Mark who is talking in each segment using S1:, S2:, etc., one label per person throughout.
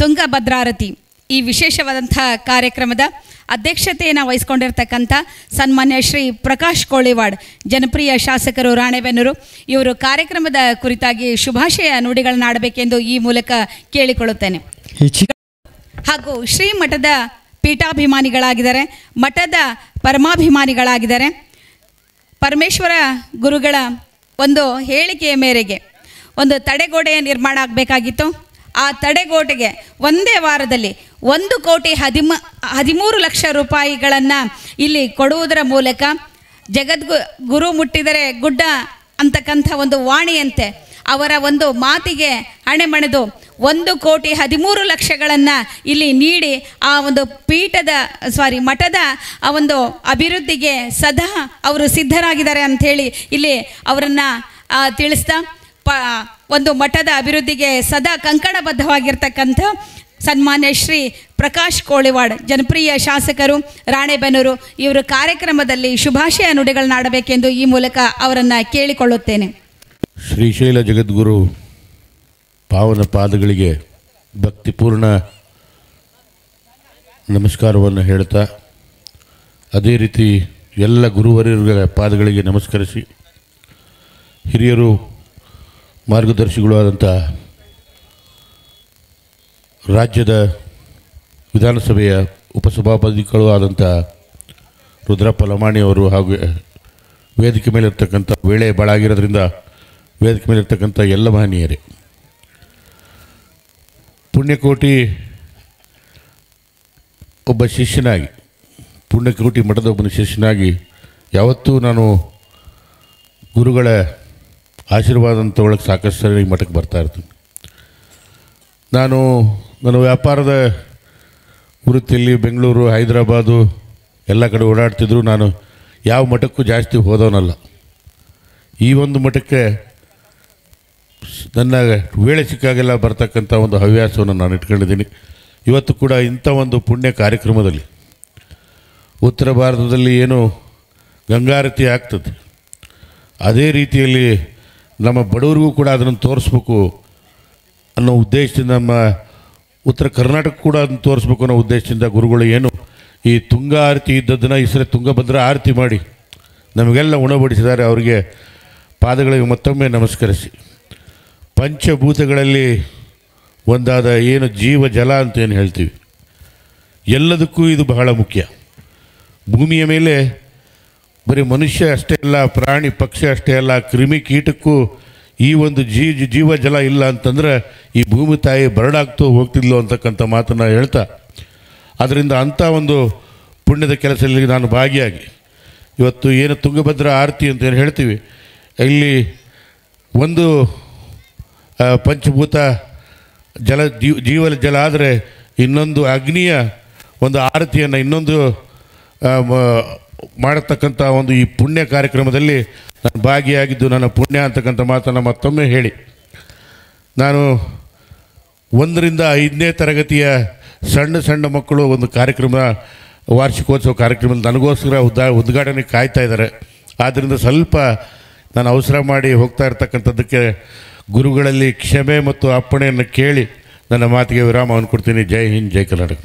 S1: ತುಂಗಭದ್ರಾರತಿ ಈ ವಿಶೇಷವಾದಂಥ ಕಾರ್ಯಕ್ರಮದ ಅಧ್ಯಕ್ಷತೆಯನ್ನು ವಹಿಸ್ಕೊಂಡಿರ್ತಕ್ಕಂಥ ಸನ್ಮಾನ್ಯ ಶ್ರೀ ಪ್ರಕಾಶ್ ಕೋಳಿವಾಡ್, ಜನಪ್ರಿಯ ಶಾಸಕರು, ರಾಣೆಬೆನ್ನೂರು, ಇವರು ಕಾರ್ಯಕ್ರಮದ ಕುರಿತಾಗಿ ಶುಭಾಶಯ ನುಡಿಗಳನ್ನ ಆಡಬೇಕೆಂದು ಈ ಮೂಲಕ ಕೇಳಿಕೊಳ್ಳುತ್ತೇನೆ. ಹಾಗೂ ಶ್ರೀ ಮಠದ ಪೀಠಾಭಿಮಾನಿಗಳಾಗಿದ್ದಾರೆ, ಮಠದ ಪರಮಾಭಿಮಾನಿಗಳಾಗಿದ್ದಾರೆ. ಪರಮೇಶ್ವರ ಗುರುಗಳ ಒಂದು ಹೇಳಿಕೆಯ ಮೇರೆಗೆ ಒಂದು ತಡೆಗೋಡೆಯ ನಿರ್ಮಾಣ ಆಗಬೇಕಾಗಿತ್ತು. ಆ ತಡೆಗೋಡೆಗೆ ಒಂದೇ ವಾರದಲ್ಲಿ 1,13,00,000 ರೂಪಾಯಿಗಳನ್ನು ಇಲ್ಲಿ ಕೊಡುವುದರ ಮೂಲಕ ಗುರು ಮುಟ್ಟಿದರೆ ಗುಡ್ಡ ಅಂತಕ್ಕಂಥ ಒಂದು ವಾಣಿಯಂತೆ ಅವರ ಒಂದು ಮಾತಿಗೆ ಹಣೆಮಣೆದು 1,13,00,000 ಇಲ್ಲಿ ನೀಡಿ ಆ ಒಂದು ಮಠದ ಆ ಒಂದು ಅಭಿವೃದ್ಧಿಗೆ ಸದಾ ಅವರು ಸಿದ್ಧರಾಗಿದ್ದಾರೆ ಅಂಥೇಳಿ ಇಲ್ಲಿ ಅವರನ್ನು ತಿಳಿಸ್ತಾ ಒಂದು ಮಠದ ಅಭಿವೃದ್ಧಿಗೆ ಸದಾ ಕಂಕಣಬದ್ಧವಾಗಿರ್ತಕ್ಕಂಥ ಸನ್ಮಾನ್ಯ ಶ್ರೀ ಪ್ರಕಾಶ್ ಕೋಳಿವಾಡ್, ಜನಪ್ರಿಯ ಶಾಸಕರು, ರಾಣೆಬೆನ್ನೂರು, ಇವರು ಕಾರ್ಯಕ್ರಮದಲ್ಲಿ ಶುಭಾಶಯ ನುಡಿಗಳನ್ನ ಆಡಬೇಕೆಂದು ಈ ಮೂಲಕ ಅವರನ್ನು ಕೇಳಿಕೊಳ್ಳುತ್ತೇನೆ.
S2: ಶ್ರೀಶೈಲ ಜಗದ್ಗುರು ಪಾವನ ಪಾದಗಳಿಗೆ ಭಕ್ತಿಪೂರ್ಣ ನಮಸ್ಕಾರವನ್ನು ಹೇಳ್ತಾ, ಅದೇ ರೀತಿ ಎಲ್ಲ ಗುರುವರ್ಯರ ಪಾದಗಳಿಗೆ ನಮಸ್ಕರಿಸಿ, ಹಿರಿಯರು ಮಾರ್ಗದರ್ಶಿಗಳು ಆದಂಥ ರಾಜ್ಯದ ವಿಧಾನಸಭೆಯ ಉಪಸಭಾಪತಿಗಳು ಆದಂಥ ರುದ್ರಪ್ಪ ಲಮಾಣಿಯವರು ಹಾಗೂ ವೇದಿಕೆ ಮೇಲಿರ್ತಕ್ಕಂಥ ವೇಳೆ ಭಾಳ ಆಗಿರೋದ್ರಿಂದ ವೇದಿಕೆ ಮೇಲಿರ್ತಕ್ಕಂಥ ಎಲ್ಲ ಮಹನೀಯರೇ, ಪುಣ್ಯಕೋಟಿ ಒಬ್ಬ ಶಿಷ್ಯನಾಗಿ, ಪುಣ್ಯಕೋಟಿ ಮಠದ ಒಬ್ಬನ ಶಿಷ್ಯನಾಗಿ ಯಾವತ್ತೂ ನಾನು ಗುರುಗಳ ಆಶೀರ್ವಾದ ತಗೊಳ್ಳೋಕ್ಕೆ ಸಾಕಷ್ಟು ಸರಿ ಮಠಕ್ಕೆ ಬರ್ತಾ ಇರ್ತೀನಿ. ನಾನು ನನ್ನ ವ್ಯಾಪಾರದ ವೃತ್ತಿಯಲ್ಲಿ ಬೆಂಗಳೂರು, ಹೈದರಾಬಾದು ಎಲ್ಲ ಕಡೆ ಓಡಾಡ್ತಿದ್ರು. ನಾನು ಯಾವ ಮಠಕ್ಕೂ ಜಾಸ್ತಿ ಹೋದವನಲ್ಲ. ಈ ಒಂದು ಮಠಕ್ಕೆ ನನ್ನ ವೇಳೆ ಸಿಕ್ಕಾಗೆಲ್ಲ ಬರ್ತಕ್ಕಂಥ ಒಂದು ಹವ್ಯಾಸವನ್ನು ನಾನು ಇಟ್ಕೊಂಡಿದ್ದೀನಿ. ಇವತ್ತು ಕೂಡ ಇಂಥ ಒಂದು ಪುಣ್ಯ ಕಾರ್ಯಕ್ರಮದಲ್ಲಿ ಉತ್ತರ ಭಾರತದಲ್ಲಿ ಏನು ಗಂಗಾರತಿ ಆಗ್ತದೆ, ಅದೇ ರೀತಿಯಲ್ಲಿ ನಮ್ಮ ಬಡವರಿಗೂ ಕೂಡ ಅದನ್ನು ತೋರಿಸ್ಬೇಕು ಅನ್ನೋ ಉದ್ದೇಶದಿಂದ, ನಮ್ಮ ಉತ್ತರ ಕರ್ನಾಟಕ ಕೂಡ ಅದನ್ನು ತೋರಿಸ್ಬೇಕು ಅನ್ನೋ ಉದ್ದೇಶದಿಂದ ಗುರುಗಳು ಏನು ಈ ತುಂಗಾ ಆರತಿ ಇದ್ದದ್ದನ್ನು ಈ ಸರಿ ತುಂಗಭದ್ರಾ ಆರತಿ ಮಾಡಿ ನಮಗೆಲ್ಲ ಉಣಬಡಿಸಿದ್ದಾರೆ. ಅವರಿಗೆ ಪಾದಗಳಿಗೆ ಮತ್ತೊಮ್ಮೆ ನಮಸ್ಕರಿಸಿ, ಪಂಚಭೂತಗಳಲ್ಲಿ ಒಂದಾದ ಏನು ಜೀವ ಜಲ ಅಂತ ಏನು ಹೇಳ್ತೀವಿ, ಎಲ್ಲದಕ್ಕೂ ಇದು ಬಹಳ ಮುಖ್ಯ. ಭೂಮಿಯ ಮೇಲೆ ಬರೀ ಮನುಷ್ಯ ಅಷ್ಟೇ ಅಲ್ಲ, ಪ್ರಾಣಿ ಪಕ್ಷಿ ಅಷ್ಟೇ ಅಲ್ಲ, ಕ್ರಿಮಿ ಕೀಟಕ್ಕೂ ಈ ಒಂದು ಜೀವ ಜಲ ಇಲ್ಲ ಅಂತಂದರೆ ಈ ಭೂಮಿ ತಾಯಿ ಬರಡಾಗ್ತೂ ಹೋಗ್ತಿದ್ಲು ಅಂತಕ್ಕಂಥ ಮಾತನ್ನು ಹೇಳ್ತಾ, ಅದರಿಂದ ಅಂಥ ಒಂದು ಪುಣ್ಯದ ಕೆಲಸದಲ್ಲಿ ನಾನು ಭಾಗಿಯಾಗಿ ಇವತ್ತು ಏನು ತುಂಗಭದ್ರಾ ಆರತಿ ಅಂತ ಏನು ಹೇಳ್ತೀವಿ, ಇಲ್ಲಿ ಒಂದು ಪಂಚಭೂತ ಜಲ ಜೀವ ಜಲ ಆದರೆ ಇನ್ನೊಂದು ಅಗ್ನಿಯ ಒಂದು ಆರತಿಯನ್ನು ಇನ್ನೊಂದು ಮಾಡತಕ್ಕಂಥ ಒಂದು ಈ ಪುಣ್ಯ ಕಾರ್ಯಕ್ರಮದಲ್ಲಿ ನಾನು ಭಾಗಿಯಾಗಿದ್ದು ನನ್ನ ಪುಣ್ಯ ಅಂತಕ್ಕಂಥ ಮಾತನ್ನು ಮತ್ತೊಮ್ಮೆ ಹೇಳಿ, ನಾನು 1ರಿಂದ 5ನೇ ತರಗತಿಯ ಸಣ್ಣ ಮಕ್ಕಳು ಒಂದು ಕಾರ್ಯಕ್ರಮ, ವಾರ್ಷಿಕೋತ್ಸವ ಕಾರ್ಯಕ್ರಮದಲ್ಲಿ ನನಗೋಸ್ಕರ ಉದ್ಘಾಟನೆ ಕಾಯ್ತಾ ಇದ್ದಾರೆ. ಆದ್ದರಿಂದ ಸ್ವಲ್ಪ ನಾನು ಅವಸರ ಮಾಡಿ ಹೋಗ್ತಾ ಇರ್ತಕ್ಕಂಥದ್ದಕ್ಕೆ ಗುರುಗಳಲ್ಲಿ ಕ್ಷಮೆ ಮತ್ತು ಅಪ್ಪಣೆಯನ್ನು ಕೇಳಿ ನನ್ನ ಮಾತಿಗೆ ವಿರಾಮವನ್ನು ಕೊಡ್ತೀನಿ. ಜೈ ಹಿಂದ್, ಜೈ ಕರ್ನಾಟಕ.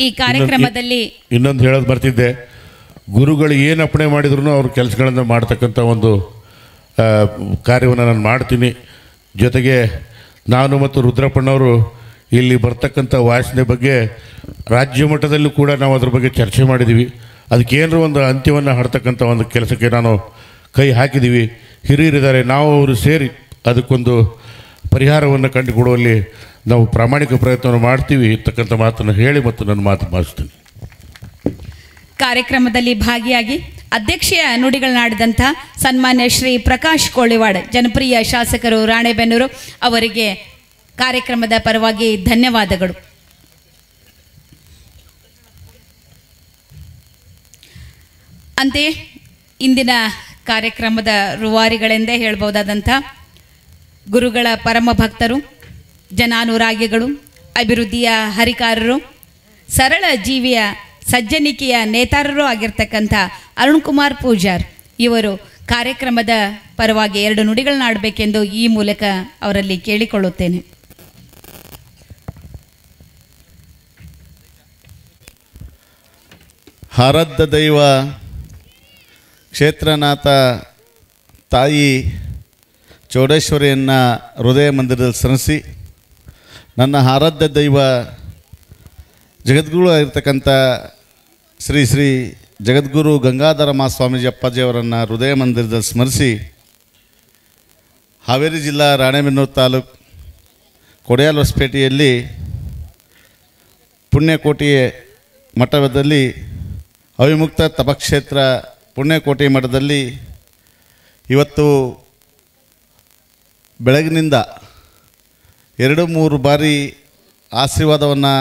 S1: ಈ ಕಾರ್ಯಕ್ರಮದಲ್ಲಿ
S2: ಇನ್ನೊಂದು ಹೇಳೋದು ಬರ್ತಿದ್ದೆ, ಗುರುಗಳು ಏನು ಅಪ್ಪಣೆ ಮಾಡಿದ್ರು ಅವ್ರ ಕೆಲಸಗಳನ್ನು ಮಾಡ್ತಕ್ಕಂಥ ಒಂದು ಕಾರ್ಯವನ್ನು ನಾನು ಮಾಡ್ತೀನಿ. ಜೊತೆಗೆ ನಾನು ಮತ್ತು ರುದ್ರಪ್ಪಣ್ಣವರು ಇಲ್ಲಿ ಬರ್ತಕ್ಕಂಥ ವಾಸನೆ ಬಗ್ಗೆ ರಾಜ್ಯ ಮಟ್ಟದಲ್ಲೂ ಕೂಡ ನಾವು ಅದ್ರ ಬಗ್ಗೆ ಚರ್ಚೆ ಮಾಡಿದ್ದೀವಿ. ಅದಕ್ಕೇನಾರು ಒಂದು ಅಂತ್ಯವನ್ನು ಹಾಡ್ತಕ್ಕಂಥ ಒಂದು ಕೆಲಸಕ್ಕೆ ನಾನು ಕೈ ಹಾಕಿದ್ದೀವಿ. ಹಿರಿಯರಿದ್ದಾರೆ, ನಾವು ಅವರು ಸೇರಿ ಅದಕ್ಕೊಂದು ಪರಿಹಾರವನ್ನು ಕಂಡುಕೊಡುವಲ್ಲಿ ನಾವು ಪ್ರಾಮಾಣಿಕ ಪ್ರಯತ್ನವನ್ನು ಮಾಡ್ತೀವಿ ಇರ್ತಕ್ಕಂಥ ಮಾತನ್ನು ಹೇಳಿ ಮತ್ತು ನನ್ನ ಮಾತು ಮಾಡಿಸ್ತೀನಿ.
S1: ಕಾರ್ಯಕ್ರಮದಲ್ಲಿ ಭಾಗಿಯಾಗಿ ಅಧ್ಯಕ್ಷೀಯ ನುಡಿಗಳನ್ನಾಡಿದಂಥ ಸನ್ಮಾನ್ಯ ಶ್ರೀ ಪ್ರಕಾಶ್ ಕೋಳಿವಾಡ್, ಜನಪ್ರಿಯ ಶಾಸಕರು, ರಾಣೆಬೆನ್ನೂರು, ಅವರಿಗೆ ಕಾರ್ಯಕ್ರಮದ ಪರವಾಗಿ ಧನ್ಯವಾದಗಳು. ಅಂತೆಯೇ ಇಂದಿನ ಕಾರ್ಯಕ್ರಮದ ರೂವಾರಿಗಳೆಂದೇ ಹೇಳ್ಬೋದಾದಂಥ ಗುರುಗಳ ಪರಮ ಭಕ್ತರು, ಜನಾನುರಾಗಿಗಳು, ಅಭಿವೃದ್ಧಿಯ ಹರಿಕಾರರು, ಸರಳ ಜೀವಿಯ ಸಜ್ಜನಿಕೆಯ ನೇತಾರರೂ ಆಗಿರ್ತಕ್ಕಂಥ ಅರುಣ್ ಕುಮಾರ್ ಪೂಜಾರ್ ಇವರು ಕಾರ್ಯಕ್ರಮದ ಪರವಾಗಿ 2 ನುಡಿಗಳನ್ನ ಆಡಬೇಕೆಂದು ಈ ಮೂಲಕ ಅವರಲ್ಲಿ ಕೇಳಿಕೊಳ್ಳುತ್ತೇನೆ.
S3: ಆರಾಧ್ಯ ದೈವ ಕ್ಷೇತ್ರನಾಥ ತಾಯಿ ಚೌಡೇಶ್ವರಿಯನ್ನು ಹೃದಯ ಮಂದಿರದಲ್ಲಿ ಸ್ಮರಿಸಿ, ನನ್ನ ಆರಾಧ್ಯ ದೈವ ಜಗದ್ಗುರು ಆಗಿರ್ತಕ್ಕಂಥ ಶ್ರೀ ಶ್ರೀ ಜಗದ್ಗುರು ಗಂಗಾಧರ ಮಹಾಸ್ವಾಮೀಜಿ ಅಪ್ಪಾಜಿಯವರನ್ನು ಹೃದಯ ಮಂದಿರದಲ್ಲಿ ಸ್ಮರಿಸಿ, ಹಾವೇರಿ ಜಿಲ್ಲಾ ರಾಣೆಬೆನ್ನೂರು ತಾಲೂಕು ಕೊಡಿಯಾಲ್ ಹೊಸಪೇಟೆಯಲ್ಲಿ ಪುಣ್ಯಕೋಟಿ ಮಠದಲ್ಲಿ ಅವಿಮುಕ್ತ ತಪಕ್ಷೇತ್ರ ಪುಣ್ಯಕೋಟಿ ಮಠದಲ್ಲಿ ಇವತ್ತು ಬೆಳಗಿನಿಂದ 2-3 ಬಾರಿ ಆಶೀರ್ವಾದವನ್ನು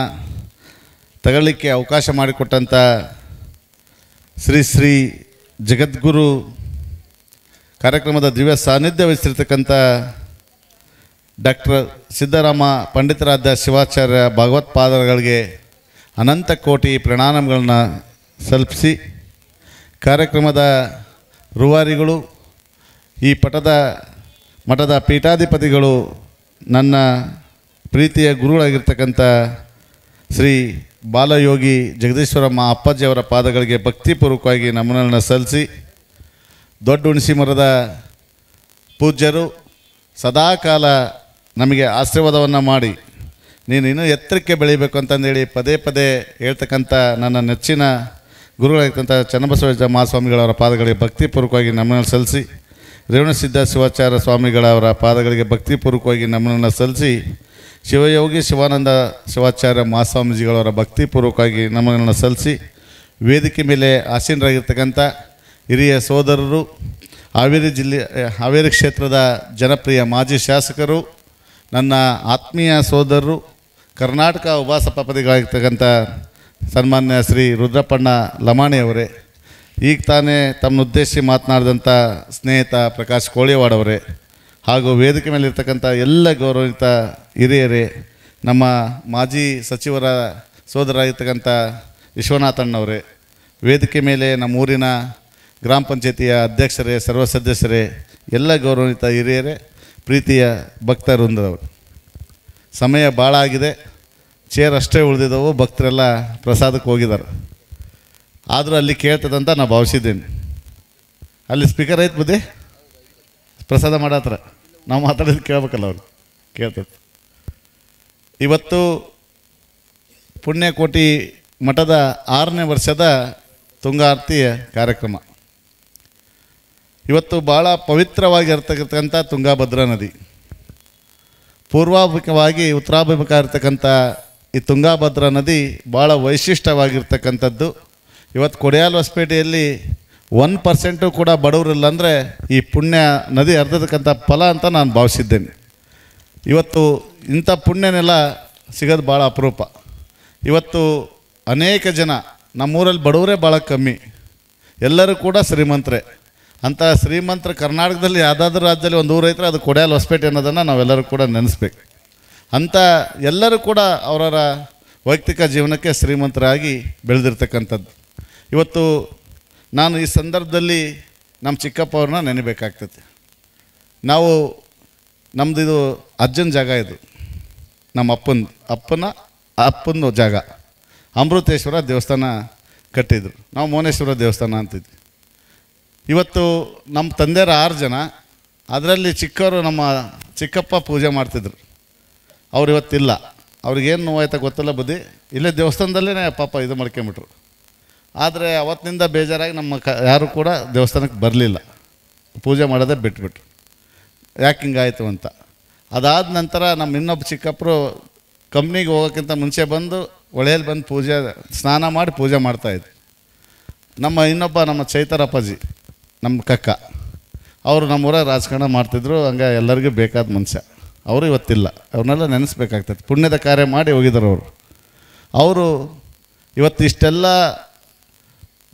S3: ತಗೊಳ್ಳಿಕ್ಕೆ ಅವಕಾಶ ಮಾಡಿಕೊಟ್ಟಂಥ ಶ್ರೀ ಶ್ರೀ ಜಗದ್ಗುರು ಕಾರ್ಯಕ್ರಮದ ದಿವ್ಯ ಸಾನ್ನಿಧ್ಯ ವಹಿಸಿರ್ತಕ್ಕಂಥ ಡಾಕ್ಟರ್ ಸಿದ್ದರಾಮ ಪಂಡಿತರಾದ ಶಿವಾಚಾರ್ಯ ಭಗವತ್ಪಾದಗಳಿಗೆ ಅನಂತ ಕೋಟಿ ಪ್ರಣಾಮಗಳನ್ನು ಸಲ್ಲಿಸಿ, ಕಾರ್ಯಕ್ರಮದ ರೂವಾರಿಗಳು, ಈ ಮಠದ ಪೀಠಾಧಿಪತಿಗಳು, ನನ್ನ ಪ್ರೀತಿಯ ಗುರುಗಳಾಗಿರ್ತಕ್ಕಂಥ ಶ್ರೀ ಬಾಲಯೋಗಿ ಜಗದೀಶ್ವರಮ್ಮ ಅಪ್ಪಾಜಿಯವರ ಪಾದಗಳಿಗೆ ಭಕ್ತಿಪೂರ್ವಕವಾಗಿ ನಮನಗಳನ್ನು ಸಲ್ಲಿಸಿ, ದೊಡ್ಡ ಹುಣಸಿ ಮರದ ಪೂಜ್ಯರು ಸದಾಕಾಲ ನಮಗೆ ಆಶೀರ್ವಾದವನ್ನು ಮಾಡಿ ನೀನು ಇನ್ನೂ ಎತ್ತರಕ್ಕೆ ಬೆಳೀಬೇಕು ಅಂತಂದೇಳಿ ಪದೇ ಪದೇ ಹೇಳ್ತಕ್ಕಂಥ ನನ್ನ ನೆಚ್ಚಿನ ಗುರುಗಳಾಗಿರ್ತಕ್ಕಂಥ ಚನ್ನಬಸವೇಶ್ವರ ಮಹಾಸ್ವಾಮಿಗಳವರ ಪಾದಗಳಿಗೆ ಭಕ್ತಿಪೂರ್ವಕವಾಗಿ ನಮನವನ್ನು ಸಲ್ಲಿಸಿ, ರೇವಣಸಿದ್ಧ ಶಿವಾಚಾರ್ಯ ಸ್ವಾಮಿಗಳವರ ಪಾದಗಳಿಗೆ ಭಕ್ತಿಪೂರ್ವಕವಾಗಿ ನಮನವನ್ನು ಸಲ್ಲಿಸಿ, ಶಿವಯೋಗಿ ಶಿವಾನಂದ ಶಿವಾಚಾರ್ಯ ಮಹಾಸ್ವಾಮೀಜಿಗಳವರ ಭಕ್ತಿಪೂರ್ವಕವಾಗಿ ನಮನವನ್ನು ಸಲ್ಲಿಸಿ, ವೇದಿಕೆ ಮೇಲೆ ಆಸೀನರಾಗಿರ್ತಕ್ಕಂಥ ಹಿರಿಯ ಸೋದರರು, ಹಾವೇರಿ ಕ್ಷೇತ್ರದ ಜನಪ್ರಿಯ ಮಾಜಿ ಶಾಸಕರು, ನನ್ನ ಆತ್ಮೀಯ ಸೋದರರು, ಕರ್ನಾಟಕ ಉಪಸಭಾಪತಿಗಳಾಗಿರ್ತಕ್ಕಂಥ ಸನ್ಮಾನ್ಯ ಶ್ರೀ ರುದ್ರಪ್ಪಣ್ಣ ಲಮಾಣಿಯವರೇ, ಈಗ ತಾನೇ ತಮ್ಮನ್ನು ಉದ್ದೇಶಿಸಿ ಮಾತನಾಡಿದಂಥ ಸ್ನೇಹಿತ ಪ್ರಕಾಶ್ ಕೋಳಿವಾಡವರೇ, ಹಾಗೂ ವೇದಿಕೆ ಮೇಲಿರ್ತಕ್ಕಂಥ ಎಲ್ಲ ಗೌರವಿತ ಹಿರಿಯರೇ, ನಮ್ಮ ಮಾಜಿ ಸಚಿವರ ಸೋದರಾಗಿರ್ತಕ್ಕಂಥ ವಿಶ್ವನಾಥಣ್ಣವರೇ, ವೇದಿಕೆ ಮೇಲೆ ನಮ್ಮೂರಿನ ಗ್ರಾಮ ಪಂಚಾಯತಿಯ ಅಧ್ಯಕ್ಷರೇ, ಸರ್ವ ಸದಸ್ಯರೇ, ಎಲ್ಲ ಗೌರವಿತ ಹಿರಿಯರೇ, ಪ್ರೀತಿಯ ಭಕ್ತವೃಂದದವರು, ಸಮಯ ಭಾಳ ಆಗಿದೆ, ಚೇರ್ ಅಷ್ಟೇ ಉಳಿದಿದ್ದವು, ಭಕ್ತರೆಲ್ಲ ಪ್ರಸಾದಕ್ಕೆ ಹೋಗಿದ್ದಾರೆ. ಆದರೂ ಅಲ್ಲಿ ಕೇಳ್ತದಂತ ನಾನು ಭಾವಿಸಿದ್ದೇನೆ. ಅಲ್ಲಿ ಸ್ಪೀಕರ್ ಐತೆ ಬುದ್ಧಿ, ಪ್ರಸಾದ ಮಾಡತ್ರ ನಾವು ಮಾತಾಡೋದು ಕೇಳ್ಬೇಕಲ್ಲ, ಅವ್ರು ಕೇಳ್ತದೆ. ಇವತ್ತು ಪುಣ್ಯಕೋಟಿ ಮಠದ 6ನೇ ವರ್ಷದ ತುಂಗಾರತಿಯ ಕಾರ್ಯಕ್ರಮ. ಇವತ್ತು ಭಾಳ ಪವಿತ್ರವಾಗಿರ್ತಕ್ಕಂಥ ತುಂಗಾಭದ್ರಾ ನದಿ, ಪೂರ್ವಾಭಿಮುಖವಾಗಿ ಉತ್ತರಾಭಿಮುಖ ಇರ್ತಕ್ಕಂಥ ಈ ತುಂಗಾಭದ್ರಾ ನದಿ ಭಾಳ ವೈಶಿಷ್ಟ್ಯವಾಗಿರ್ತಕ್ಕಂಥದ್ದು. ಇವತ್ತು ಕೊಡಿಯಾಲ್ ಹೊಸಪೇಟೆಯಲ್ಲಿ 1% ಕೂಡ ಬಡವರಿಲ್ಲ ಅಂದರೆ ಈ ಪುಣ್ಯ ನದಿ ಹರಿದಕ್ಕಂಥ ಫಲ ಅಂತ ನಾನು ಭಾವಿಸಿದ್ದೇನೆ. ಇವತ್ತು ಇಂಥ ಪುಣ್ಯನೆಲ್ಲ ಸಿಗೋದು ಭಾಳ ಅಪರೂಪ. ಇವತ್ತು ಅನೇಕ ಜನ, ನಮ್ಮೂರಲ್ಲಿ ಬಡವರೇ ಭಾಳ ಕಮ್ಮಿ, ಎಲ್ಲರೂ ಕೂಡ ಶ್ರೀಮಂತರೇ. ಅಂಥ ಶ್ರೀಮಂತರ ಕರ್ನಾಟಕದಲ್ಲಿ ಯಾವುದಾದ್ರೂ ರಾಜ್ಯದಲ್ಲಿ ಒಂದು ಊರು ಐತ್ರೆ ಅದು ಕೊಡಿಯಾಲ್ ಹೊಸಪೇಟೆ ಅನ್ನೋದನ್ನು ನಾವೆಲ್ಲರೂ ಕೂಡ ನೆನೆಸ್ಬೇಕು. ಅಂಥ ಎಲ್ಲರೂ ಕೂಡ ಅವರ ವೈಯಕ್ತಿಕ ಜೀವನಕ್ಕೆ ಶ್ರೀಮಂತರಾಗಿ ಬೆಳೆದಿರ್ತಕ್ಕಂಥದ್ದು. ಇವತ್ತು ನಾನು ಈ ಸಂದರ್ಭದಲ್ಲಿ ನಮ್ಮ ಚಿಕ್ಕಪ್ಪ ಅವ್ರನ್ನ ನೆನೆಬೇಕಾಗ್ತದೆ. ನಾವು ನಮ್ಮದಿದು ಅಜ್ಜನ ಜಾಗ, ಇದು ನಮ್ಮ ಅಪ್ಪನ ಜಾಗ. ಅಮೃತೇಶ್ವರ ದೇವಸ್ಥಾನ ಕಟ್ಟಿದ್ರು, ನಾವು ಮೋನೇಶ್ವರ ದೇವಸ್ಥಾನ ಅಂತಿದ್ವಿ. ಇವತ್ತು ನಮ್ಮ ತಂದೆಯರ 6 ಜನ, ಅದರಲ್ಲಿ ಚಿಕ್ಕವರು ನಮ್ಮ ಚಿಕ್ಕಪ್ಪ ಪೂಜೆ ಮಾಡ್ತಿದ್ರು. ಅವ್ರು ಇವತ್ತಿಲ್ಲ. ಅವ್ರಿಗೇನು ನೋವಾಯ್ತಾ ಗೊತ್ತಿಲ್ಲ ಬುದ್ಧಿ, ಇಲ್ಲೇ ದೇವಸ್ಥಾನದಲ್ಲೇ ಪಾಪ ಇದು ಮಾಡ್ಕೊಂಬಿಟ್ರು. ಆದರೆ ಅವತ್ತಿನಿಂದ ಬೇಜಾರಾಗಿ ನಮ್ಮ ಯಾರು ಕೂಡ ದೇವಸ್ಥಾನಕ್ಕೆ ಬರಲಿಲ್ಲ, ಪೂಜೆ ಮಾಡೋದೇ ಬಿಟ್ಬಿಟ್ರು. ಯಾಕೆ ಹಿಂಗಾಯಿತು ಅಂತ. ಅದಾದ ನಂತರ ನಮ್ಮ ಇನ್ನೊಬ್ಬ ಚಿಕ್ಕಪ್ಪರು ಕಂಪ್ನಿಗೆ ಹೋಗೋಕ್ಕಿಂತ ಮುಂಚೆ ಬಂದು ಹೊಳೆಯಲ್ಲಿ ಬಂದು ಸ್ನಾನ ಮಾಡಿ ಪೂಜೆ ಮಾಡ್ತಾಯಿದ್ರು. ನಮ್ಮ ಚೈತರಪ್ಪಾಜಿ, ನಮ್ಮ ಕಕ್ಕ, ಅವರು ನಮ್ಮೂರಾಗ ರಾಜಕಾರಣ ಮಾಡ್ತಿದ್ರು. ಹಂಗೆ ಎಲ್ಲರಿಗೂ ಬೇಕಾದ ಮನುಷ್ಯ. ಅವರು ಇವತ್ತಿಲ್ಲ, ಅವ್ರನ್ನೆಲ್ಲ ನೆನೆಸ್ಬೇಕಾಗ್ತದೆ. ಪುಣ್ಯದ ಕಾರ್ಯ ಮಾಡಿ ಹೋಗಿದ್ದಾರೆ ಅವರು. ಇವತ್ತು ಇಷ್ಟೆಲ್ಲ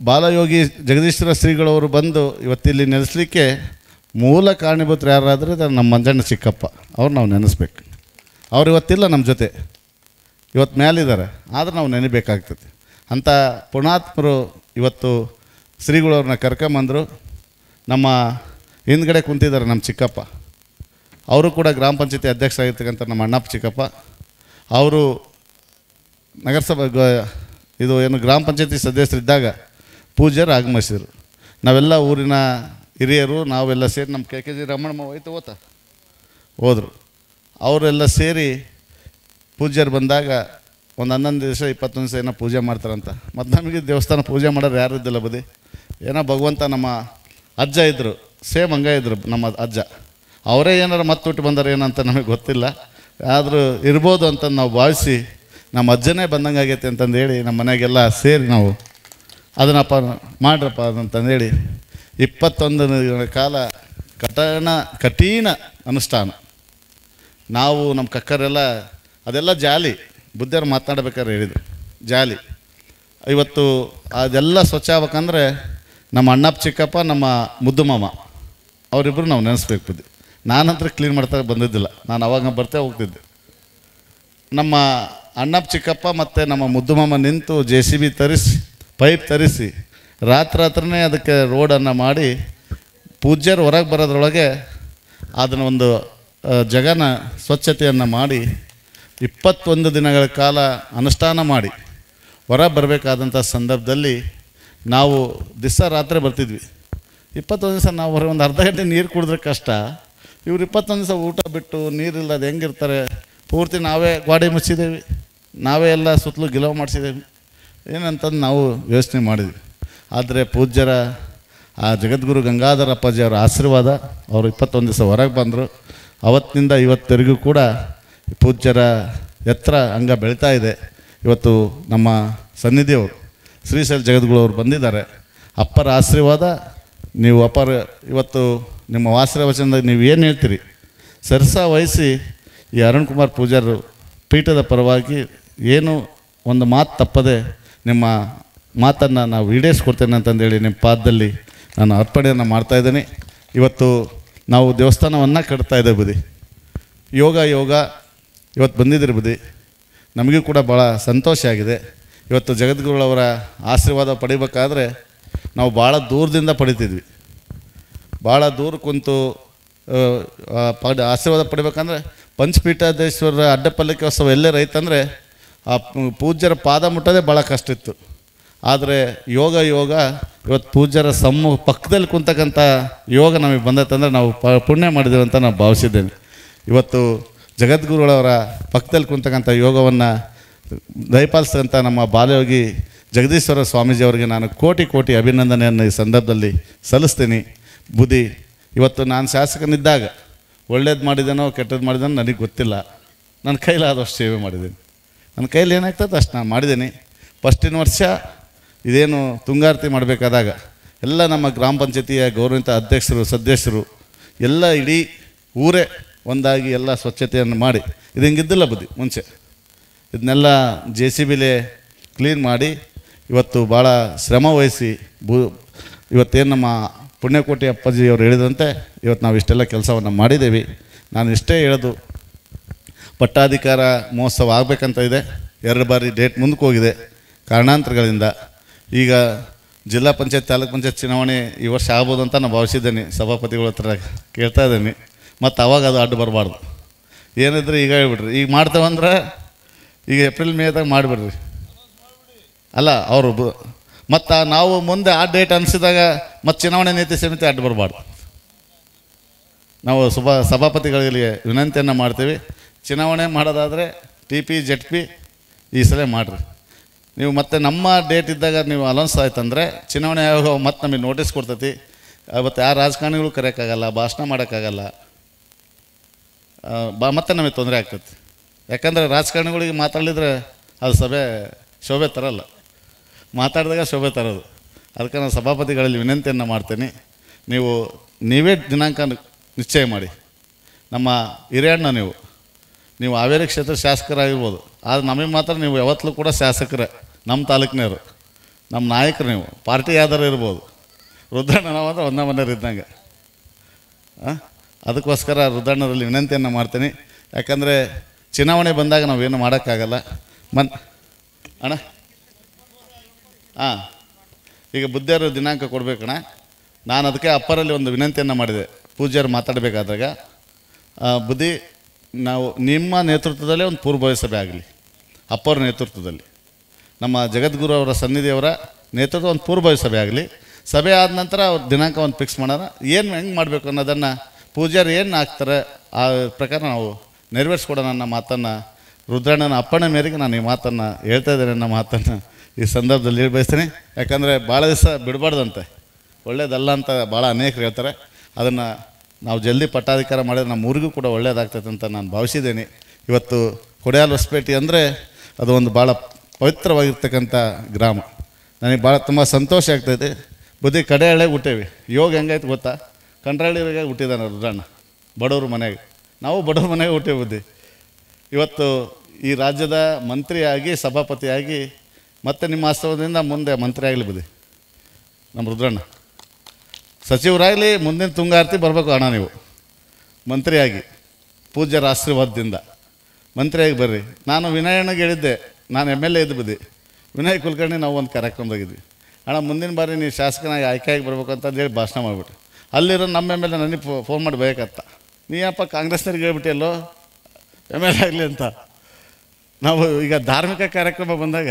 S3: ಬಾಲಯೋಗಿ ಜಗದೀಶ್ವರ ಶ್ರೀಗಳವರು ಬಂದು ಇವತ್ತಿಲ್ಲಿ ನೆನೆಸ್ಲಿಕ್ಕೆ ಮೂಲ ಕಾರಣೀಭೂತರು ಯಾರಾದರೆ ನಮ್ಮ ಮಂಜಣ್ಣ ಚಿಕ್ಕಪ್ಪ, ಅವ್ರು ನಾವು ನೆನೆಸ್ಬೇಕು. ಅವ್ರು ಇವತ್ತಿಲ್ಲ ನಮ್ಮ ಜೊತೆ, ಇವತ್ತು ಮೇಲಿದ್ದಾರೆ, ಆದರೆ ನಾವು ನೆನೆಬೇಕಾಗ್ತದೆ. ಅಂಥ ಪುಣಾತ್ಮರು ಇವತ್ತು ಶ್ರೀಗಳವ್ರನ್ನ ಕರ್ಕೊಂಬಂದರು. ನಮ್ಮ ಹಿಂದ್ಗಡೆ ಕುಂತಿದ್ದಾರೆ ನಮ್ಮ ಚಿಕ್ಕಪ್ಪ, ಅವರು ಕೂಡ ಗ್ರಾಮ ಪಂಚಾಯತಿ ಅಧ್ಯಕ್ಷರಾಗಿರ್ತಕ್ಕಂಥ ನಮ್ಮ ಅಣ್ಣಪ್ಪ ಚಿಕ್ಕಪ್ಪ. ಅವರು ನಗರಸಭೆ ಇದು ಏನು ಗ್ರಾಮ ಪಂಚಾಯತಿ ಸದಸ್ಯರಿದ್ದಾಗ ಪೂಜ್ಯರು ಆಗಮಿಸಿದರು. ನಾವೆಲ್ಲ ಊರಿನ ಹಿರಿಯರು ನಾವೆಲ್ಲ ಸೇರಿ ನಮ್ಮ ಕೆ ಜಿ ರಮಣಮ್ಮ ಹೋದರು. ಅವರೆಲ್ಲ ಸೇರಿ ಪೂಜ್ಯರು ಬಂದಾಗ ಒಂದು 11 ದಿವಸ 21 ದಿವಸ ಏನೋ ಪೂಜೆ ಮಾಡ್ತಾರಂತ. ಮತ್ತು ನಮಗೆ ದೇವಸ್ಥಾನ ಪೂಜೆ ಮಾಡೋರು ಯಾರು ಇದ್ದಿಲ್ಲ ಬದಿ. ಏನೋ ಭಗವಂತ ನಮ್ಮ ಅಜ್ಜ ಇದ್ದರು, ಸೇಮ್ ಹಂಗೆ ಇದ್ದರು ನಮ್ಮ ಅಜ್ಜ. ಅವರೇ ಏನಾರು ಮತ್ತೆ ಹುಟ್ಟು ಬಂದಾರೆ ಏನಂತ ನಮಗೆ ಗೊತ್ತಿಲ್ಲ, ಆದರೂ ಇರ್ಬೋದು ಅಂತ ನಾವು ಭಾವಿಸಿ ನಮ್ಮ ಅಜ್ಜನೇ ಬಂದಂಗೆ ಆಗೈತೆ ಅಂತಂದೇಳಿ ನಮ್ಮ ಮನೆಗೆಲ್ಲ ಸೇರಿ ನಾವು ಅದನ್ನಪ್ಪ ಮಾಡ್ರಪ್ಪ ಅಂತಂದೇಳಿ 21 ದಿನಗಳ ಕಾಲ ಕಠಿಣ ಅನುಷ್ಠಾನ. ನಾವು ನಮ್ಮ ಕಕ್ಕರೆಲ್ಲ ಅದೆಲ್ಲ ಜಾಲಿ, ಬುದ್ಧಿಯವ್ರು ಮಾತನಾಡ್ಬೇಕಾದ್ರೆ ಹೇಳಿದರು ಜಾಲಿ. ಇವತ್ತು ಅದೆಲ್ಲ ಸ್ವಚ್ಛ ಆಗ್ಬೇಕಂದ್ರೆ ನಮ್ಮ ಅಣ್ಣಪ್ಪ ಚಿಕ್ಕಪ್ಪ ನಮ್ಮ ಮುದ್ದು ಮಾಮ ಅವರಿಬ್ಬರು ನಾವು ನೆನೆಸ್ಬೇಕು ಬುದ್ಧಿ. ನಾನಂತರ ಕ್ಲೀನ್ ಮಾಡ್ತಾ ಬಂದಿದ್ದಿಲ್ಲ, ನಾನು ಅವಾಗ ಬರ್ತಾ ಹೋಗ್ತಿದ್ದೆ. ನಮ್ಮ ಅಣ್ಣಪ್ಪ ಚಿಕ್ಕಪ್ಪ ಮತ್ತು ನಮ್ಮ ಮುದ್ದು ಮಾಮ ನಿಂತು JCB ತರಿಸಿ ಪೈಪ್ ತರಿಸಿ ರಾತ್ರಿನೇ ಅದಕ್ಕೆ ರೋಡನ್ನು ಮಾಡಿ ಪೂಜ್ಯರು ಹೊರಗೆ ಬರೋದ್ರೊಳಗೆ ಅದನ್ನು ಒಂದು ಜಗನ ಸ್ವಚ್ಛತೆಯನ್ನು ಮಾಡಿ 21 ದಿನಗಳ ಕಾಲ ಅನುಷ್ಠಾನ ಮಾಡಿ ಹೊರಗೆ ಬರಬೇಕಾದಂಥ ಸಂದರ್ಭದಲ್ಲಿ ನಾವು ರಾತ್ರಿ ಬರ್ತಿದ್ವಿ. 21 ದಿವಸ ನಾವು ಹೊರ ಒಂದು ಅರ್ಧ ಗಂಟೆ ನೀರು ಕುಡಿದ್ರೆ ಕಷ್ಟ, ಇವ್ರು 21 ದಿವಸ ಊಟ ಬಿಟ್ಟು ನೀರಿಲ್ಲದೆ ಹೆಂಗಿರ್ತಾರೆ. ಪೂರ್ತಿ ನಾವೇ ಗೋಡೆ ಮುಚ್ಚಿದ್ದೇವೆ, ನಾವೇ ಎಲ್ಲ ಸುತ್ತಲೂ ಗಿಲವು ಮಾಡಿಸಿದ್ದೇವೆ ಏನಂತಂದು ನಾವು ಯೋಚನೆ ಮಾಡಿದ್ವಿ. ಆದರೆ ಪೂಜ್ಯರ ಆ ಜಗದ್ಗುರು ಗಂಗಾಧರ ಅಪ್ಪಾಜಿ ಅವರ ಆಶೀರ್ವಾದ, ಅವರು 21 ದಿವಸ ಹೊರಗೆ ಬಂದರು. ಅವತ್ತಿನಿಂದ ಇವತ್ತರೆಗೂ ಕೂಡ ಪೂಜ್ಯರ ಎತ್ತರ ಹಂಗೆ ಬೆಳೀತಾ ಇದೆ. ಇವತ್ತು ನಮ್ಮ ಸನ್ನಿಧಿಯವರು ಶ್ರೀಶೈಲ ಜಗದ್ಗುರು ಬಂದಿದ್ದಾರೆ. ಅಪ್ಪರ ಆಶೀರ್ವಾದ ನೀವು ಅಪ್ಪರ ಇವತ್ತು ನಿಮ್ಮ ಆಶೀರ್ವಚನದಾಗ ನೀವು ಏನು ಹೇಳ್ತೀರಿ ಸರಸ ವಹಿಸಿ ಈ ಅರುಣ್ ಕುಮಾರ್ ಪೂಜಾರು ಪೀಠದ ಪರವಾಗಿ ಏನು ಒಂದು ಮಾತು ತಪ್ಪದೆ ನಿಮ್ಮ ಮಾತನ್ನು ನಾವು ಈಡೇರಿಸ್ಕೊಡ್ತೇನೆ ಅಂತಂದೇಳಿ ನಿಮ್ಮ ಪಾದದಲ್ಲಿ ನಾನು ಅರ್ಪಣೆಯನ್ನು ಮಾಡ್ತಾಯಿದ್ದೀನಿ. ಇವತ್ತು ನಾವು ದೇವಸ್ಥಾನವನ್ನು ಕಟ್ತಾ ಇದ್ದೇವೆ ಬುದ್ಧಿ. ಯೋಗ ಇವತ್ತು ಬಂದಿದ್ದೀರಿ ಬುದ್ಧಿ, ನಮಗೂ ಕೂಡ ಭಾಳ ಸಂತೋಷ ಆಗಿದೆ. ಇವತ್ತು ಜಗದ್ಗುರುಗಳವರ ಆಶೀರ್ವಾದ ಪಡಿಬೇಕಾದ್ರೆ ನಾವು ಭಾಳ ದೂರದಿಂದ ಪಡಿತಿದ್ವಿ. ಭಾಳ ದೂರ ಕುಂತು ಆಶೀರ್ವಾದ ಪಡಿಬೇಕಂದ್ರೆ ಪಂಚಪೀಠಾಧೀಶ್ವರರ ಅಡ್ಡಪಲ್ಲಕ್ಕಿ ಉತ್ಸವ ಎಲ್ಲೇ ರೈತಂದರೆ ಆ ಪೂಜ್ಯರ ಪಾದ ಮುಟ್ಟೋದೇ ಭಾಳ ಕಷ್ಟ ಇತ್ತು. ಆದರೆ ಯೋಗ ಇವತ್ತು ಪೂಜ್ಯರ ಪಕ್ಕದಲ್ಲಿ ಕುಂತಕ್ಕಂಥ ಯೋಗ ನಮಗೆ ಬಂದೈತಂದ್ರೆ ನಾವು ಪುಣ್ಯ ಮಾಡಿದ್ದೇವೆ ಅಂತ ನಾನು ಭಾವಿಸಿದ್ದೇನೆ. ಇವತ್ತು ಜಗದ್ಗುರುಗಳವರ ಪಕ್ಕದಲ್ಲಿ ಕುಂತಕ್ಕಂಥ ಯೋಗವನ್ನು ದಯಪಾಲಿಸ್ತಕ್ಕಂಥ ನಮ್ಮ ಬಾಲಯೋಗಿ ಜಗದೀಶ್ವರ ಸ್ವಾಮೀಜಿಯವರಿಗೆ ನಾನು ಕೋಟಿ ಅಭಿನಂದನೆಯನ್ನು ಈ ಸಂದರ್ಭದಲ್ಲಿ ಸಲ್ಲಿಸ್ತೀನಿ. ಬುದ್ಧಿ ಇವತ್ತು ನಾನು ಶಾಸಕನಿದ್ದಾಗ ಒಳ್ಳೇದು ಮಾಡಿದ್ದೇನೋ ಕೆಟ್ಟದ್ದು ಮಾಡಿದ್ದೇನೋ ನನಗೆ ಗೊತ್ತಿಲ್ಲ. ನನ್ನ ಕೈಲಾದಷ್ಟು ಸೇವೆ ಮಾಡಿದ್ದೀನಿ, ನನ್ನ ಕೈಲಿ ಏನಾಗ್ತದೆ ಅಷ್ಟು ನಾನು ಮಾಡಿದ್ದೀನಿ. ಫಸ್ಟಿನ ವರ್ಷ ಇದೇನು ತುಂಗಾರತಿ ಮಾಡಬೇಕಾದಾಗ ಎಲ್ಲ ನಮ್ಮ ಗ್ರಾಮ ಪಂಚಾಯತಿಯ ಗೌರವಿತ ಅಧ್ಯಕ್ಷರು ಸದಸ್ಯರು ಎಲ್ಲ ಇಡೀ ಊರೇ ಒಂದಾಗಿ ಎಲ್ಲ ಸ್ವಚ್ಛತೆಯನ್ನು ಮಾಡಿ, ಇದು ಹಿಂಗಿದ್ದಿಲ್ಲ ಬುದ್ಧಿ ಮುಂಚೆ. ಇದನ್ನೆಲ್ಲ JCBಲೇ ಕ್ಲೀನ್ ಮಾಡಿ ಇವತ್ತು ಭಾಳ ಶ್ರಮ ವಹಿಸಿ ಇವತ್ತೇನು ನಮ್ಮ ಪುಣ್ಯಕೋಟಿ ಅಪ್ಪಾಜಿಯವರು ಹೇಳಿದಂತೆ ಇವತ್ತು ನಾವು ಇಷ್ಟೆಲ್ಲ ಕೆಲಸವನ್ನು ಮಾಡಿದ್ದೇವೆ. ನಾನು ಇಷ್ಟೇ ಹೇಳೋದು, ಪಟ್ಟಾಧಿಕಾರ ಮಹೋತ್ಸವ ಆಗಬೇಕಂತ ಇದೆ. 2 ಬಾರಿ ಡೇಟ್ ಮುಂದಕ್ಕೆ ಹೋಗಿದೆ ಕಾರಣಾಂತರಗಳಿಂದ. ಈಗ ಜಿಲ್ಲಾ ಪಂಚಾಯತ್ ತಾಲೂಕು ಪಂಚಾಯತ್ ಚುನಾವಣೆ ಈ ವರ್ಷ ಆಗ್ಬೋದು ಅಂತ ನಾನು ಭಾವಿಸಿದ್ದೇನೆ. ಸಭಾಪತಿಗಳ ಹತ್ರ ಕೇಳ್ತಾ ಇದ್ದೀನಿ. ಮತ್ತು ಅವಾಗ ಅದು ಅಡ್ಡು ಬರಬಾರ್ದು. ಏನಿದ್ರೆ ಈಗ ಹೇಳ್ಬಿಡ್ರಿ, ಈಗ ಮಾಡ್ತೇವಂದ್ರೆ ಈಗ ಏಪ್ರಿಲ್ ಮೇದಾಗ ಮಾಡಿಬಿಡ್ರಿ. ಅಲ್ಲ ಅವರು ಮತ್ತು ನಾವು ಮುಂದೆ ಆ ಡೇಟ್ ಅನಿಸಿದಾಗ ಮತ್ತು ಚುನಾವಣೆ ನೀತಿ ಸಮಿತಿ ಅಡ್ಡು ಬರಬಾರ್ದು. ನಾವು ಸಭಾಪತಿಗಳಿಗೆ ವಿನಂತಿಯನ್ನು ಮಾಡ್ತೀವಿ, ಚುನಾವಣೆ ಮಾಡೋದಾದರೆ TP ZP ಈ ಸಲ ಮಾಡಿರಿ. ನೀವು ಮತ್ತೆ ನಮ್ಮ ಡೇಟ್ ಇದ್ದಾಗ ನೀವು ಅಲೌನ್ಸ್ ಆಯ್ತಂದರೆ ಚುನಾವಣೆ ಆಯೋಗ ಮತ್ತೆ ನಮಗೆ ನೋಟಿಸ್ ಕೊಡ್ತೈತಿ. ಅವತ್ತು ಯಾರು ರಾಜಕಾರಣಿಗಳು ಕರೆಯೋಕ್ಕಾಗಲ್ಲ, ಭಾಷಣ ಮಾಡೋಕ್ಕಾಗಲ್ಲ, ಮತ್ತೆ ನಮಗೆ ತೊಂದರೆ ಆಗ್ತೈತಿ. ಯಾಕಂದರೆ ರಾಜಕಾರಣಿಗಳಿಗೆ ಮಾತಾಡಿದ್ರೆ ಅದು ಶೋಭೆ ತರಲ್ಲ, ಮಾತಾಡಿದಾಗ ಶೋಭೆ ತರೋದು. ಅದಕ್ಕೆ ನಾನು ಸಭಾಪತಿಗಳಲ್ಲಿ ವಿನಂತಿಯನ್ನು ಮಾಡ್ತೇನೆ, ನೀವೇ ದಿನಾಂಕ ನಿಶ್ಚಯ ಮಾಡಿ. ನಮ್ಮ ಹಿರಿಯಣ್ಣ ನೀವು ಹಾವೇರಿ ಕ್ಷೇತ್ರ ಶಾಸಕರಾಗಿರ್ಬೋದು, ಆದರೆ ನಮಗೆ ಮಾತ್ರ ನೀವು ಯಾವತ್ತಲೂ ಕೂಡ ಶಾಸಕರೇ, ನಮ್ಮ ತಾಲೂಕಿನವರು, ನಮ್ಮ ನಾಯಕರು. ನೀವು ಪಾರ್ಟಿ ಯಾವ್ದಾರು ಇರ್ಬೋದು, ರುದ್ರಣ್ಣ ನಾವಂದ್ರೆ ಒಂದೇ ಮನೆಯವ್ರು ಇದ್ದಂಗೆ. ಅದಕ್ಕೋಸ್ಕರ ರುದ್ರಣ್ಣರಲ್ಲಿ ವಿನಂತಿಯನ್ನು ಮಾಡ್ತೀನಿ. ಯಾಕಂದರೆ ಚುನಾವಣೆ ಬಂದಾಗ ನಾವೇನು ಮಾಡೋಕ್ಕಾಗಲ್ಲ. ಅಣ್ಣ ಈಗ ಬುದ್ಧಿಯವರು ದಿನಾಂಕ ಕೊಡಬೇಕಣ್ಣ. ನಾನು ಅದಕ್ಕೆ ಅಪ್ಪರಲ್ಲಿ ಒಂದು ವಿನಂತಿಯನ್ನು ಮಾಡಿದೆ, ಪೂಜ್ಯರು ಮಾತಾಡಬೇಕಾದಾಗ ಬುದ್ಧಿ ನಾವು ನಿಮ್ಮ ನೇತೃತ್ವದಲ್ಲೇ ಒಂದು ಪೂರ್ವಭಾವಿ ಸಭೆ ಆಗಲಿ, ಅಪ್ಪರ ನೇತೃತ್ವದಲ್ಲಿ ನಮ್ಮ ಜಗದ್ಗುರು ಅವರ ಸನ್ನಿಧಿಯವರ ನೇತೃತ್ವ ಒಂದು ಪೂರ್ವಭಾವಿ ಸಭೆ ಆಗಲಿ. ಸಭೆ ಆದ ನಂತರ ಅವ್ರು ದಿನಾಂಕ ಒಂದು ಫಿಕ್ಸ್ ಮಾಡೋಣ, ಏನು ಹೆಂಗೆ ಮಾಡಬೇಕು ಅನ್ನೋದನ್ನು ಪೂಜಾರಿ ಏನು ಹಾಕ್ತಾರೆ ಆ ಪ್ರಕಾರ ನಾವು ನೆರವೇರಿಸ್ಕೊಡೋಣ ಅನ್ನೋ ಮಾತನ್ನು ರುದ್ರಣ್ಣನ ಅಪ್ಪಣೆ ಮೇರೆಗೆ ನಾನು ಈ ಮಾತನ್ನು ಹೇಳ್ತಾ ಇದ್ದೇನೆ ಅನ್ನೋ ಮಾತನ್ನು ಈ ಸಂದರ್ಭದಲ್ಲಿ ಹೇಳಿ ಬಯಸ್ತೀನಿ. ಯಾಕಂದರೆ ಭಾಳ ದಿವಸ ಬಿಡಬಾರ್ದಂತೆ, ಒಳ್ಳೇದಲ್ಲ ಅಂತ ಭಾಳ ಅನೇಕರು ಹೇಳ್ತಾರೆ. ಅದನ್ನು ನಾವು ಜಲ್ದಿ ಪಟ್ಟಾಧಿಕಾರ ಮಾಡಿದ್ರೆ ನಮ್ಮ ಊರಿಗೂ ಕೂಡ ಒಳ್ಳೇದಾಗ್ತೈತೆ ಅಂತ ನಾನು ಭಾವಿಸಿದ್ದೇನೆ. ಇವತ್ತು ಕೊಡಿಯಾಲ್ ಹೊಸಪೇಟೆ ಅಂದರೆ ಅದು ಒಂದು ಭಾಳ ಪವಿತ್ರವಾಗಿರ್ತಕ್ಕಂಥ ಗ್ರಾಮ. ನನಗೆ ಭಾಳ ತುಂಬ ಸಂತೋಷ ಆಗ್ತೈತೆ. ಬುದ್ಧಿ ಕಡೆ ಹಳ್ಳಿಗೆ ಹುಟ್ಟೇವಿ. ಯೋಗ ಹೆಂಗಾಯ್ತು ಗೊತ್ತಾ? ಕಂಡ್ರಳ್ಳಿಗೆ ಹುಟ್ಟಿದಾನೆ ರುದ್ರಣ್ಣ, ಬಡವ್ರ ಮನೆಗೆ. ನಾವು ಬಡವ್ರ ಮನೆಗೆ ಹುಟ್ಟೇವಿ ಬುದ್ಧಿ. ಇವತ್ತು ಈ ರಾಜ್ಯದ ಮಂತ್ರಿಯಾಗಿ, ಸಭಾಪತಿಯಾಗಿ, ಮತ್ತು ನಿಮ್ಮ ಆಶ್ರಮದಿಂದ ಮುಂದೆ ಮಂತ್ರಿ ಆಗಲಿ ಬುದ್ಧಿ ನಮ್ಮ ರುದ್ರಣ್ಣ. ಸಚಿವರಾಗಲಿ, ಮುಂದಿನ ತುಂಗಾರ್ತಿ ಬರಬೇಕು ಅಣ್ಣ ನೀವು ಮಂತ್ರಿಯಾಗಿ, ಪೂಜ್ಯರ ಆಶೀರ್ವಾದದಿಂದ ಮಂತ್ರಿಯಾಗಿ ಬರ್ರಿ. ನಾನು ವಿನಯಣ್ಣಗೆ ಹೇಳಿದ್ದೆ, ನಾನು MLA ಇದ್ದು ಬುದ್ಧಿ, ವಿನಯ್ ಕುಲಕರ್ಣಿ ನಾವು ಒಂದು ಕಾರ್ಯಕ್ರಮದಾಗಿದ್ವಿ. ಅಣ್ಣ ಮುಂದಿನ ಬಾರಿ ನೀವು ಶಾಸಕನಾಗಿ ಆಯ್ಕೆಯಾಗಿ ಬರ್ಬೇಕು ಅಂತಂದೇಳಿ ಭಾಷಣ ಮಾಡಿಬಿಟ್ಟು, ಅಲ್ಲಿರೋ ನಮ್ಮ MLA ನನಗೆ ಫೋನ್ ಮಾಡಿ ಬೇಕತ್ತ, ನೀಯಪ್ಪ ಕಾಂಗ್ರೆಸ್ನವ್ರಿಗೆ ಹೇಳ್ಬಿಟ್ಟಿಯಲ್ಲೋ MLA ಆಗಲಿ ಅಂತ. ನಾವು ಈಗ ಧಾರ್ಮಿಕ ಕಾರ್ಯಕ್ರಮ ಬಂದಾಗ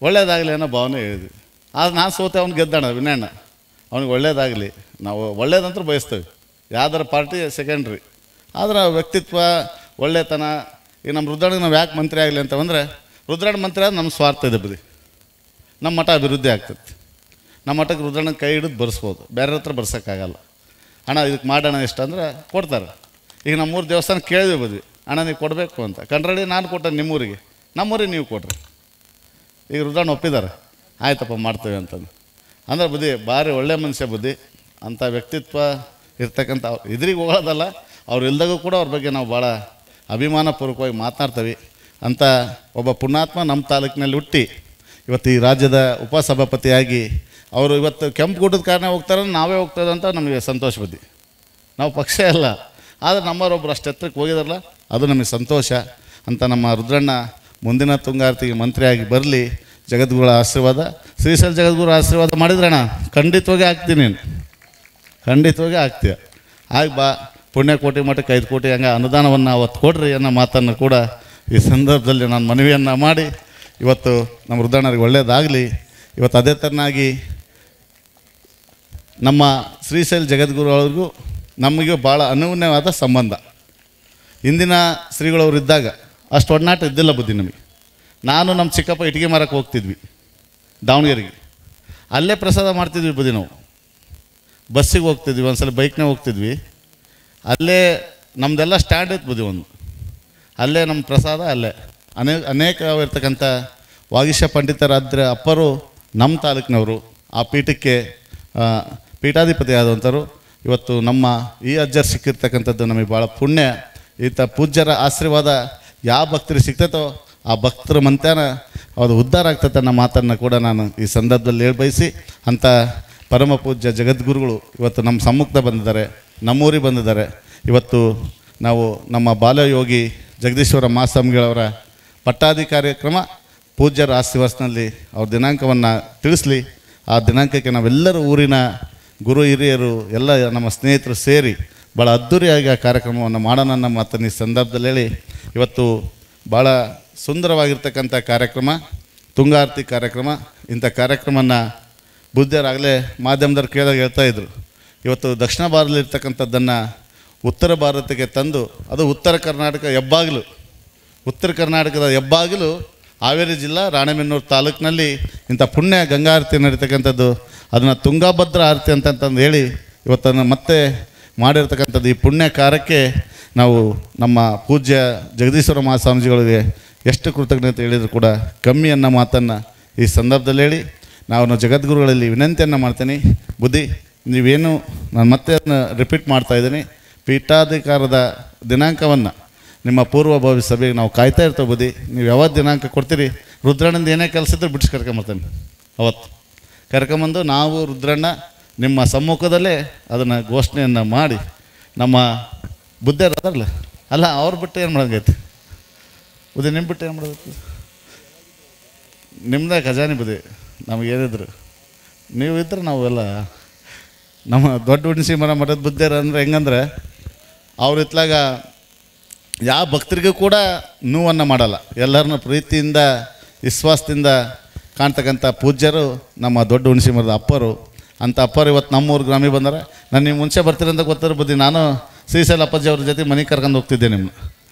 S3: ಒಳ್ಳೇದಾಗಲಿ ಅನ್ನೋ ಭಾವನೆ ಹೇಳಿದ್ವಿ. ಆದ್ರೆ ನಾನು ಸೋತೆ ಅವ್ನು ಗೆದ್ದಣ ವಿನಯಣ್ಣ, ಅವ್ನಿಗೆ ಒಳ್ಳೇದಾಗಲಿ, ನಾವು ಒಳ್ಳೇದಂತೂ ಬಯಸ್ತೇವೆ. ಯಾವ್ದಾರ ಪಾರ್ಟಿ ಸೆಕೆಂಡ್ರಿ, ಆದ್ರೆ ವ್ಯಕ್ತಿತ್ವ, ಒಳ್ಳೆತನ. ಈಗ ನಮ್ಮ ರುದ್ರಣ್ಣಿಗೆ ನಾವು ಯಾಕೆ ಮಂತ್ರಿ ಆಗಲಿ ಅಂತಂದರೆ, ರುದ್ರಣ್ಣ ಮಂತ್ರಿ ಆದ್ರೆ ನಮ್ಮ ಸ್ವಾರ್ಥ ಇದೆ ಬುದ್ಧಿ, ನಮ್ಮ ಮಠ ಅಭಿವೃದ್ಧಿ ಆಗ್ತೈತಿ. ನಮ್ಮ ಮಠಕ್ಕೆ ರುದ್ರಣ್ಣ ಕೈ ಹಿಡಿದು ಬರ್ಸ್ಬೋದು, ಬೇರೆ ಹತ್ರ ಬರ್ಸೋಕ್ಕಾಗಲ್ಲ. ಅಣ್ಣ ಇದಕ್ಕೆ ಮಾಡೋಣ ಎಷ್ಟು ಅಂದ್ರೆ ಕೊಡ್ತಾರೆ. ಈಗ ನಮ್ಮೂರು ದೇವಸ್ಥಾನ ಕೇಳಿದ್ವಿ ಬುದ್ಧಿ, ಅಣ್ಣ ನೀವು ಕೊಡಬೇಕು ಅಂತ. ಕಂಡ್ರಳ್ಳಿ ನಾನು ಕೊಟ್ಟೆ ನಿಮ್ಮೂರಿಗೆ, ನಮ್ಮೂರಿಗೆ ನೀವು ಕೊಡ್ರಿ. ಈಗ ರುದ್ರಣ್ಣ ಒಪ್ಪಿದ್ದಾರೆ, ಆಯ್ತಪ್ಪ ಮಾಡ್ತೇವೆ ಅಂತಂದು. ಅಂದ್ರೆ ಬುದ್ಧಿ ಭಾರಿ ಒಳ್ಳೆ ಮನುಷ್ಯ ಬುದ್ಧಿ. ಅಂಥ ವ್ಯಕ್ತಿತ್ವ ಇರ್ತಕ್ಕಂಥ ಇದ್ರಿಗೆ ಹೋಗೋದಲ್ಲ, ಅವ್ರು ಇಲ್ದಾಗೂ ಕೂಡ ಅವ್ರ ಬಗ್ಗೆ ನಾವು ಭಾಳ ಅಭಿಮಾನಪೂರ್ವಕವಾಗಿ ಮಾತನಾಡ್ತೀವಿ. ಅಂಥ ಒಬ್ಬ ಪುಣ್ಯಾತ್ಮ ನಮ್ಮ ತಾಲೂಕಿನಲ್ಲಿ ಹುಟ್ಟಿ ಇವತ್ತು ಈ ರಾಜ್ಯದ ಉಪಸಭಾಪತಿಯಾಗಿ ಅವರು ಇವತ್ತು ಕೆಂಪುಗೂಟದ ಕಾರಣ ಹೋಗ್ತಾರೆ, ನಾವೇ ಹೋಗ್ತದೆ ಅಂತ ನಮಗೆ ಸಂತೋಷ ಬುದ್ಧಿ. ನಾವು ಪಕ್ಷ ಅಲ್ಲ, ಆದರೆ ನಮ್ಮವರೊಬ್ಬರು ಅಷ್ಟು ಎತ್ತರಕ್ಕೆ ಹೋಗಿದಾರಲ್ಲ, ಅದು ನಮಗೆ ಸಂತೋಷ ಅಂತ. ನಮ್ಮ ರುದ್ರಣ್ಣ ಮುಂದಿನ ತುಂಗಾರ್ತಿಗೆ ಮಂತ್ರಿಯಾಗಿ ಬರಲಿ. ಜಗದ್ಗುರುಗಳ ಆಶೀರ್ವಾದ, ಶ್ರೀಶೈಲ ಜಗದ್ಗುರು ಆಶೀರ್ವಾದ ಮಾಡಿದ್ರಣ್ಣ ಖಂಡಿತವಾಗಿ ಆಗ್ತೀನಿ, ಖಂಡಿತವಾಗಿ ಆಗ್ತೀಯ. ಆಗ ಬಾ, ಪುಣ್ಯಕೋಟಿ ಮಠಕ್ಕೆ 5 ಕೋಟಿ ಹಂಗೆ ಅನುದಾನವನ್ನು ಅವತ್ತು ಕೊಡ್ರಿ ಅನ್ನೋ ಮಾತನ್ನು ಕೂಡ ಈ ಸಂದರ್ಭದಲ್ಲಿ ನಾನು ಮನವಿಯನ್ನು ಮಾಡಿ, ಇವತ್ತು ನಮ್ಮ ರುದ್ರಣ್ಣರಿಗೆ ಒಳ್ಳೆಯದಾಗಲಿ. ಇವತ್ತು ಅದೇ ಥರನಾಗಿ ನಮ್ಮ ಶ್ರೀಶೈಲ ಜಗದ್ಗುರು ಅವ್ರಿಗೂ ನಮಗೂ ಭಾಳ ಅನನ್ಯವಾದ ಸಂಬಂಧ. ಇಂದಿನ ಶ್ರೀಗಳವರು ಇದ್ದಾಗ ಅಷ್ಟು ಒಡನಾಟ ಇದ್ದಿಲ್ಲ ಬುದ್ಧಿ ನಮಗೆ. ನಾನು ನಮ್ಮ ಚಿಕ್ಕಪ್ಪ ಇಟ್ಟಿಗೆ ಮಾರಕ್ಕೆ ಹೋಗ್ತಿದ್ವಿ ದಾವಣಗೆರೆಗೆ, ಅಲ್ಲೇ ಪ್ರಸಾದ ಮಾಡ್ತಿದ್ವಿ ಬುದ್ಧಿ. ನಾವು ಬಸ್ಸಿಗೆ ಹೋಗ್ತಿದ್ವಿ, ಒಂದ್ಸಲ ಬೈಕ್ನಾಗ ಹೋಗ್ತಿದ್ವಿ, ಅಲ್ಲೇ ನಮ್ಮದೆಲ್ಲ ಸ್ಟ್ಯಾಂಡ್ ಇತ್ತು ಬುದ್ಧಿ ಒಂದು, ಅಲ್ಲೇ ನಮ್ಮ ಪ್ರಸಾದ ಅಲ್ಲೇ. ಅನೇಕವಿರ್ತಕ್ಕಂಥ ವಾಗೀಶ ಪಂಡಿತರಾದ್ರ ಅಪ್ಪರು ನಮ್ಮ ತಾಲೂಕಿನವರು, ಆ ಪೀಠಕ್ಕೆ ಪೀಠಾಧಿಪತಿ ಆದಂಥವ್ರು. ಇವತ್ತು ನಮ್ಮ ಈ ಅಜ್ಜರು ಸಿಕ್ಕಿರ್ತಕ್ಕಂಥದ್ದು ನಮಗೆ ಭಾಳ ಪುಣ್ಯ. ಇಂಥ ಪೂಜ್ಯರ ಆಶೀರ್ವಾದ ಯಾವ ಭಕ್ತರಿಗೆ ಸಿಗ್ತೈತೋ ಆ ಭಕ್ತರ ಮಂತ್ಯಾನ ಅದು ಉದ್ಧಾರ ಆಗ್ತೈತೆ ಅನ್ನೋ ಮಾತನ್ನು ಕೂಡ ನಾನು ಈ ಸಂದರ್ಭದಲ್ಲಿ ಹೇಳಿ ಬಯಸಿ, ಅಂಥ ಪರಮ ಪೂಜ್ಯ ಜಗದ್ಗುರುಗಳು ಇವತ್ತು ನಮ್ಮ ಸಮ್ಮುಖದ ಬಂದಿದ್ದಾರೆ, ನಮ್ಮೂರಿಗೆ ಬಂದಿದ್ದಾರೆ. ಇವತ್ತು ನಾವು ನಮ್ಮ ಬಾಲಯೋಗಿ ಜಗದೀಶ್ವರ ಮಹಾಸ್ವಾಮಿಗಳವರ ಪಟ್ಟಾಧಿ ಕಾರ್ಯಕ್ರಮ ಪೂಜ್ಯರ ಆಶೀರ್ವಾಸನಲ್ಲಿ ಅವ್ರ ದಿನಾಂಕವನ್ನು ತಿಳಿಸ್ಲಿ. ಆ ದಿನಾಂಕಕ್ಕೆ ನಾವೆಲ್ಲರೂ ಊರಿನ ಗುರು ಹಿರಿಯರು ಎಲ್ಲ ನಮ್ಮ ಸ್ನೇಹಿತರು ಸೇರಿ ಭಾಳ ಅದ್ಧೂರಿಯಾಗಿ ಆ ಕಾರ್ಯಕ್ರಮವನ್ನು ಮಾಡೋಣ ಅನ್ನೋ ಮಾತನ್ನು ಈ ಸಂದರ್ಭದಲ್ಲಿ ಹೇಳಿ, ಇವತ್ತು ಭಾಳ ಸುಂದರವಾಗಿರ್ತಕ್ಕಂಥ ಕಾರ್ಯಕ್ರಮ ತುಂಗಾರತಿ ಕಾರ್ಯಕ್ರಮ. ಇಂಥ ಕಾರ್ಯಕ್ರಮವನ್ನು ಬುದ್ಧರಾಗಲೇ ಮಾಧ್ಯಮದವ್ರು ಕೇಳಿದಾಗ ಹೇಳ್ತಾಯಿದ್ರು, ಇವತ್ತು ದಕ್ಷಿಣ ಭಾರತದಲ್ಲಿರ್ತಕ್ಕಂಥದ್ದನ್ನು ಉತ್ತರ ಭಾರತಕ್ಕೆ ತಂದು, ಅದು ಉತ್ತರ ಕರ್ನಾಟಕ ಹೆಬ್ಬಾಗಿಲು, ಉತ್ತರ ಕರ್ನಾಟಕದ ಹೆಬ್ಬಾಗಿಲು ಹಾವೇರಿ ಜಿಲ್ಲಾ ರಾಣೆಬೆನ್ನೂರು ತಾಲೂಕಿನಲ್ಲಿ ಇಂಥ ಪುಣ್ಯ ಗಂಗಾ ಆರತಿ ನಡೀತಕ್ಕಂಥದ್ದು, ಅದನ್ನು ತುಂಗಾಭದ್ರಾ ಆರತಿ ಅಂತಂದು ಹೇಳಿ ಇವತ್ತನ್ನು ಮತ್ತೆ ಮಾಡಿರ್ತಕ್ಕಂಥದ್ದು. ಈ ಪುಣ್ಯ ಕಾರ್ಯಕ್ಕೆ ನಾವು ನಮ್ಮ ಪೂಜ್ಯ ಜಗದೀಶ್ವರ ಮಹಾಸ್ವಾಮೀಜಿಗಳಿಗೆ ಎಷ್ಟು ಕೃತಜ್ಞತೆ ಹೇಳಿದರೂ ಕೂಡ ಕಮ್ಮಿ ಅನ್ನೋ ಮಾತನ್ನು ಈ ಸಂದರ್ಭದಲ್ಲಿ ಹೇಳಿ, ನಾನು ಜಗದ್ಗುರುಗಳಲ್ಲಿ ವಿನಂತಿಯನ್ನು ಮಾಡ್ತೀನಿ. ಬುದ್ಧಿ ನೀವೇನು, ನಾನು ಮತ್ತೆ ಅದನ್ನು ರಿಪೀಟ್ ಮಾಡ್ತಾಯಿದ್ದೀನಿ, ಪೀಠಾಧಿಕಾರದ ದಿನಾಂಕವನ್ನು ನಿಮ್ಮ ಪೂರ್ವಭಾವಿ ಸಭೆಗೆ ನಾವು ಕಾಯ್ತಾ ಇರ್ತೇವೆ ಬುದ್ಧಿ. ನೀವು ಯಾವತ್ತು ದಿನಾಂಕ ಕೊಡ್ತೀರಿ, ರುದ್ರಣ್ಣಂದು ಏನೇ ಕೆಲಸ ಇದ್ದರೂ ಬಿಡಿಸಿ ಕರ್ಕೊಂಬರ್ತೇನೆ. ಅವತ್ತು ಕರ್ಕೊಂಬಂದು ನಾವು ರುದ್ರಣ್ಣ ನಿಮ್ಮ ಸಮ್ಮುಖದಲ್ಲೇ ಅದನ್ನು ಘೋಷಣೆಯನ್ನು ಮಾಡಿ, ನಮ್ಮ ಬುದ್ಧಿಯರು ಅದರಲ್ಲ ಅಲ್ಲ ಅವ್ರು ಬಿಟ್ಟು ಏನು ಮಾಡೋದೈತಿ ಬುದ್ಧಿ, ನಿಮ್ಮ ಬಿಟ್ಟು ಏನು ಮಾಡೋದೈತಿ, ನಿಮ್ಮದೇ ಖಜಾನೆ ಬುದ್ಧಿ. ನಮಗೇನಿದ್ರು ನೀವು ಇದ್ರೆ ನಾವೆಲ್ಲ ನಮ್ಮ ದೊಡ್ಡ ಹುಣಸಿ ಮಠದ ಬುದ್ಧಿಯರು ಅಂದರೆ ಹೆಂಗಂದ್ರೆ, ಅವ್ರು ಇತ್ಲಾಗ ಯಾವ ಭಕ್ತರಿಗೂ ಕೂಡ ನೋವನ್ನು ಮಾಡಲ್ಲ, ಎಲ್ಲರನ್ನ ಪ್ರೀತಿಯಿಂದ ವಿಶ್ವಾಸದಿಂದ ಕಾಣ್ತಕ್ಕಂಥ ಪೂಜ್ಯರು ನಮ್ಮ ದೊಡ್ಡ ಹುಣಸಿ ಮರದ ಅಪ್ಪರು. ಅಂಥ ಅಪ್ಪರು ಇವತ್ತು ನಮ್ಮೂರು ಗ್ರಾಮಿ ಬಂದರೆ ನಾನು ನೀವು ಮುಂಚೆ ಬರ್ತೀರಂತ ಗೊತ್ತಿರೋ ಬುದ್ಧಿ ನಾನು ಶ್ರೀಶೈಲ ಅಪ್ಪಾಜಿ ಅವ್ರ ಜೊತೆ ಮನೆಗೆ ಕರ್ಕೊಂಡು ಹೋಗ್ತಿದ್ದೆ.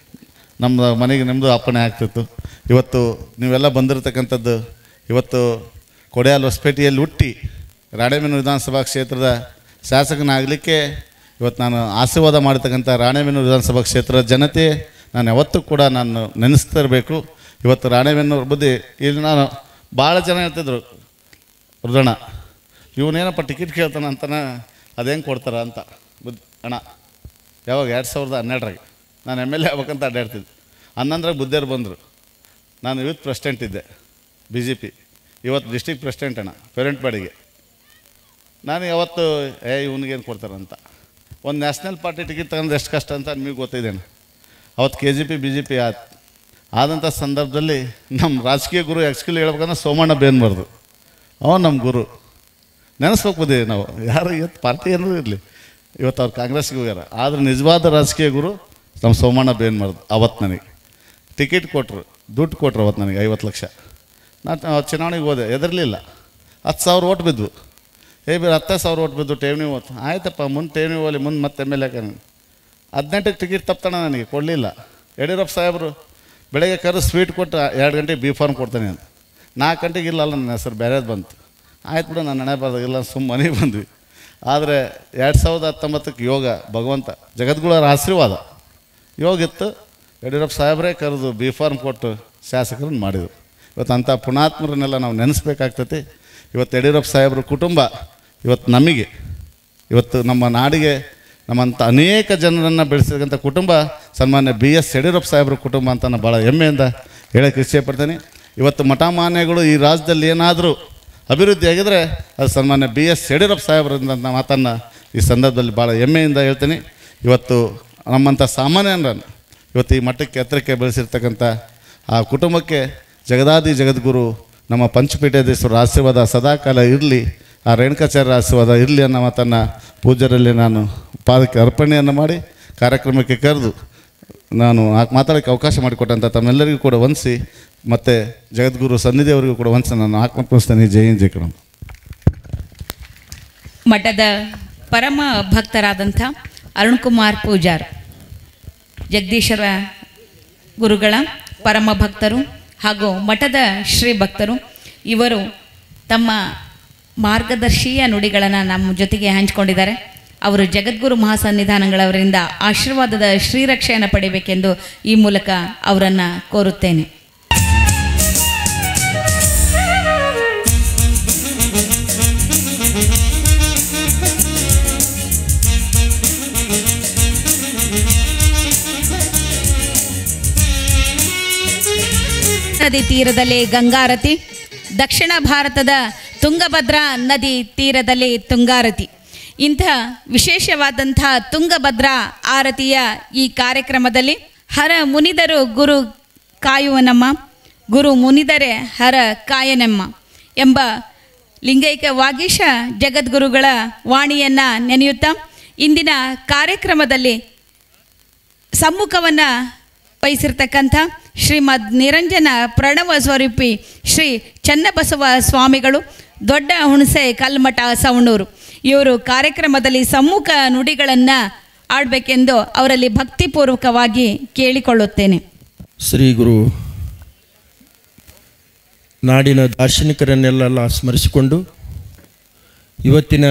S3: ನಮ್ಮ ಮನೆಗೆ ನಿಮ್ಮದು ಅಪ್ಪಣೆ ಆಗ್ತಿತ್ತು. ಇವತ್ತು ನೀವೆಲ್ಲ ಬಂದಿರತಕ್ಕಂಥದ್ದು ಇವತ್ತು ಕೊಡಿಯಾಲ್ ಹೊಸಪೇಟೆಯಲ್ಲಿ ಹುಟ್ಟಿ ರಾಣೆಬೆನ್ನೂರು ವಿಧಾನಸಭಾ ಕ್ಷೇತ್ರದ ಶಾಸಕನಾಗಲಿಕ್ಕೆ ಇವತ್ತು ನಾನು ಆಶೀರ್ವಾದ ಮಾಡತಕ್ಕಂಥ ರಾಣೆಬೆನ್ನೂರು ವಿಧಾನಸಭಾ ಕ್ಷೇತ್ರದ ಜನತೆ ನಾನು ಯಾವತ್ತೂ ಕೂಡ ನಾನು ನೆನೆಸ್ತಿರಬೇಕು. ಇವತ್ತು ರಾಣೆಬೆನ್ನೂರು ಬುದ್ಧಿ ಇಲ್ಲಿ ನಾನು ಭಾಳ ಜನ ಹೇಳ್ತಿದ್ರು, ರುದ್ರಣ್ಣ ಇವನೇನಪ್ಪ ಟಿಕೆಟ್ ಕೇಳ್ತಾನೆ ಅಂತಾನೆ ಅದೇನು ಕೊಡ್ತಾರ ಅಂತ ಅಣ್ಣ. ಯಾವಾಗ 2012ರಾಗೆ ನಾನು MLA ಆಗ್ಬೇಕಂತ ಅಡ್ಡಾಡ್ತಿದ್ದೆ. 11ರಾಗ ಬುದ್ಧಿಯರು ಬಂದರು. ನಾನು ಯೂತ್ ಪ್ರೆಸಿಡೆಂಟ್ ಇದ್ದೆ BJP, ಇವತ್ತು ಡಿಸ್ಟ್ರಿಕ್ಟ್ ಪ್ರೆಸಿಡೆಂಟ್ ಅಣ್ಣ ಪೇರೆಂಟ್ಪಾಡಿಗೆ. ನಾನು ಯಾವತ್ತು ಇವನಿಗೇನು ಕೊಡ್ತಾರಂತ ಒಂದು ನ್ಯಾಷನಲ್ ಪಾರ್ಟಿ ಟಿಕೆಟ್ ತಗೊಂಡು ಎಷ್ಟು ಕಷ್ಟ ಅಂತ ನಿಮಗೆ ಗೊತ್ತಿದ್ದೇನೆ. ಅವತ್ತು KGP BJP ಆದಂಥ ಸಂದರ್ಭದಲ್ಲಿ ನಮ್ಮ ರಾಜಕೀಯ ಗುರು ಆ್ಯಕ್ಚುಲಿ ಹೇಳ್ಬೇಕಂದ್ರೆ ಸೋಮಣ್ಣ ಬೇನ್ಬಾರ್ದು, ಅವನು ನಮ್ಮ ಗುರು. ನೆನೆಸ್ಬೇಕು ಬುದ್ಧಿ ನಾವು ಯಾರು ಇವತ್ತು ಪಾರ್ಟಿ ಏನೂ ಇರಲಿ, ಇವತ್ತು ಅವ್ರು ಕಾಂಗ್ರೆಸ್ಗೆ ಹೋಗ್ಯಾರ. ಆದರೆ ನಿಜವಾದ ರಾಜಕೀಯ ಗುರು ನಮ್ಮ ಸೋಮಣ್ಣ ಬೇನ್ಬಾರ್ದು. ಅವತ್ತು ನನಗೆ ಟಿಕೆಟ್ ಕೊಟ್ಟರು, ದುಡ್ಡು ಕೊಟ್ಟರು ಅವತ್ತು ನನಗೆ 50 ಲಕ್ಷ. ನಾನು ಚುನಾವಣೆಗೆ ಹೋದೆ, ಹೆದರಲಿಲ್ಲ. 10,000 ಓಟ್ ಬಿದ್ವು. 10,000 ಓಟ್ ಬಿದ್ದು ಠೇವಣಿ ಹೋತು. ಆಯ್ತಪ್ಪ ಮುಂದೆ ಠೇವಣಿ ಹೋಗಲಿ, ಮುಂದೆ ಮತ್ತೆ MLA 18ಕ್ಕೆ ಟಿಕೆಟ್ ತಪ್ತಾನೆ, ನನಗೆ ಕೊಡಲಿಲ್ಲ. ಯಡಿಯೂರಪ್ಪ ಸಾಹೇಬರು ಬೆಳಗ್ಗೆ ಕರೆದು ಸ್ವೀಟ್ ಕೊಟ್ಟು 2 ಗಂಟೆಗೆ B ಫಾರ್ಮ್ ಕೊಡ್ತಾನೆ ಅಂತ. 4 ಗಂಟೆಗೆ ಇಲ್ಲ, ನನ್ನ ಹೆಸರು ಬೇರೆದು ಬಂತು. ಆಯ್ತು ಬಿಡು, ನನ್ನ ಹಣೆ ಬರೋದಿಲ್ಲ, ಸುಮ್ಮನೆ ಮನೆಗೆ ಬಂದ್ವಿ. ಆದರೆ 2019ಕ್ಕೆ ಯೋಗ ಭಗವಂತ ಜಗದ್ಗುರುರ ಆಶೀರ್ವಾದ ಯೋಗ ಇತ್ತು. ಯಡಿಯೂರಪ್ಪ ಸಾಹೇಬರೇ ಕರೆದು B ಫಾರ್ಮ್ ಕೊಟ್ಟು ಶಾಸಕರನ್ನು ಮಾಡಿದರು. ಇವತ್ತು ಅಂಥ ಪುಣಾತ್ಮರನ್ನೆಲ್ಲ ನಾವು ನೆನೆಸ್ಬೇಕಾಗ್ತೈತಿ. ಇವತ್ತು ಯಡಿಯೂರಪ್ಪ ಸಾಹೇಬ್ರ ಕುಟುಂಬ ಇವತ್ತು ನಮಗೆ, ಇವತ್ತು ನಮ್ಮ ನಾಡಿಗೆ ನಮ್ಮಂಥ ಅನೇಕ ಜನರನ್ನು ಬೆಳೆಸಿದಂಥ ಕುಟುಂಬ ಸನ್ಮಾನ್ಯ BS ಯಡಿಯೂರಪ್ಪ ಸಾಹೇಬ್ರ ಕುಟುಂಬ ಅಂತ ನಾನು ಭಾಳ ಹೆಮ್ಮೆಯಿಂದ ಹೇಳೋಕ್ಕೆ ಇಷ್ಟಪಡ್ತೀನಿ. ಇವತ್ತು ಮಠಮಾನ್ಯಗಳು ಈ ರಾಜ್ಯದಲ್ಲಿ ಏನಾದರೂ ಅಭಿವೃದ್ಧಿ ಆಗಿದರೆ ಅದು ಸನ್ಮಾನ್ಯ BS ಯಡಿಯೂರಪ್ಪ ಸಾಹೇಬ್ರಿಂದ ಮಾತನ್ನು ಈ ಸಂದರ್ಭದಲ್ಲಿ ಭಾಳ ಹೆಮ್ಮೆಯಿಂದ ಹೇಳ್ತೀನಿ. ಇವತ್ತು ನಮ್ಮಂಥ ಸಾಮಾನ್ಯರನ್ನು ಇವತ್ತು ಈ ಮಟ್ಟಕ್ಕೆ ಎತ್ತರಕ್ಕೆ ಬೆಳೆಸಿರ್ತಕ್ಕಂಥ ಆ ಕುಟುಂಬಕ್ಕೆ ಜಗದಾದಿ ಜಗದ್ಗುರು ನಮ್ಮ ಪಂಚಪೀಠಾಧೀಶ್ವರ ಆಶೀರ್ವಾದ ಸದಾಕಾಲ ಇರಲಿ, ಆ ರೇಣುಕಾಚಾರ್ಯ ಆಶೀರ್ವಾದ ಇರಲಿ ಅನ್ನೋ ಮಾತನ್ನು ಪೂಜ್ಯರಲ್ಲಿ ನಾನು ಪಾದಕ್ಕೆ ಅರ್ಪಣೆಯನ್ನು ಮಾಡಿ ಕಾರ್ಯಕ್ರಮಕ್ಕೆ ಕರೆದು ನಾನು ಮಾತಾಡೋಕ್ಕೆ ಅವಕಾಶ ಮಾಡಿಕೊಟ್ಟಂಥ ತಮ್ಮೆಲ್ಲರಿಗೂ ಕೂಡ ವಂದಿಸಿ ಮತ್ತು ಜಗದ್ಗುರು ಸನ್ನಿಧಿಯವರಿಗೂ ಕೂಡ ವಂದಿಸಿ ನಾನು ಆತ್ಮಪಡಿಸ್ತೇನೆ. ಜೈ ಹಿಂದ್ ಜೈ ಕನ್ನಡ.
S1: ಮಠದ ಪರಮ ಭಕ್ತರಾದಂಥ ಅರುಣ್ಕುಮಾರ್ ಪೂಜಾರ್, ಜಗದೀಶ್ವರ ಗುರುಗಳ ಪರಮ ಭಕ್ತರು ಹಾಗೂ ಮಠದ ಶ್ರೀ ಭಕ್ತರು, ಇವರು ತಮ್ಮ ಮಾರ್ಗದರ್ಶೀಯ ನುಡಿಗಳನ್ನು ನಮ್ಮ ಜೊತೆಗೆ ಹಂಚಿಕೊಂಡಿದ್ದಾರೆ. ಅವರು ಜಗದ್ಗುರು ಮಹಾಸನ್ನಿಧಾನಗಳವರಿಂದ ಆಶೀರ್ವಾದದ ಶ್ರೀರಕ್ಷೆಯನ್ನು ಪಡೆಯಬೇಕೆಂದು ಈ ಮೂಲಕ ಅವರನ್ನು ಕೋರುತ್ತೇನೆ. ನದಿ ತೀರದಲ್ಲಿ ಗಂಗಾರತಿ, ದಕ್ಷಿಣ ಭಾರತದ ತುಂಗಭದ್ರಾ ನದಿ ತೀರದಲ್ಲಿ ತುಂಗಾರತಿ. ಇಂಥ ವಿಶೇಷವಾದಂಥ ತುಂಗಭದ್ರಾ ಆರತಿಯ ಈ ಕಾರ್ಯಕ್ರಮದಲ್ಲಿ ಹರ ಮುನಿದರು ಗುರು ಕಾಯುವನಮ್ಮ, ಗುರು ಮುನಿದರೆ ಹರ ಕಾಯನಮ್ಮ ಎಂಬ ಲಿಂಗೈಕ ವಾಗೀಶ ಜಗದ್ಗುರುಗಳ ವಾಣಿಯನ್ನು ನೆನೆಯುತ್ತಾ ಇಂದಿನ ಕಾರ್ಯಕ್ರಮದಲ್ಲಿ ಸಮ್ಮುಖವನ್ನು ವಹಿಸಿರ್ತಕ್ಕಂಥ ಶ್ರೀಮದ್ ನಿರಂಜನ ಪ್ರಣವ ಸ್ವರೂಪಿ ಶ್ರೀ ಚನ್ನಬಸವ ಸ್ವಾಮಿಗಳು, ದೊಡ್ಡ ಹುಣಸೆ ಕಲ್ಮಠ ಸವಣೂರು, ಇವರು ಕಾರ್ಯಕ್ರಮದಲ್ಲಿ ಸಮ್ಮುಖ ನುಡಿಗಳನ್ನು ಆಡಬೇಕೆಂದು ಅವರಲ್ಲಿ ಭಕ್ತಿಪೂರ್ವಕವಾಗಿ ಕೇಳಿಕೊಳ್ಳುತ್ತೇನೆ.
S4: ಶ್ರೀ ಗುರು ನಾಡಿನ ದಾರ್ಶನಿಕರನ್ನೆಲ್ಲ ಸ್ಮರಿಸಿಕೊಂಡು ಇವತ್ತಿನ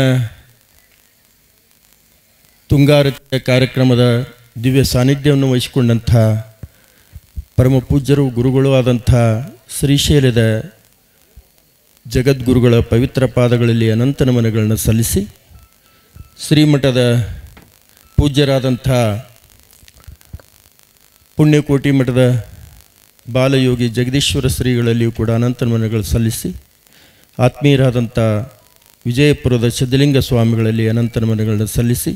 S4: ತುಂಗಾರತಿಯ ಕಾರ್ಯಕ್ರಮದ ದಿವ್ಯ ಸಾನ್ನಿಧ್ಯವನ್ನು ವಹಿಸಿಕೊಂಡಂಥ ಪರಮ ಪೂಜ್ಯರು ಗುರುಗಳು ಆದಂಥ ಶ್ರೀಶೈಲದ ಜಗದ್ಗುರುಗಳ ಪವಿತ್ರ ಪಾದಗಳಲ್ಲಿ ಅನಂತ ನಮನಗಳನ್ನು ಸಲ್ಲಿಸಿ, ಶ್ರೀಮಠದ ಪೂಜ್ಯರಾದಂಥ ಪುಣ್ಯಕೋಟಿ ಮಠದ ಬಾಲಯೋಗಿ ಜಗದೀಶ್ವರ ಶ್ರೀಗಳಲ್ಲಿಯೂ ಕೂಡ ಅನಂತ ನಮನಗಳು ಸಲ್ಲಿಸಿ, ಆತ್ಮೀಯರಾದಂಥ ವಿಜಯಪುರದ ಸಿದ್ಧಲಿಂಗ ಸ್ವಾಮಿಗಳಲ್ಲಿ ಅನಂತ ನಮನಗಳನ್ನು ಸಲ್ಲಿಸಿ,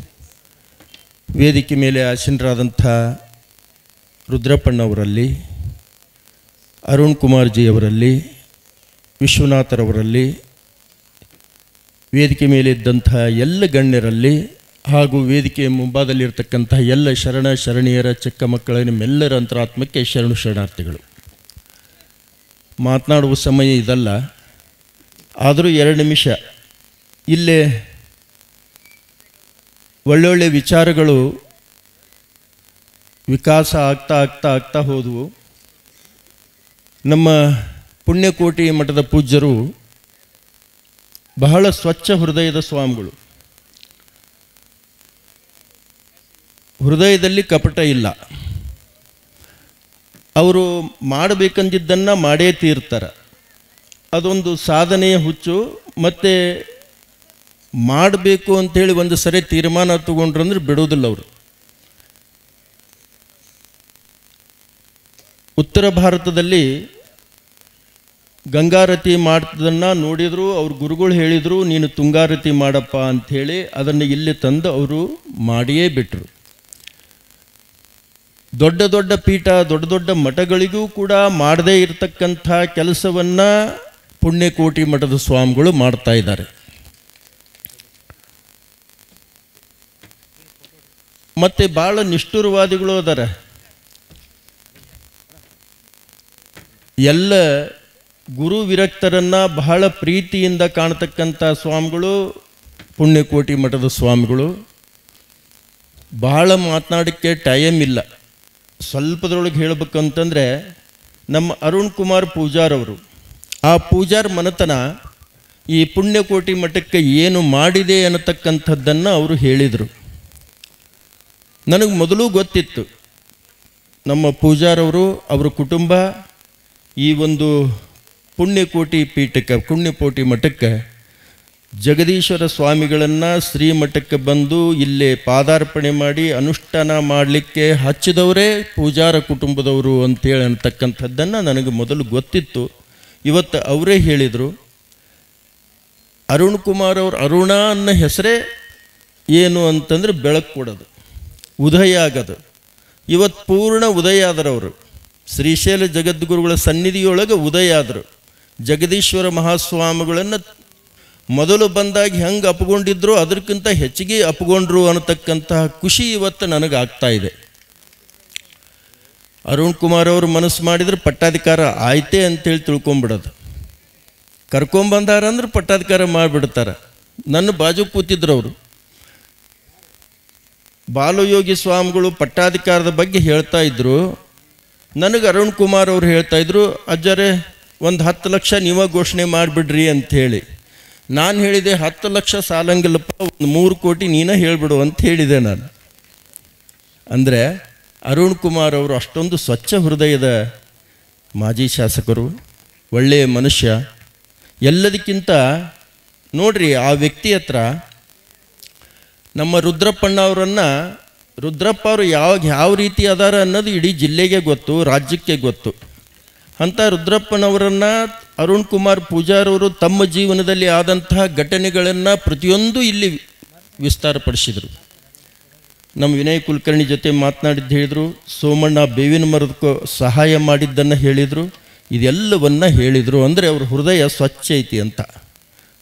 S4: ವೇದಿಕೆ ಮೇಲೆ ಆಸೀನರಾದಂಥ ರುದ್ರಪ್ಪಣ್ಣವರಲ್ಲಿ, ಅರುಣ್ ಕುಮಾರ್ಜಿಯವರಲ್ಲಿ, ವಿಶ್ವನಾಥರವರಲ್ಲಿ, ವೇದಿಕೆ ಮೇಲೆ ಇದ್ದಂಥ ಎಲ್ಲ ಗಣ್ಯರಲ್ಲಿ ಹಾಗೂ ವೇದಿಕೆಯ ಮುಂಭಾಗದಲ್ಲಿರ್ತಕ್ಕಂಥ ಎಲ್ಲ ಶರಣ ಶರಣೀಯರ ಚಿಕ್ಕ ಮಕ್ಕಳ ನಿಮ್ಮೆಲ್ಲರ ಅಂತರಾತ್ಮಕ್ಕೆ ಶರಣು ಶರಣಾರ್ಥಿಗಳು. ಮಾತನಾಡುವ ಸಮಯ ಇದಲ್ಲ, ಆದರೂ 2 ನಿಮಿಷ ಇಲ್ಲೇ ಒಳ್ಳೊಳ್ಳೆ ವಿಚಾರಗಳು ವಿಕಾಸ ಆಗ್ತಾ ಆಗ್ತಾ ಆಗ್ತಾ ಹೋದವು. ನಮ್ಮ ಪುಣ್ಯಕೋಟಿ ಮಠದ ಪೂಜ್ಯರು ಬಹಳ ಸ್ವಚ್ಛ ಹೃದಯದ ಸ್ವಾಮಿಗಳು. ಹೃದಯದಲ್ಲಿ ಕಪಟ ಇಲ್ಲ. ಅವರು ಮಾಡಬೇಕಂದಿದ್ದನ್ನು ಮಾಡೇ ತೀರ್ತಾರೆ. ಅದೊಂದು ಸಾಧನೆಯ ಹುಚ್ಚು. ಮತ್ತು ಮಾಡಬೇಕು ಅಂಥೇಳಿ ಒಂದು ಸರಿ ತೀರ್ಮಾನ ತಗೊಂಡ್ರಂದ್ರೆ ಬಿಡೋದಿಲ್ಲ ಅವರು. ಉತ್ತರ ಭಾರತದಲ್ಲಿ ಗಂಗಾರತಿ ಮಾಡ್ತದನ್ನು ನೋಡಿದರು. ಅವ್ರ ಗುರುಗಳು ಹೇಳಿದರು, ನೀನು ತುಂಗಾರತಿ ಮಾಡಪ್ಪ ಅಂಥೇಳಿ ಅದನ್ನು ಇಲ್ಲಿ ತಂದು ಅವರು ಮಾಡಿಯೇ ಬಿಟ್ಟರು. ದೊಡ್ಡ ದೊಡ್ಡ ಪೀಠ, ದೊಡ್ಡ ದೊಡ್ಡ ಮಠಗಳಿಗೂ ಕೂಡ ಮಾಡದೇ ಇರತಕ್ಕಂಥ ಕೆಲಸವನ್ನು ಪುಣ್ಯಕೋಟಿ ಮಠದ ಸ್ವಾಮಿಗಳು ಮಾಡ್ತಾ ಇದ್ದಾರೆ. ಮತ್ತು ಭಾಳ ನಿಷ್ಠುರವಾದಿಗಳು ಅದಾರ. ಎಲ್ಲ ಗುರು ವಿರಕ್ತರನ್ನು ಬಹಳ ಪ್ರೀತಿಯಿಂದ ಕಾಣ್ತಕ್ಕಂಥ ಸ್ವಾಮಿಗಳು ಪುಣ್ಯಕೋಟಿ ಮಠದ ಸ್ವಾಮಿಗಳು. ಬಹಳ ಮಾತನಾಡೋಕ್ಕೆ ಟೈಮ್ ಇಲ್ಲ. ಸ್ವಲ್ಪದರೊಳಗೆ ಹೇಳಬೇಕಂತಂದರೆ ನಮ್ಮ ಅರುಣ್ ಕುಮಾರ್ ಪೂಜಾರ್ ಅವರು, ಆ ಪೂಜಾರ್ ಮನೆತನ ಈ ಪುಣ್ಯಕೋಟಿ ಮಠಕ್ಕೆ ಏನು ಮಾಡಿದೆ ಅನ್ನತಕ್ಕಂಥದ್ದನ್ನು ಅವರು ಹೇಳಿದರು. ನನಗೆ ಮೊದಲು ಗೊತ್ತಿತ್ತು ನಮ್ಮ ಪೂಜಾರವರು, ಅವರ ಕುಟುಂಬ ಈ ಒಂದು ಪುಣ್ಯಕೋಟಿ ಪೀಠಕ್ಕೆ, ಪುಣ್ಯಕೋಟಿ ಮಠಕ್ಕೆ ಜಗದೀಶ್ವರ ಸ್ವಾಮಿಗಳನ್ನು ಶ್ರೀಮಠಕ್ಕೆ ಬಂದು ಇಲ್ಲೇ ಪಾದಾರ್ಪಣೆ ಮಾಡಿ ಅನುಷ್ಠಾನ ಮಾಡಲಿಕ್ಕೆ ಹಚ್ಚಿದವರೇ ಪೂಜಾರ ಕುಟುಂಬದವರು ಅಂತೇಳಿ ಅಂತಕ್ಕಂಥದ್ದನ್ನು ನನಗೆ ಮೊದಲು ಗೊತ್ತಿತ್ತು. ಇವತ್ತು ಅವರೇ ಹೇಳಿದರು. ಅರುಣ್ ಕುಮಾರ್ ಅವರು, ಅರುಣ ಅನ್ನೋ ಹೆಸರೇ ಏನು ಅಂತಂದರೆ ಬೆಳಕು ಕೊಡೋದು, ಉದಯ ಆಗೋದು. ಇವತ್ತು ಪೂರ್ಣ ಉದಯ ಆದರವರು. ಶ್ರೀಶೈಲ ಜಗದ್ಗುರುಗಳ ಸನ್ನಿಧಿಯೊಳಗೆ ಉದಯ ಆದರು. ಜಗದೀಶ್ವರ ಮಹಾಸ್ವಾಮಿಗಳನ್ನು ಮೊದಲು ಬಂದಾಗ ಹೆಂಗೆ ಅಪ್ಕೊಂಡಿದ್ರು ಅದಕ್ಕಿಂತ ಹೆಚ್ಚಿಗೆ ಅಪ್ಕೊಂಡ್ರು ಅನ್ನತಕ್ಕಂತಹ ಖುಷಿ ಇವತ್ತು ನನಗೆ ಆಗ್ತಾ ಇದೆ. ಅರುಣ್ ಕುಮಾರ್ ಅವರು ಮನಸ್ಸು ಮಾಡಿದ್ರೆ ಪಟ್ಟಾಧಿಕಾರ ಆಯ್ತೆ ಅಂತೇಳಿ ತಿಳ್ಕೊಂಬಿಡೋದು. ಕರ್ಕೊಂಬಂದಾರಂದ್ರೆ ಪಟ್ಟಾಧಿಕಾರ ಮಾಡಿಬಿಡ್ತಾರೆ. ನನ್ನ ಬಾಜು ಕೂತಿದ್ರು ಅವರು. ಬಾಲಯೋಗಿ ಸ್ವಾಮಿಗಳು ಪಟ್ಟಾಧಿಕಾರದ ಬಗ್ಗೆ ಹೇಳ್ತಾ ಇದ್ರು. ನನಗೆ ಅರುಣ್ ಕುಮಾರ್ ಅವರು ಹೇಳ್ತಾಯಿದ್ರು, ಅಜ್ಜರೇ ಒಂದು 10 ಲಕ್ಷ ನೀವೇ ಘೋಷಣೆ ಮಾಡಿಬಿಡ್ರಿ ಅಂಥೇಳಿ. ನಾನು ಹೇಳಿದೆ 10 ಲಕ್ಷ ಸಾಲಂಗಿಲ್ಲಪ್ಪ, ಒಂದು 3 ಕೋಟಿ ನೀನೇ ಹೇಳಿಬಿಡು ಅಂತ ಹೇಳಿದೆ ನಾನು. ಅಂದರೆ ಅರುಣ್ ಕುಮಾರ್ ಅವರು ಅಷ್ಟೊಂದು ಸ್ವಚ್ಛ ಹೃದಯದ ಮಾಜಿ ಶಾಸಕರು, ಒಳ್ಳೆಯ ಮನುಷ್ಯ. ಎಲ್ಲದಕ್ಕಿಂತ ನೋಡ್ರಿ, ಆ ವ್ಯಕ್ತಿ ಹತ್ರ ನಮ್ಮ ರುದ್ರಪ್ಪಣ್ಣ ಅವರನ್ನು, ರುದ್ರಪ್ಪ ಅವರು ಯಾವ ರೀತಿ ಅದಾರ ಅನ್ನೋದು ಇಡೀ ಜಿಲ್ಲೆಗೆ ಗೊತ್ತು, ರಾಜ್ಯಕ್ಕೆ ಗೊತ್ತು. ಅಂಥ ರುದ್ರಪ್ಪನವರನ್ನು ಅರುಣ್ ಕುಮಾರ್ ಪೂಜಾರವರು ತಮ್ಮ ಜೀವನದಲ್ಲಿ ಆದಂತಹ ಘಟನೆಗಳನ್ನು ಪ್ರತಿಯೊಂದು ಇಲ್ಲಿ ವಿಸ್ತಾರಪಡಿಸಿದರು. ನಮ್ಮ ವಿನಯ್ ಕುಲಕರ್ಣಿ ಜೊತೆ ಮಾತನಾಡಿದ್ದು ಹೇಳಿದರು. ಸೋಮಣ್ಣ ಬೇವಿನ ಮರದ ಸಹಾಯ ಮಾಡಿದ್ದನ್ನು ಹೇಳಿದರು. ಇದೆಲ್ಲವನ್ನು ಹೇಳಿದರು. ಅಂದರೆ ಅವ್ರ ಹೃದಯ ಸ್ವಚ್ಛ ಐತಿ ಅಂತ.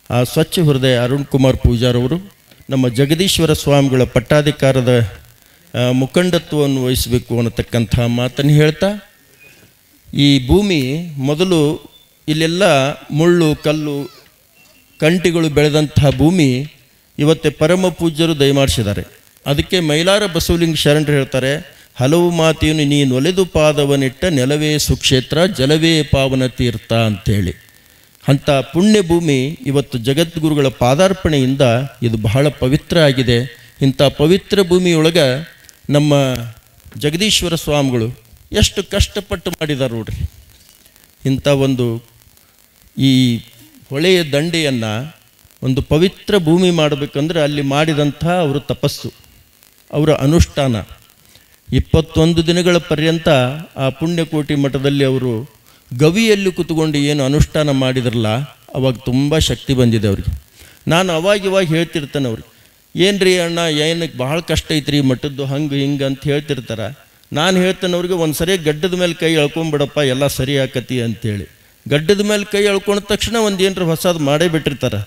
S4: ಆ ಸ್ವಚ್ಛ ಹೃದಯ ಅರುಣ್ ಕುಮಾರ್ ಪೂಜಾರವರು ನಮ್ಮ ಜಗದೀಶ್ವರ ಸ್ವಾಮಿಗಳ ಪಟ್ಟಾಧಿಕಾರದ ಮುಖಂಡತ್ವವನ್ನು ವಹಿಸಬೇಕು ಅನ್ನತಕ್ಕಂಥ ಮಾತನ್ನು ಹೇಳ್ತಾ, ಈ ಭೂಮಿ ಮೊದಲು ಇಲ್ಲೆಲ್ಲ ಮುಳ್ಳು ಕಲ್ಲು ಕಂಟಿಗಳು ಬೆಳೆದಂತಹ ಭೂಮಿ ಇವತ್ತೇ ಪರಮ ಪೂಜ್ಯರು ದಯಮಾಡಿಸಿದ್ದಾರೆ. ಅದಕ್ಕೆ ಮೈಲಾರ ಬಸವಲಿಂಗ ಶರಣರು ಹೇಳ್ತಾರೆ, ಹಲವು ಮಾತಿಯನ್ನು ನೀನು ಒಲೆದು ಪಾದವನಿಟ್ಟ ನೆಲವೇ ಸುಕ್ಷೇತ್ರ ಜಲವೇ ಪಾವನ ತೀರ್ಥ ಅಂಥೇಳಿ. ಅಂಥ ಪುಣ್ಯ ಭೂಮಿ ಇವತ್ತು ಜಗದ್ಗುರುಗಳ ಪಾದಾರ್ಪಣೆಯಿಂದ ಇದು ಬಹಳ ಪವಿತ್ರ ಆಗಿದೆ. ಇಂಥ ಪವಿತ್ರ ಭೂಮಿಯೊಳಗೆ ನಮ್ಮ ಜಗದೀಶ್ವರ ಸ್ವಾಮಿಗಳು ಎಷ್ಟು ಕಷ್ಟಪಟ್ಟು ಮಾಡಿದ್ದಾರೆ ನೋಡ್ರಿ. ಇಂಥ ಒಂದು ಈ ಹೊಳೆಯ ದಂಡೆಯನ್ನು ಒಂದು ಪವಿತ್ರ ಭೂಮಿ ಮಾಡಬೇಕಂದ್ರೆ ಅಲ್ಲಿ ಮಾಡಿದಂಥ ಅವರ ತಪಸ್ಸು, ಅವರ ಅನುಷ್ಠಾನ 21 ದಿನಗಳ ಪರ್ಯಂತ ಆ ಪುಣ್ಯಕೋಟಿ ಮಠದಲ್ಲಿ ಅವರು ಗವಿಯಲ್ಲಿ ಕೂತ್ಕೊಂಡು ಏನು ಅನುಷ್ಠಾನ ಮಾಡಿದ್ರಲ್ಲ, ಅವಾಗ ತುಂಬ ಶಕ್ತಿ ಬಂದಿದೆ ಅವ್ರಿಗೆ. ನಾನು ಅವಾಗಿವಾಗ ಹೇಳ್ತಿರ್ತೇನೆ ಅವ್ರಿಗೆ, ಏನು ರೀ ಅಣ್ಣ ಏನಕ್ಕೆ ಭಾಳ ಕಷ್ಟ ಐತ್ರಿ ಮಠದ್ದು ಹಂಗೆ ಹಿಂಗೆ ಅಂತ ಹೇಳ್ತಿರ್ತಾರೆ. ನಾನು ಹೇಳ್ತೇನೆ ಅವ್ರಿಗೆ, ಒಂದು ಸರಿ ಗಡ್ಡದ ಮೇಲೆ ಕೈ ಎಳ್ಕೊಂಬಿಡಪ್ಪ ಎಲ್ಲ ಸರಿ ಆಕತಿ ಅಂಥೇಳಿ. ಗಡ್ಡದ ಮೇಲೆ ಕೈ ಎಳ್ಕೊಂಡ ತಕ್ಷಣ ಒಂದು ಏನರ ಹೊಸದು ಮಾಡೇ ಬಿಟ್ಟಿರ್ತಾರೆ.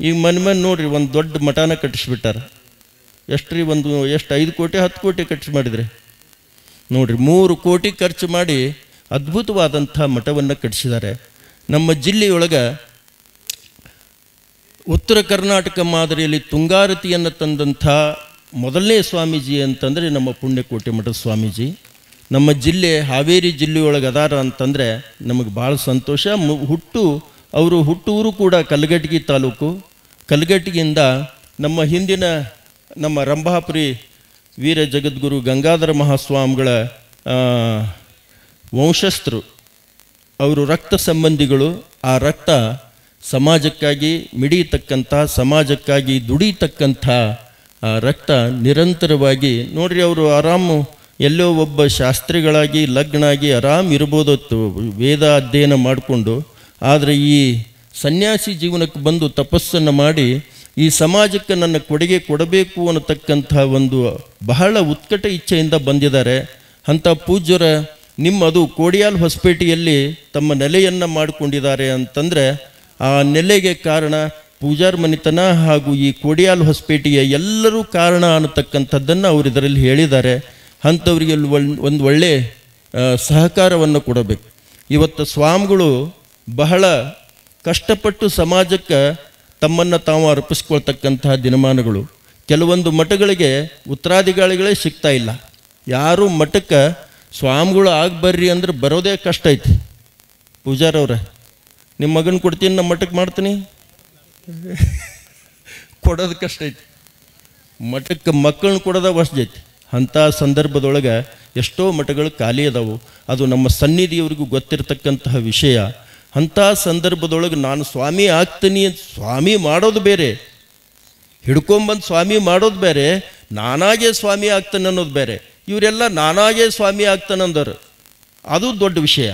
S4: ಈಗ ಮನೆ ನೋಡ್ರಿ, ಒಂದು ದೊಡ್ಡ ಮಠನ ಕಟ್ಟಿಸ್ಬಿಟ್ಟಾರೆ. ಎಷ್ಟು ರೀ, ಎಷ್ಟು 5 ಕೋಟಿ 10 ಕೋಟಿ ಖರ್ಚು ಮಾಡಿದರೆ ನೋಡ್ರಿ. 3 ಕೋಟಿ ಖರ್ಚು ಮಾಡಿ ಅದ್ಭುತವಾದಂಥ ಮಠವನ್ನು ಕಟ್ಟಿಸಿದ್ದಾರೆ. ನಮ್ಮ ಜಿಲ್ಲೆಯೊಳಗೆ ಉತ್ತರ ಕರ್ನಾಟಕ ಮಾದರಿಯಲ್ಲಿ ತುಂಗಾರತಿಯನ್ನು ತಂದಂಥ ಮೊದಲನೇ ಸ್ವಾಮೀಜಿ ಅಂತಂದರೆ ನಮ್ಮ ಪುಣ್ಯಕೋಟಿ ಮಠದ ಸ್ವಾಮೀಜಿ. ನಮ್ಮ ಜಿಲ್ಲೆ ಹಾವೇರಿ ಜಿಲ್ಲೆಯೊಳಗೆ ಅದಾರ ಅಂತಂದರೆ ನಮಗೆ ಭಾಳ ಸಂತೋಷ. ಅವರು ಹುಟ್ಟೂರು ಕೂಡ ಕಲಘಟಗಿ ತಾಲೂಕು. ಕಲಘಟಗಿಯಿಂದ ನಮ್ಮ ಹಿಂದಿನ ನಮ್ಮ ರಂಭಾಪುರಿ ವೀರ ಜಗದ್ಗುರು ಗಂಗಾಧರ ಮಹಾಸ್ವಾಮಿಗಳ ವಂಶಸ್ಥರು, ಅವರು ರಕ್ತ ಸಂಬಂಧಿಗಳು. ಆ ರಕ್ತ ಸಮಾಜಕ್ಕಾಗಿ ಮಿಡಿಯತಕ್ಕಂಥ, ಸಮಾಜಕ್ಕಾಗಿ ದುಡಿತಕ್ಕಂಥ ರಕ್ತ ನಿರಂತರವಾಗಿ ನೋಡ್ರಿ. ಅವರು ಆರಾಮು ಎಲ್ಲೋ ಒಬ್ಬ ಶಾಸ್ತ್ರಿಗಳಾಗಿ ಲಗ್ನಾಗಿ ಆರಾಮ್ ಇರ್ಬೋದತ್ತು ವೇದ ಅಧ್ಯಯನ ಮಾಡಿಕೊಂಡು. ಆದರೆ ಈ ಸನ್ಯಾಸಿ ಜೀವನಕ್ಕೆ ಬಂದು ತಪಸ್ಸನ್ನು ಮಾಡಿ ಈ ಸಮಾಜಕ್ಕೆ ನನ್ನ ಕೊಡುಗೆ ಕೊಡಬೇಕು ಅನ್ನತಕ್ಕಂಥ ಒಂದು ಬಹಳ ಉತ್ಕಟ ಇಚ್ಛೆಯಿಂದ ಬಂದಿದ್ದಾರೆ. ಅಂಥ ಪೂಜ್ಯರ ಅದು ಕೋಡಿಯಾಲ್ ಹೊಸಪೇಟೆಯಲ್ಲಿ ತಮ್ಮ ನೆಲೆಯನ್ನು ಮಾಡಿಕೊಂಡಿದ್ದಾರೆ ಅಂತಂದರೆ ಆ ನೆಲೆಗೆ ಕಾರಣ ಪೂಜಾರ್ ಮನಿತನ ಹಾಗೂ ಈ ಕೋಡಿಯಾಲ್ ಹೊಸಪೇಟೆಯ ಎಲ್ಲರೂ ಕಾರಣ ಅನ್ನತಕ್ಕಂಥದ್ದನ್ನು ಅವರು ಇದರಲ್ಲಿ ಹೇಳಿದ್ದಾರೆ. ಅಂಥವರಿಗೆ ಒಂದು ಒಳ್ಳೆಯ ಸಹಕಾರವನ್ನು ಕೊಡಬೇಕು. ಇವತ್ತು ಸ್ವಾಮಿಗಳು ಬಹಳ ಕಷ್ಟಪಟ್ಟು ಸಮಾಜಕ್ಕೆ ತಮ್ಮನ್ನು ತಾವು ಅರ್ಪಿಸ್ಕೊಳ್ತಕ್ಕಂತಹ ದಿನಮಾನಗಳು. ಕೆಲವೊಂದು ಮಠಗಳಿಗೆ ಉತ್ತರಾಧಿಕಾರಿಗಳೇ ಸಿಗ್ತಾ ಇಲ್ಲ. ಯಾರು ಮಠಕ್ಕೆ ಸ್ವಾಮಿಗಳು ಆಗ್ಬರ್ರಿ ಅಂದ್ರೆ ಬರೋದೇ ಕಷ್ಟ ಐತಿ. ಪೂಜಾರವ್ರೆ, ನಿಮ್ಮ ಮಗನ ಕೊಡ್ತೀನಿ, ನಮ್ಮ ಮಠಕ್ಕೆ ಮಾಡ್ತೀನಿ, ಕೊಡೋದು ಕಷ್ಟ ಐತಿ. ಮಠಕ್ಕೆ ಮಕ್ಕಳನ್ನ ಕೊಡೋದ ವಸ್ತು ಐತಿ. ಅಂಥ ಸಂದರ್ಭದೊಳಗೆ ಎಷ್ಟೋ ಮಠಗಳು ಖಾಲಿ ಅದಾವು. ಅದು ನಮ್ಮ ಸನ್ನಿಧಿಯವರಿಗೂ ಗೊತ್ತಿರತಕ್ಕಂತಹ ವಿಷಯ. ಅಂಥ ಸಂದರ್ಭದೊಳಗೆ ನಾನು ಸ್ವಾಮಿ ಆಗ್ತೀನಿ, ಸ್ವಾಮಿ ಮಾಡೋದು ಬೇರೆ, ಹಿಡ್ಕೊಂಬಂದು ಸ್ವಾಮಿ ಮಾಡೋದು ಬೇರೆ, ನಾನಾಗೇ ಸ್ವಾಮಿ ಆಗ್ತಾನೆ ಅನ್ನೋದು ಬೇರೆ. ಇವರೆಲ್ಲ ನಾನಾಗೇ ಸ್ವಾಮಿ ಆಗ್ತಾನೆ ಅಂದವರು, ಅದು ದೊಡ್ಡ ವಿಷಯ.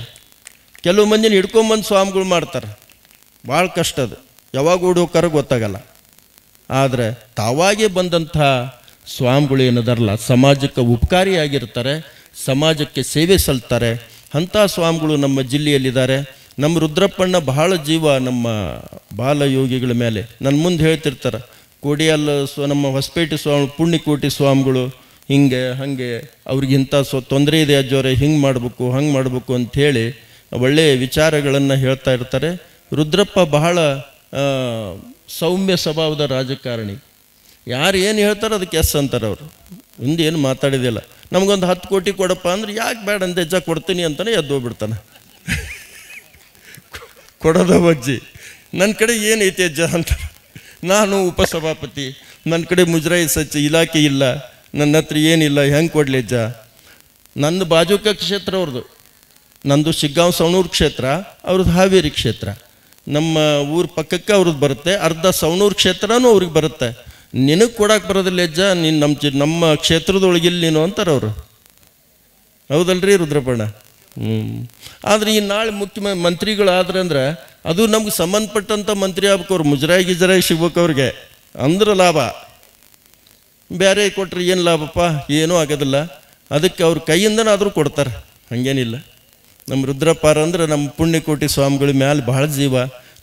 S4: ಕೆಲವು ಮಂದಿನ ಹಿಡ್ಕೊಂಬಂದು ಸ್ವಾಮಿಗಳು ಮಾಡ್ತಾರೆ, ಭಾಳ ಕಷ್ಟ ಅದು. ಯಾವಾಗ ಓಡೋಕಾರ ಗೊತ್ತಾಗಲ್ಲ. ಆದರೆ ತಾವಾಗೇ ಬಂದಂಥ ಸ್ವಾಮಿಗಳು ಏನದಾರಲ್ಲ, ಸಮಾಜಕ್ಕೆ ಉಪಕಾರಿಯಾಗಿರ್ತಾರೆ, ಸಮಾಜಕ್ಕೆ ಸೇವೆ ಸಲ್ತಾರೆ. ಅಂಥ ಸ್ವಾಮಿಗಳು ನಮ್ಮ ಜಿಲ್ಲೆಯಲ್ಲಿದ್ದಾರೆ. ನಮ್ಮ ರುದ್ರಪ್ಪಣ್ಣ ಬಹಳ ಜೀವ ನಮ್ಮ ಬಾಲಯೋಗಿಗಳ ಮೇಲೆ. ನನ್ನ ಮುಂದೆ ಹೇಳ್ತಿರ್ತಾರೆ, ಕೋಡಿಯಾಲ್ ನಮ್ಮ ಹೊಸಪೇಟೆ ಸ್ವಾಮಿ, ಪುಣ್ಯಕೋಟಿ ಸ್ವಾಮಿಗಳು ಹಿಂಗೆ ಹಾಗೆ ಅವ್ರಿಗಿಂಥ ತೊಂದರೆ ಇದೆ ಅಜ್ಜೋರೆ, ಹಿಂಗೆ ಮಾಡಬೇಕು ಹಂಗೆ ಮಾಡಬೇಕು ಅಂಥೇಳಿ ಒಳ್ಳೆಯ ವಿಚಾರಗಳನ್ನು ಹೇಳ್ತಾ ಇರ್ತಾರೆ. ರುದ್ರಪ್ಪ ಬಹಳ ಸೌಮ್ಯ ಸ್ವಭಾವದ ರಾಜಕಾರಣಿ. ಯಾರು ಏನು ಹೇಳ್ತಾರೆ ಅದಕ್ಕೆ ಎಸ್ ಅಂತಾರೆ ಅವರು. ಮುಂದೇನು ಮಾತಾಡಿದಿಲ್ಲ. ನಮಗೊಂದು 10 ಕೋಟಿ ಕೊಡಪ್ಪ ಅಂದ್ರೆ ಯಾಕೆ ಬೇಡ ಅಂತ ಹೆಜ್ಜ ಕೊಡ್ತೀನಿ ಅಂತಲೇ ಎದ್ದು ಹೋಗ್ಬಿಡ್ತಾನೆ. ಕೊಡೋದ ಅಜ್ಜಿ, ನನ್ನ ಕಡೆ ಏನೈತಿ ಅಜ್ಜ ಅಂತ. ನಾನು ಉಪಸಭಾಪತಿ, ನನ್ನ ಕಡೆ ಮುಜರಾಯಿ ಸಚ್ಚ ಇಲಾಖೆ ಇಲ್ಲ, ನನ್ನ ಹತ್ರ ಏನಿಲ್ಲ, ಹೆಂಗೆ ಕೊಡಲಿ ಅಜ್ಜ? ನಂದು ಬಾಜುಕ ಕ್ಷೇತ್ರ ಅವ್ರದ್ದು, ನಂದು ಶಿಗ್ಗಾಂವ್ ಸವಣೂರು ಕ್ಷೇತ್ರ, ಅವ್ರದ್ದು ಹಾವೇರಿ ಕ್ಷೇತ್ರ. ನಮ್ಮ ಊರ ಪಕ್ಕಕ್ಕೆ ಅವ್ರದ್ದು ಬರುತ್ತೆ, ಅರ್ಧ ಸವಣೂರು ಕ್ಷೇತ್ರನೂ ಅವ್ರಿಗೆ ಬರುತ್ತೆ. ನಿನಗೆ ಕೊಡಕ್ಕೆ ಬರೋದಿಲ್ಲ ಅಜ್ಜ, ನೀನು ನಮ್ಮ ಕ್ಷೇತ್ರದೊಳಗಿಲ್ಲ ನೀನು ಅಂತಾರೆ ಅವರು. ಹೌದಲ್ರಿ ರುದ್ರಪ್ಪಣ್ಣ? ಆದರೆ ಈ ನಾಳೆ ಮಂತ್ರಿಗಳಾದ್ರೆ ಅಂದ್ರೆ ಅದು ನಮ್ಗೆ ಸಂಬಂಧಪಟ್ಟಂಥ ಮಂತ್ರಿ ಆಗ್ಬೇಕು. ಅವ್ರು ಮುಜರಾಯಿ ಗಿಜರಾಯಿ ಸಿಗ್ಬೇಕು ಅವ್ರಿಗೆ, ಅಂದ್ರೆ ಲಾಭ. ಬೇರೆ ಕೊಟ್ಟರೆ ಏನು ಲಾಭಪ್ಪ? ಏನೂ ಆಗೋದಿಲ್ಲ. ಅದಕ್ಕೆ ಅವ್ರ ಕೈಯಿಂದನಾದರೂ ಕೊಡ್ತಾರೆ, ಹಾಗೇನಿಲ್ಲ. ನಮ್ಮ ರುದ್ರಪ್ಪಾರ ಅಂದ್ರೆ ನಮ್ಮ ಪುಣ್ಯಕೋಟಿ ಸ್ವಾಮಿಗಳ ಮ್ಯಾಲೆ ಬಹಳ ಜೀವ.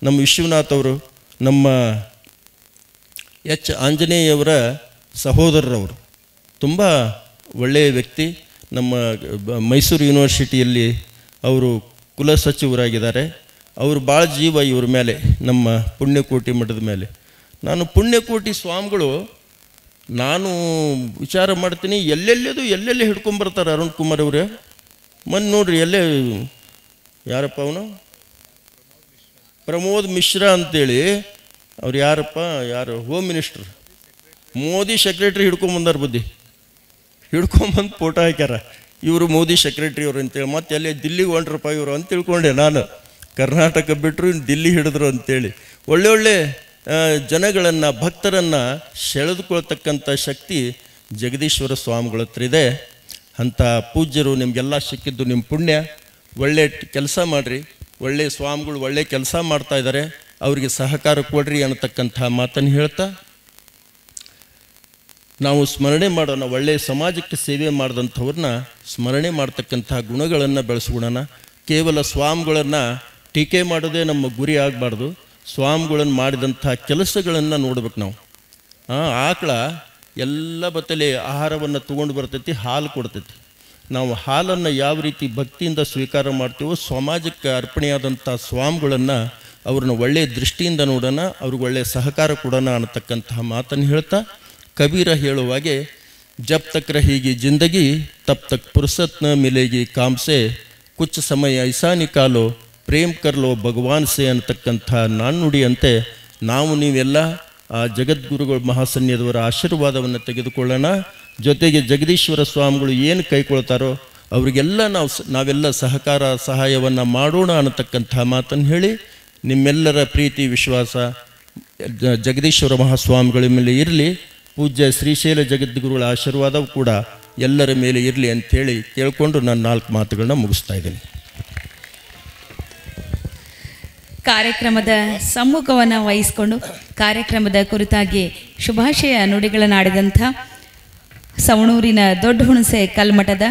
S4: ನಮ್ಮ ವಿಶ್ವನಾಥ್ ಅವರು ನಮ್ಮ ಆಂಜನೇಯವರ ಸಹೋದರರವರು, ತುಂಬ ಒಳ್ಳೆಯ ವ್ಯಕ್ತಿ. ನಮ್ಮ ಮೈಸೂರು ಯೂನಿವರ್ಸಿಟಿಯಲ್ಲಿ ಅವರು ಕುಲಸಚಿವರಾಗಿದ್ದಾರೆ. ಅವರು ಭಾಳ ಜೀವ ಇವ್ರ ಮೇಲೆ, ನಮ್ಮ ಪುಣ್ಯಕೋಟಿ ಮಠದ ಮೇಲೆ. ನಾನು ಪುಣ್ಯಕೋಟಿ ಸ್ವಾಮಿಗಳು ನಾನು ವಿಚಾರ ಮಾಡ್ತೀನಿ, ಎಲ್ಲೆಲ್ಲಿ ಹಿಡ್ಕೊಂಬರ್ತಾರೆ ಅರುಣ್ ಕುಮಾರ್ ಅವರೇ. ನೋಡ್ರಿ ಎಲ್ಲೇ ಯಾರಪ್ಪ ಅವನು, ಪ್ರಮೋದ್ ಮಿಶ್ರಾ ಅಂತೇಳಿ ಅವ್ರು ಯಾರು ಹೋಮ್ ಮಿನಿಸ್ಟ್ರು, ಮೋದಿ ಸೆಕ್ರೆಟ್ರಿ ಹಿಡ್ಕೊಂಬಂದಾರ. ಬುದ್ಧಿ ಹಿಡ್ಕೊಂಬಂದು ಫೋಟೋ ಹಾಕ್ಯಾರ, ಇವರು ಮೋದಿ ಸೆಕ್ರೆಟ್ರಿ ಅವರು ಅಂತೇಳಿ. ಮತ್ತೆ ಎಲ್ಲೇ ದಿಲ್ಲಿಗೆ ಹೊಂಟ್ರಪ್ಪ ಇವರು ಅಂತ ತಿಳ್ಕೊಂಡೆ ನಾನು. ಕರ್ನಾಟಕ ಬಿಟ್ಟರು ದಿಲ್ಲಿ ಹಿಡಿದ್ರು ಅಂತೇಳಿ. ಒಳ್ಳೆ ಜನಗಳನ್ನು, ಭಕ್ತರನ್ನು ಸೆಳೆದುಕೊಳ್ತಕ್ಕಂಥ ಶಕ್ತಿ ಜಗದೀಶ್ವರ ಸ್ವಾಮಿಗಳ ಹತ್ರ ಇದೆ. ಅಂಥ ಪೂಜ್ಯರು ನಿಮಗೆಲ್ಲ ಸಿಕ್ಕಿದ್ದು ನಿಮ್ಮ ಪುಣ್ಯ. ಒಳ್ಳೆ ಕೆಲಸ ಮಾಡಿರಿ. ಒಳ್ಳೆಯ ಸ್ವಾಮಿಗಳು ಒಳ್ಳೆ ಕೆಲಸ ಮಾಡ್ತಾಯಿದ್ದಾರೆ, ಅವರಿಗೆ ಸಹಕಾರ ಕೊಡ್ರಿ ಅನ್ನತಕ್ಕಂಥ ಮಾತನ್ನು ಹೇಳ್ತಾ ನಾವು ಸ್ಮರಣೆ ಮಾಡೋಣ. ಒಳ್ಳೆಯ ಸಮಾಜಕ್ಕೆ ಸೇವೆ ಮಾಡಿದಂಥವ್ರನ್ನ ಸ್ಮರಣೆ ಮಾಡ್ತಕ್ಕಂಥ ಗುಣಗಳನ್ನು ಬೆಳೆಸ್ಕೊಳೋಣ. ಕೇವಲ ಸ್ವಾಮಿಗಳನ್ನು ಟೀಕೆ ಮಾಡೋದೇ ನಮ್ಮ ಗುರಿ ಆಗಬಾರ್ದು. ಸ್ವಾಮಿಗಳನ್ನು ಮಾಡಿದಂಥ ಕೆಲಸಗಳನ್ನು ನೋಡ್ಬೇಕು ನಾವು. ಆಕಳ ಎಲ್ಲ ಬತ್ತಲೆ ಆಹಾರವನ್ನು ತೊಗೊಂಡು ಬರ್ತೈತಿ, ಹಾಲು ಕೊಡ್ತೈತಿ. ನಾವು ಹಾಲನ್ನು ಯಾವ ರೀತಿ ಭಕ್ತಿಯಿಂದ ಸ್ವೀಕಾರ ಮಾಡ್ತೀವೋ, ಸಮಾಜಕ್ಕೆ ಅರ್ಪಣೆಯಾದಂಥ ಸ್ವಾಮಿಗಳನ್ನು ಅವ್ರನ್ನ ಒಳ್ಳೆಯ ದೃಷ್ಟಿಯಿಂದ ನೋಡೋಣ, ಅವ್ರಿಗೆ ಒಳ್ಳೆಯ ಸಹಕಾರ ಕೊಡೋಣ ಅನ್ನತಕ್ಕಂತಹ ಮಾತನ್ನು ಹೇಳ್ತಾ ಕಬೀರ ಹೇಳುವಾಗೆ ಜಬ್ ತಕ್ ರಹೀಗಿ ಜಿಂದಗಿ ತಬ್ ತಕ್ ಪುರ್ಸತ್ ನ ಮಿಲೇಗಿ ಕಾಮ್ಸೆ ಕುಚ್ ಸಮಯ ಐಸಾ ನಿಕಾಲೋ ಪ್ರೇಮ್ ಕರ್ಲೋ ಭಗವಾನ್ ಸೆ ಅನ್ನತಕ್ಕಂಥ ನಾಣ್ಣುಡಿಯಂತೆ ನಾವು ನೀವೆಲ್ಲ ಆ ಜಗದ್ಗುರುಗಳು ಮಹಾಸನ್ಯದವರ ಆಶೀರ್ವಾದವನ್ನು ತೆಗೆದುಕೊಳ್ಳೋಣ. ಜೊತೆಗೆ ಜಗದೀಶ್ವರ ಸ್ವಾಮಿಗಳು ಏನು ಕೈಕೊಳ್ತಾರೋ ಅವರಿಗೆಲ್ಲ ನಾವೆಲ್ಲ ಸಹಕಾರ ಸಹಾಯವನ್ನು ಮಾಡೋಣ ಅನ್ನತಕ್ಕಂಥ ಮಾತನ್ನು ಹೇಳಿ ನಿಮ್ಮೆಲ್ಲರ ಪ್ರೀತಿ ವಿಶ್ವಾಸ ಜಗದೀಶ್ವರ ಮಹಾಸ್ವಾಮಿಗಳ ಮೇಲೆ ಇರಲಿ, ಪೂಜ್ಯ ಶ್ರೀಶೈಲ ಜಗದ್ಗುರುಗಳ ಆಶೀರ್ವಾದವು ಕೂಡ ಎಲ್ಲರ ಮೇಲೆ ಇರಲಿ ಅಂಥೇಳಿ ಕೇಳಿಕೊಂಡು ನಾನು 4 ಮಾತುಗಳನ್ನ ಮುಗಿಸ್ತಾ ಇದ್ದೀನಿ.
S1: ಕಾರ್ಯಕ್ರಮದ ಸಮ್ಮುಖವನ್ನು ವಹಿಸಿಕೊಂಡು ಕಾರ್ಯಕ್ರಮದ ಕುರಿತಾಗಿ ಶುಭಾಶಯ ನುಡಿಗಳನ್ನಾಡಿದಂಥ ಸವಣೂರಿನ ದೊಡ್ಡ ಹುಣಸೆ ಕಲ್ಮಠದ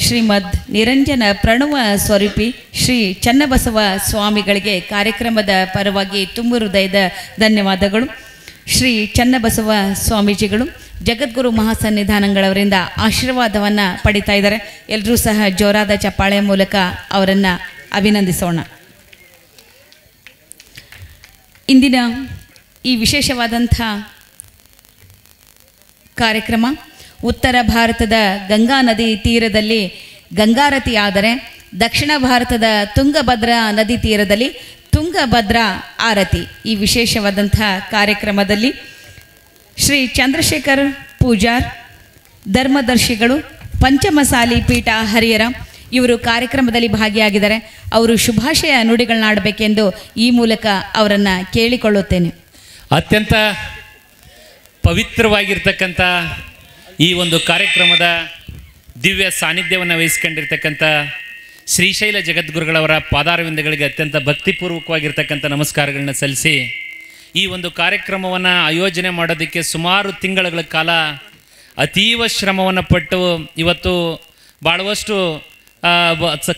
S1: ಶ್ರೀಮದ್ ನಿರಂಜನ ಪ್ರಣವ ಸ್ವರೂಪಿ ಶ್ರೀ ಚನ್ನಬಸವ ಸ್ವಾಮಿಗಳಿಗೆ ಕಾರ್ಯಕ್ರಮದ ಪರವಾಗಿ ತುಂಬು ಹೃದಯದ ಧನ್ಯವಾದಗಳು. ಶ್ರೀ ಚನ್ನಬಸವ ಸ್ವಾಮೀಜಿಗಳು ಜಗದ್ಗುರು ಮಹಾಸನ್ನಿಧಾನಗಳವರಿಂದ ಆಶೀರ್ವಾದವನ್ನು ಪಡಿತಾ ಇದ್ದಾರೆ. ಎಲ್ಲರೂ ಸಹ ಜೋರಾದ ಚಪ್ಪಾಳೆಯ ಮೂಲಕ ಅವರನ್ನು ಅಭಿನಂದಿಸೋಣ. ಇಂದಿನ ಈ ವಿಶೇಷವಾದಂಥ ಕಾರ್ಯಕ್ರಮ ಉತ್ತರ ಭಾರತದ ಗಂಗಾ ನದಿ ತೀರದಲ್ಲಿ ಗಂಗಾರತಿ ಆದರೆ ದಕ್ಷಿಣ ಭಾರತದ ತುಂಗಭದ್ರಾ ನದಿ ತೀರದಲ್ಲಿ ತುಂಗಭದ್ರಾ ಆರತಿ. ಈ ವಿಶೇಷವಾದಂಥ ಕಾರ್ಯಕ್ರಮದಲ್ಲಿ ಶ್ರೀ ಚಂದ್ರಶೇಖರ್ ಪೂಜಾರ್ ಧರ್ಮದರ್ಶಿಗಳು ಪಂಚಮಸಾಲಿ ಪೀಠ ಹರಿಹರ ಇವರು ಕಾರ್ಯಕ್ರಮದಲ್ಲಿ ಭಾಗಿಯಾಗಿದ್ದಾರೆ. ಅವರು ಶುಭಾಶಯ ನುಡಿಗಳನ್ನಾಡಬೇಕೆಂದು ಈ ಮೂಲಕ ಅವರನ್ನು ಕೇಳಿಕೊಳ್ಳುತ್ತೇನೆ.
S5: ಅತ್ಯಂತ ಪವಿತ್ರವಾಗಿರ್ತಕ್ಕಂಥ ಈ ಒಂದು ಕಾರ್ಯಕ್ರಮದ ದಿವ್ಯ ಸಾನ್ನಿಧ್ಯವನ್ನು ವಹಿಸ್ಕೊಂಡಿರ್ತಕ್ಕಂಥ ಶ್ರೀಶೈಲ ಜಗದ್ಗುರುಗಳವರ ಪಾದಾರವಿಂದಗಳಿಗೆ ಅತ್ಯಂತ ಭಕ್ತಿಪೂರ್ವಕವಾಗಿರ್ತಕ್ಕಂಥ ನಮಸ್ಕಾರಗಳನ್ನ ಸಲ್ಲಿಸಿ ಈ ಒಂದು ಕಾರ್ಯಕ್ರಮವನ್ನು ಆಯೋಜನೆ ಮಾಡೋದಕ್ಕೆ ಸುಮಾರು ತಿಂಗಳ ಕಾಲ ಅತೀವ ಶ್ರಮವನ್ನು ಪಟ್ಟು ಇವತ್ತು ಭಾಳವಷ್ಟು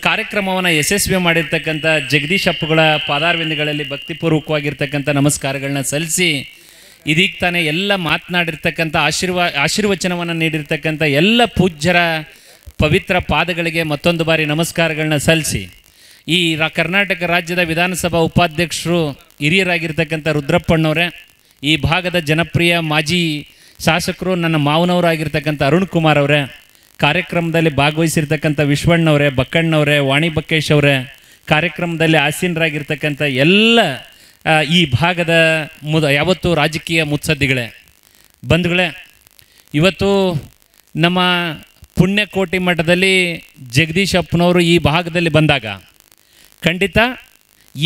S5: ಕಾರ್ಯಕ್ರಮವನ್ನು ಯಶಸ್ವಿ ಮಾಡಿರ್ತಕ್ಕಂಥ ಜಗದೀಶ್ ಅಪ್ಪುಗಳ ಪಾದಾರವಿಂದಗಳಲ್ಲಿ ಭಕ್ತಿಪೂರ್ವಕವಾಗಿರ್ತಕ್ಕಂಥ ನಮಸ್ಕಾರಗಳನ್ನ ಸಲ್ಲಿಸಿ ಇದೀಗ ತಾನೇ ಎಲ್ಲ ಮಾತನಾಡಿರ್ತಕ್ಕಂಥ ಆಶೀರ್ವಚನವನ್ನು ನೀಡಿರ್ತಕ್ಕಂಥ ಎಲ್ಲ ಪೂಜ್ಯರ ಪವಿತ್ರ ಪಾದಗಳಿಗೆ ಮತ್ತೊಂದು ಬಾರಿ ನಮಸ್ಕಾರಗಳನ್ನ ಸಲ್ಲಿಸಿ ಈ ಕರ್ನಾಟಕ ರಾಜ್ಯದ ವಿಧಾನಸಭಾ ಉಪಾಧ್ಯಕ್ಷರು ಹಿರಿಯರಾಗಿರ್ತಕ್ಕಂಥ ರುದ್ರಪ್ಪಣ್ಣವರೇ, ಈ ಭಾಗದ ಜನಪ್ರಿಯ ಮಾಜಿ ಶಾಸಕರು ನನ್ನ ಮಾವನವರಾಗಿರ್ತಕ್ಕಂಥ ಅರುಣ್ ಕುಮಾರ್ ಅವರೇ, ಕಾರ್ಯಕ್ರಮದಲ್ಲಿ ಭಾಗವಹಿಸಿರ್ತಕ್ಕಂಥ ವಿಶ್ವಣ್ಣವರೇ, ಬಕ್ಕಣ್ಣವರೇ, ವಾಣಿ ಬಕ್ಕೇಶ್ ಅವರೇ, ಕಾರ್ಯಕ್ರಮದಲ್ಲಿ ಆಸೀನರಾಗಿರ್ತಕ್ಕಂಥ ಎಲ್ಲ ಈ ಭಾಗದ ಯಾವತ್ತೂ ರಾಜಕೀಯ ಮುತ್ಸದ್ದಿಗಳೇ, ಬಂಧುಗಳೇ, ಇವತ್ತು ನಮ್ಮ ಪುಣ್ಯಕೋಟಿ ಮಠದಲ್ಲಿ ಜಗದೀಶ್ ಅಪ್ಪನವರು ಈ ಭಾಗದಲ್ಲಿ ಬಂದಾಗ ಖಂಡಿತ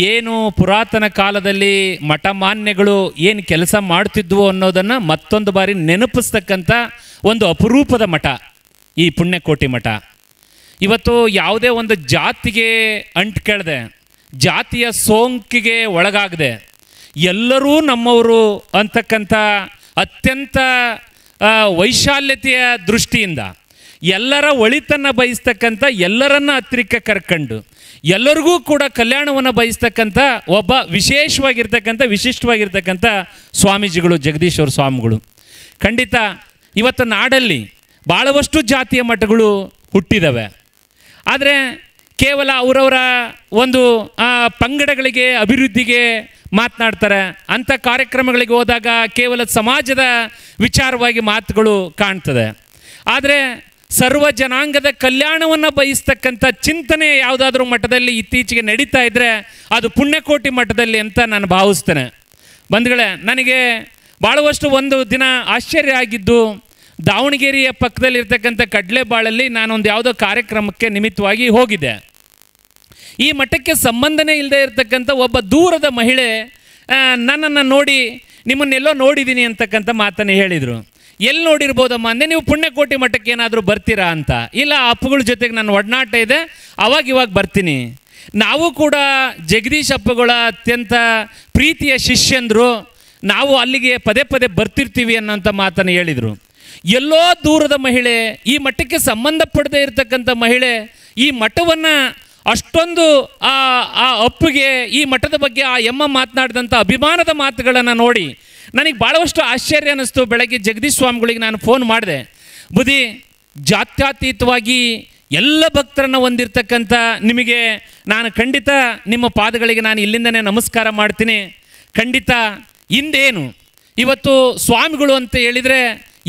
S5: ಏನು ಪುರಾತನ ಕಾಲದಲ್ಲಿ ಮಠಮಾನ್ಯಗಳು ಏನು ಕೆಲಸ ಮಾಡ್ತಿದ್ವು ಅನ್ನೋದನ್ನು ಮತ್ತೊಂದು ಬಾರಿ ನೆನಪಿಸ್ತಕ್ಕಂಥ ಒಂದು ಅಪರೂಪದ ಮಠ ಈ ಪುಣ್ಯಕೋಟಿ ಮಠ. ಇವತ್ತು ಯಾವುದೇ ಒಂದು ಜಾತಿಗೆ ಅಂಟ್ಕೆಳ್ದೆ, ಜಾತಿಯ ಸೋಂಕಿಗೆ ಒಳಗಾಗದೆ ಎಲ್ಲರೂ ನಮ್ಮವರು ಅಂತಕ್ಕಂಥ ಅತ್ಯಂತ ವೈಶಾಲ್ಯತೆಯ ದೃಷ್ಟಿಯಿಂದ ಎಲ್ಲರ ಒಳಿತನ್ನು ಬಯಸ್ತಕ್ಕಂಥ, ಎಲ್ಲರನ್ನ ಹತ್ತಿರಕ್ಕೆ ಕರ್ಕೊಂಡು ಎಲ್ಲರಿಗೂ ಕೂಡ ಕಲ್ಯಾಣವನ್ನು ಬಯಸ್ತಕ್ಕಂಥ ಒಬ್ಬ ವಿಶಿಷ್ಟವಾಗಿರ್ತಕ್ಕಂಥ ಸ್ವಾಮೀಜಿಗಳು ಜಗದೀಶ್ವರ ಸ್ವಾಮಿಗಳು. ಖಂಡಿತ ಇವತ್ತು ನಾಡಲ್ಲಿ ಭಾಳವಷ್ಟು ಜಾತಿಯ ಮಠಗಳು ಹುಟ್ಟಿದವೆ. ಆದರೆ ಕೇವಲ ಅವರವರ ಒಂದು ಪಂಗಡಗಳಿಗೆ ಅಭಿವೃದ್ಧಿಗೆ ಮಾತನಾಡ್ತಾರೆ. ಅಂಥ ಕಾರ್ಯಕ್ರಮಗಳಿಗೆ ಹೋದಾಗ ಕೇವಲ ಸಮಾಜದ ವಿಚಾರವಾಗಿ ಮಾತುಗಳು ಕಾಣ್ತದೆ. ಆದರೆ ಸರ್ವ ಜನಾಂಗದ ಕಲ್ಯಾಣವನ್ನು ಬಯಸ್ತಕ್ಕಂಥ ಚಿಂತನೆ ಯಾವುದಾದ್ರೂ ಮಠದಲ್ಲಿ ಇತ್ತೀಚೆಗೆ ನಡೀತಾ ಇದ್ದರೆ ಅದು ಪುಣ್ಯಕೋಟಿ ಮಠದಲ್ಲಿ ಅಂತ ನಾನು ಭಾವಿಸ್ತೇನೆ. ಬಂಧುಗಳೇ, ನನಗೆ ಭಾಳವಷ್ಟು ಒಂದು ದಿನ ಆಶ್ಚರ್ಯ ಆಗಿದ್ದು, ದಾವಣಗೆರೆಯ ಪಕ್ಕದಲ್ಲಿರ್ತಕ್ಕಂಥ ಕಡಲೆಬಾಳಲ್ಲಿ ನಾನೊಂದು ಯಾವುದೋ ಕಾರ್ಯಕ್ರಮಕ್ಕೆ ನಿಮಿತ್ತವಾಗಿ ಹೋಗಿದ್ದೆ. ಈ ಮಠಕ್ಕೆ ಸಂಬಂಧನೇ ಇಲ್ಲದೆ ಇರತಕ್ಕಂಥ ಒಬ್ಬ ದೂರದ ಮಹಿಳೆ ನನ್ನನ್ನು ನೋಡಿ ನಿಮ್ಮನ್ನೆಲ್ಲೋ ನೋಡಿದ್ದೀನಿ ಅಂತಕ್ಕಂಥ ಮಾತನ್ನು ಹೇಳಿದರು. ಎಲ್ಲಿ ನೋಡಿರ್ಬೋದಮ್ಮ ಅಂದೆ. ನೀವು ಪುಣ್ಯಕೋಟಿ ಮಠಕ್ಕೆ ಏನಾದರೂ ಬರ್ತೀರಾ ಅಂತ. ಇಲ್ಲ, ಅಪ್ಪುಗಳ ಜೊತೆಗೆ ನನ್ನ ಒಡನಾಟ ಇದೆ, ಇವಾಗ ಬರ್ತೀನಿ. ನಾವು ಕೂಡ ಜಗದೀಶ್ ಅಪ್ಪುಗಳ ಅತ್ಯಂತ ಪ್ರೀತಿಯ ಶಿಷ್ಯಂದರು, ನಾವು ಅಲ್ಲಿಗೆ ಪದೇ ಪದೇ ಬರ್ತಿರ್ತೀವಿ ಅನ್ನೋಂಥ ಮಾತನ್ನು ಹೇಳಿದರು. ಎಲ್ಲೋ ದೂರದ ಮಹಿಳೆ, ಈ ಮಠಕ್ಕೆ ಸಂಬಂಧಪಡದೇ ಇರತಕ್ಕಂಥ ಮಹಿಳೆ ಈ ಮಠವನ್ನು ಅಷ್ಟೊಂದು ಆ ಅಪ್ಪಿಗೆ ಈ ಮಠದ ಬಗ್ಗೆ ಆ ಎಮ್ಮ ಮಾತನಾಡಿದಂಥ ಅಭಿಮಾನದ ಮಾತುಗಳನ್ನು ನೋಡಿ ನನಗೆ ಭಾಳವಷ್ಟು ಆಶ್ಚರ್ಯ ಅನ್ನಿಸ್ತು. ಬೆಳಗ್ಗೆ ಜಗದೀಶ್ ಸ್ವಾಮಿಗಳಿಗೆ ನಾನು ಫೋನ್ ಮಾಡಿದೆ. ಬುದ್ಧಿ ಜಾತ್ಯತೀತವಾಗಿ ಎಲ್ಲ ಭಕ್ತರನ್ನು ಹೊಂದಿರತಕ್ಕಂಥ ನಿಮಗೆ ನಾನು ಖಂಡಿತ ನಿಮ್ಮ ಪಾದಗಳಿಗೆ ನಾನು ಇಲ್ಲಿಂದನೇ ನಮಸ್ಕಾರ ಮಾಡ್ತೀನಿ. ಖಂಡಿತ ಹಿಂದೇನು ಇವತ್ತು ಸ್ವಾಮಿಗಳು ಅಂತ ಹೇಳಿದರೆ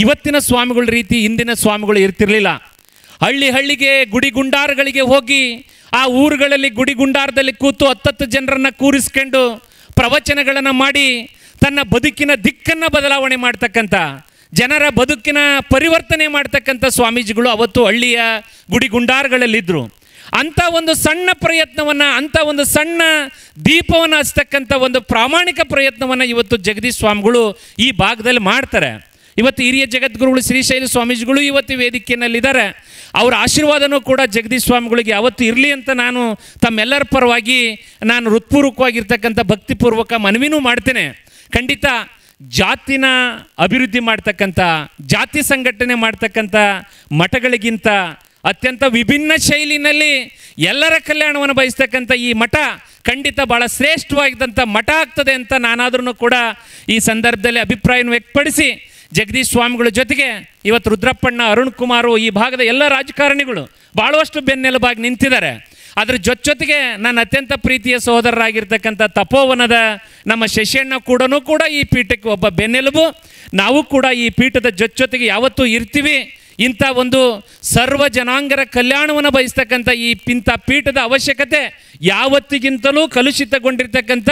S5: ಇವತ್ತಿನ ಸ್ವಾಮಿಗಳ ರೀತಿ ಹಿಂದಿನ ಸ್ವಾಮಿಗಳು ಇರ್ತಿರಲಿಲ್ಲ. ಹಳ್ಳಿಗೆ ಗುಡಿ ಗುಂಡಾರಗಳಿಗೆ ಹೋಗಿ ಆ ಊರುಗಳಲ್ಲಿ ಗುಡಿ ಗುಂಡಾರದಲ್ಲಿ ಕೂತು 10 ಜನರನ್ನು ಕೂರಿಸ್ಕೊಂಡು ಪ್ರವಚನಗಳನ್ನು ಮಾಡಿ ತನ್ನ ಬದುಕಿನ ದಿಕ್ಕನ್ನು ಬದಲಾವಣೆ ಮಾಡ್ತಕ್ಕಂಥ, ಜನರ ಬದುಕಿನ ಪರಿವರ್ತನೆ ಮಾಡ್ತಕ್ಕಂಥ ಸ್ವಾಮೀಜಿಗಳು ಅವತ್ತು ಹಳ್ಳಿಯ ಗುಡಿ ಗುಂಡಾರಗಳಲ್ಲಿದ್ದರು. ಅಂಥ ಒಂದು ಸಣ್ಣ ಪ್ರಯತ್ನವನ್ನು, ಅಂಥ ಒಂದು ಸಣ್ಣ ದೀಪವನ್ನು ಹಚ್ಚತಕ್ಕಂಥ ಒಂದು ಪ್ರಾಮಾಣಿಕ ಪ್ರಯತ್ನವನ್ನು ಇವತ್ತು ಜಗದೀಶ್ ಸ್ವಾಮಿಗಳು ಈ ಭಾಗದಲ್ಲಿ ಮಾಡ್ತಾರೆ. ಇವತ್ತು ಹಿರಿಯ ಜಗದ್ಗುರುಗಳು ಶ್ರೀಶೈಲ ಸ್ವಾಮೀಜಿಗಳು ಇವತ್ತು ವೇದಿಕೆಯಲ್ಲಿದ್ದಾರೆ. ಅವರ ಆಶೀರ್ವಾದನೂ ಕೂಡ ಜಗದೀಶ್ ಸ್ವಾಮಿಗಳಿಗೆ ಯಾವತ್ತು ಇರಲಿ ಅಂತ ನಾನು ತಮ್ಮೆಲ್ಲರ ಪರವಾಗಿ ನಾನು ಹೃತ್ಪೂರ್ವಕವಾಗಿರ್ತಕ್ಕಂಥ ಭಕ್ತಿಪೂರ್ವಕ ಮನವಿನೂ ಮಾಡ್ತೇನೆ. ಖಂಡಿತ ಜಾತಿನ ಅಭಿವೃದ್ಧಿ ಮಾಡ್ತಕ್ಕಂಥ, ಜಾತಿ ಸಂಘಟನೆ ಮಾಡ್ತಕ್ಕಂಥ ಮಠಗಳಿಗಿಂತ ಅತ್ಯಂತ ವಿಭಿನ್ನ ಶೈಲಿನಲ್ಲಿ ಎಲ್ಲರ ಕಲ್ಯಾಣವನ್ನು ಬಯಸ್ತಕ್ಕಂಥ ಈ ಮಠ ಖಂಡಿತ ಭಾಳ ಶ್ರೇಷ್ಠವಾಗಿದ್ದಂಥ ಮಠ ಆಗ್ತದೆ ಅಂತ ನಾನಾದ್ರೂ ಕೂಡ ಈ ಸಂದರ್ಭದಲ್ಲಿ ಅಭಿಪ್ರಾಯವನ್ನು ವ್ಯಕ್ತಪಡಿಸಿ, ಜಗದೀಶ್ ಸ್ವಾಮಿಗಳ ಜೊತೆಗೆ ಇವತ್ತು ರುದ್ರಪ್ಪಣ್ಣ, ಅರುಣ್ ಕುಮಾರು, ಈ ಭಾಗದ ಎಲ್ಲ ರಾಜಕಾರಣಿಗಳು ಭಾಳಷ್ಟು ಬೆನ್ನೆಲುಬಾಗಿ ನಿಂತಿದ್ದಾರೆ. ಅದರ ಜೊತೆಗೆ ನನ್ನ ಅತ್ಯಂತ ಪ್ರೀತಿಯ ಸಹೋದರರಾಗಿರ್ತಕ್ಕಂಥ ತಪೋವನದ ನಮ್ಮ ಶಶಿಯಣ್ಣ ಕೂಡ ಈ ಪೀಠಕ್ಕೆ ಒಬ್ಬ ಬೆನ್ನೆಲುಬು. ನಾವು ಕೂಡ ಈ ಪೀಠದ ಜೊತೆಗೆ ಯಾವತ್ತೂ ಇರ್ತೀವಿ. ಇಂಥ ಒಂದು ಸರ್ವ ಜನಾಂಗರ ಕಲ್ಯಾಣವನ್ನು ಬಯಸ್ತಕ್ಕಂಥ ಇಂಥ ಪೀಠದ ಅವಶ್ಯಕತೆ ಯಾವತ್ತಿಗಿಂತಲೂ ಕಲುಷಿತಗೊಂಡಿರ್ತಕ್ಕಂಥ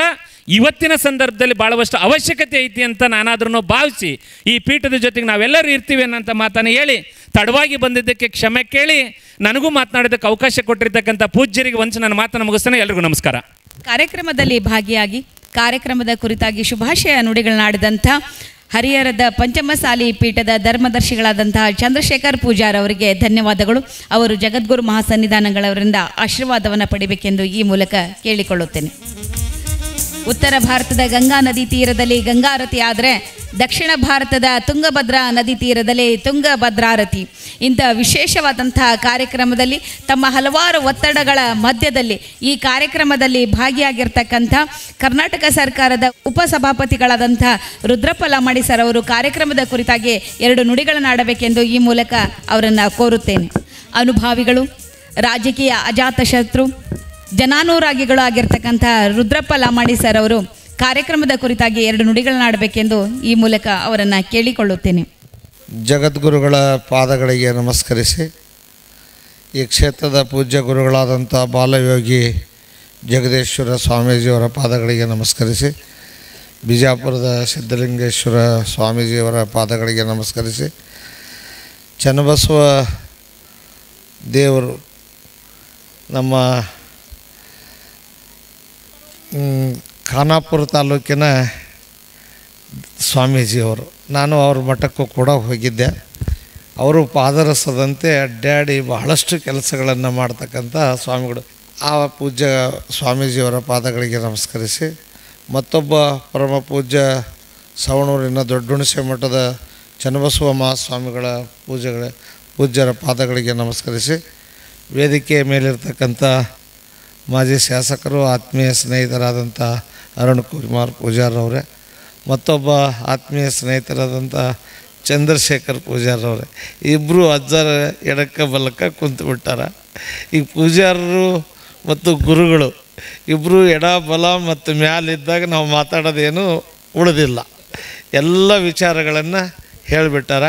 S5: ಇವತ್ತಿನ ಸಂದರ್ಭದಲ್ಲಿ ಭಾಳಷ್ಟು ಅವಶ್ಯಕತೆ ಐತಿ ಅಂತ ನಾನಾದ್ರೂ ಭಾವಿಸಿ ಈ ಪೀಠದ ಜೊತೆಗೆ ನಾವೆಲ್ಲರೂ ಇರ್ತೀವಿ ಅನ್ನೋಂಥ ಮಾತನ್ನು ಹೇಳಿ ತಡವಾಗಿ ಬಂದಿದ್ದಕ್ಕೆ ಕ್ಷಮೆ ಕೇಳಿ ನನಗೂ ಮಾತನಾಡೋದಕ್ಕೆ ಅವಕಾಶ ಕೊಟ್ಟಿರ್ತಕ್ಕಂಥ ಪೂಜ್ಯರಿಗೆ ಒಂದ್ಸ ನನ್ನ ಮಾತನ್ನು ಮುಗಿಸ್ತೇನೆ. ಎಲ್ರಿಗೂ ನಮಸ್ಕಾರ.
S1: ಕಾರ್ಯಕ್ರಮದಲ್ಲಿ ಭಾಗಿಯಾಗಿ ಕಾರ್ಯಕ್ರಮದ ಕುರಿತಾಗಿ ಶುಭಾಶಯ ನುಡಿಗಳನ್ನಾಡಿದಂಥ ಹರಿಹರದ ಪಂಚಮಸಾಲಿ ಪೀಠದ ಧರ್ಮದರ್ಶಿಗಳಾದಂತಹ ಚಂದ್ರಶೇಖರ್ ಪೂಜಾರ್ ಅವರಿಗೆ ಧನ್ಯವಾದಗಳು. ಅವರು ಜಗದ್ಗುರು ಮಹಾಸನ್ನಿಧಾನಗಳವರಿಂದ ಆಶೀರ್ವಾದವನ್ನು ಪಡಿಬೇಕೆಂದು ಈ ಮೂಲಕ ಕೇಳಿಕೊಳ್ಳುತ್ತೇನೆ. ಉತ್ತರ ಭಾರತದ ಗಂಗಾ ನದಿ ತೀರದಲ್ಲಿ ಗಂಗಾರತಿ ಆದರೆ ದಕ್ಷಿಣ ಭಾರತದ ತುಂಗಭದ್ರಾ ನದಿ ತೀರದಲ್ಲಿ ತುಂಗಭದ್ರಾರತಿ. ಇಂಥ ವಿಶೇಷವಾದಂತಹ ಕಾರ್ಯಕ್ರಮದಲ್ಲಿ ತಮ್ಮ ಹಲವಾರು ಒತ್ತಡಗಳ ಮಧ್ಯದಲ್ಲಿ ಈ ಕಾರ್ಯಕ್ರಮದಲ್ಲಿ ಭಾಗಿಯಾಗಿರ್ತಕ್ಕಂಥ ಕರ್ನಾಟಕ ಸರ್ಕಾರದ ಉಪಸಭಾಪತಿಗಳಾದಂಥ ರುದ್ರಪ್ಪ ಲಮಾಡಿ ಸರ್ ಅವರು ಕಾರ್ಯಕ್ರಮದ ಕುರಿತಾಗಿ 2 ನುಡಿಗಳನ್ನು ಆಡಬೇಕೆಂದು ಈ ಮೂಲಕ ಅವರನ್ನು ಕೋರುತ್ತೇನೆ. ಅನುಭಾವಿಗಳು, ರಾಜಕೀಯ ಅಜಾತಶತ್ರು, ಜನಾನುರಾಗಿಗಳು ಆಗಿರ್ತಕ್ಕಂಥ ರುದ್ರಪ್ಪ ಲಮಾಡಿ ಸರ್ ಅವರು ಕಾರ್ಯಕ್ರಮದ ಕುರಿತಾಗಿ 2 ನುಡಿಗಳನ್ನು ಆಡಬೇಕೆಂದು ಈ ಮೂಲಕ ಅವರನ್ನು ಕೇಳಿಕೊಳ್ಳುತ್ತೇನೆ.
S6: ಜಗದ್ಗುರುಗಳ ಪಾದಗಳಿಗೆ ನಮಸ್ಕರಿಸಿ, ಈ ಕ್ಷೇತ್ರದ ಪೂಜ್ಯ ಗುರುಗಳಾದಂಥ ಬಾಲಯೋಗಿ ಜಗದೀಶ್ವರ ಸ್ವಾಮೀಜಿಯವರ ಪಾದಗಳಿಗೆ ನಮಸ್ಕರಿಸಿ, ಬಿಜಾಪುರದ ಸಿದ್ಧಲಿಂಗೇಶ್ವರ ಸ್ವಾಮೀಜಿಯವರ ಪಾದಗಳಿಗೆ ನಮಸ್ಕರಿಸಿ, ಚನ್ನಬಸವ ದೇವರು ನಮ್ಮ ಖಾನಾಪುರ ತಾಲೂಕಿನ ಸ್ವಾಮೀಜಿಯವರು, ನಾನು ಅವ್ರ ಮಠಕ್ಕೂ ಕೂಡ ಹೋಗಿದ್ದೆ. ಅವರು ಪಾದರಸದಂತೆ ಅಡ್ಡಾಡಿ ಬಹಳಷ್ಟು ಕೆಲಸಗಳನ್ನು ಮಾಡ್ತಕ್ಕಂಥ ಸ್ವಾಮಿಗಳು. ಆ ಪೂಜ್ಯ ಸ್ವಾಮೀಜಿಯವರ ಪಾದಗಳಿಗೆ ನಮಸ್ಕರಿಸಿ, ಮತ್ತೊಬ್ಬ ಪರಮ ಪೂಜ್ಯ ಸವಣೂರಿನ ದೊಡ್ಡಹುಣಸೆ ಮಠದ ಚನ್ನಬಸವ ಮಹಾಸ್ವಾಮಿಗಳ ಪೂಜ್ಯರ ಪಾದಗಳಿಗೆ ನಮಸ್ಕರಿಸಿ, ವೇದಿಕೆಯ ಮೇಲಿರ್ತಕ್ಕಂಥ ಮಾಜಿ ಶಾಸಕರು, ಆತ್ಮೀಯ ಸ್ನೇಹಿತರಾದಂಥ ಅರುಣ್ ಕುಮಾರ್ ಪೂಜಾರವರೇ, ಮತ್ತೊಬ್ಬ ಆತ್ಮೀಯ ಸ್ನೇಹಿತರಾದಂಥ ಚಂದ್ರಶೇಖರ್ ಪೂಜಾರವರೇ, ಇಬ್ಬರು ಅಜ್ಜರ ಎಡಕ್ಕ ಬಲಕ್ಕ ಕುಂತುಬಿಟ್ಟಾರ. ಈಗ ಪೂಜಾರರು ಮತ್ತು ಗುರುಗಳು ಇಬ್ಬರು ಎಡ ಬಲ ಮತ್ತು ಮ್ಯಾಲಿದ್ದಾಗ ನಾವು ಮಾತಾಡೋದೇನು ಉಳಿದಿಲ್ಲ, ಎಲ್ಲ ವಿಚಾರಗಳನ್ನು ಹೇಳಿಬಿಟ್ಟಾರ.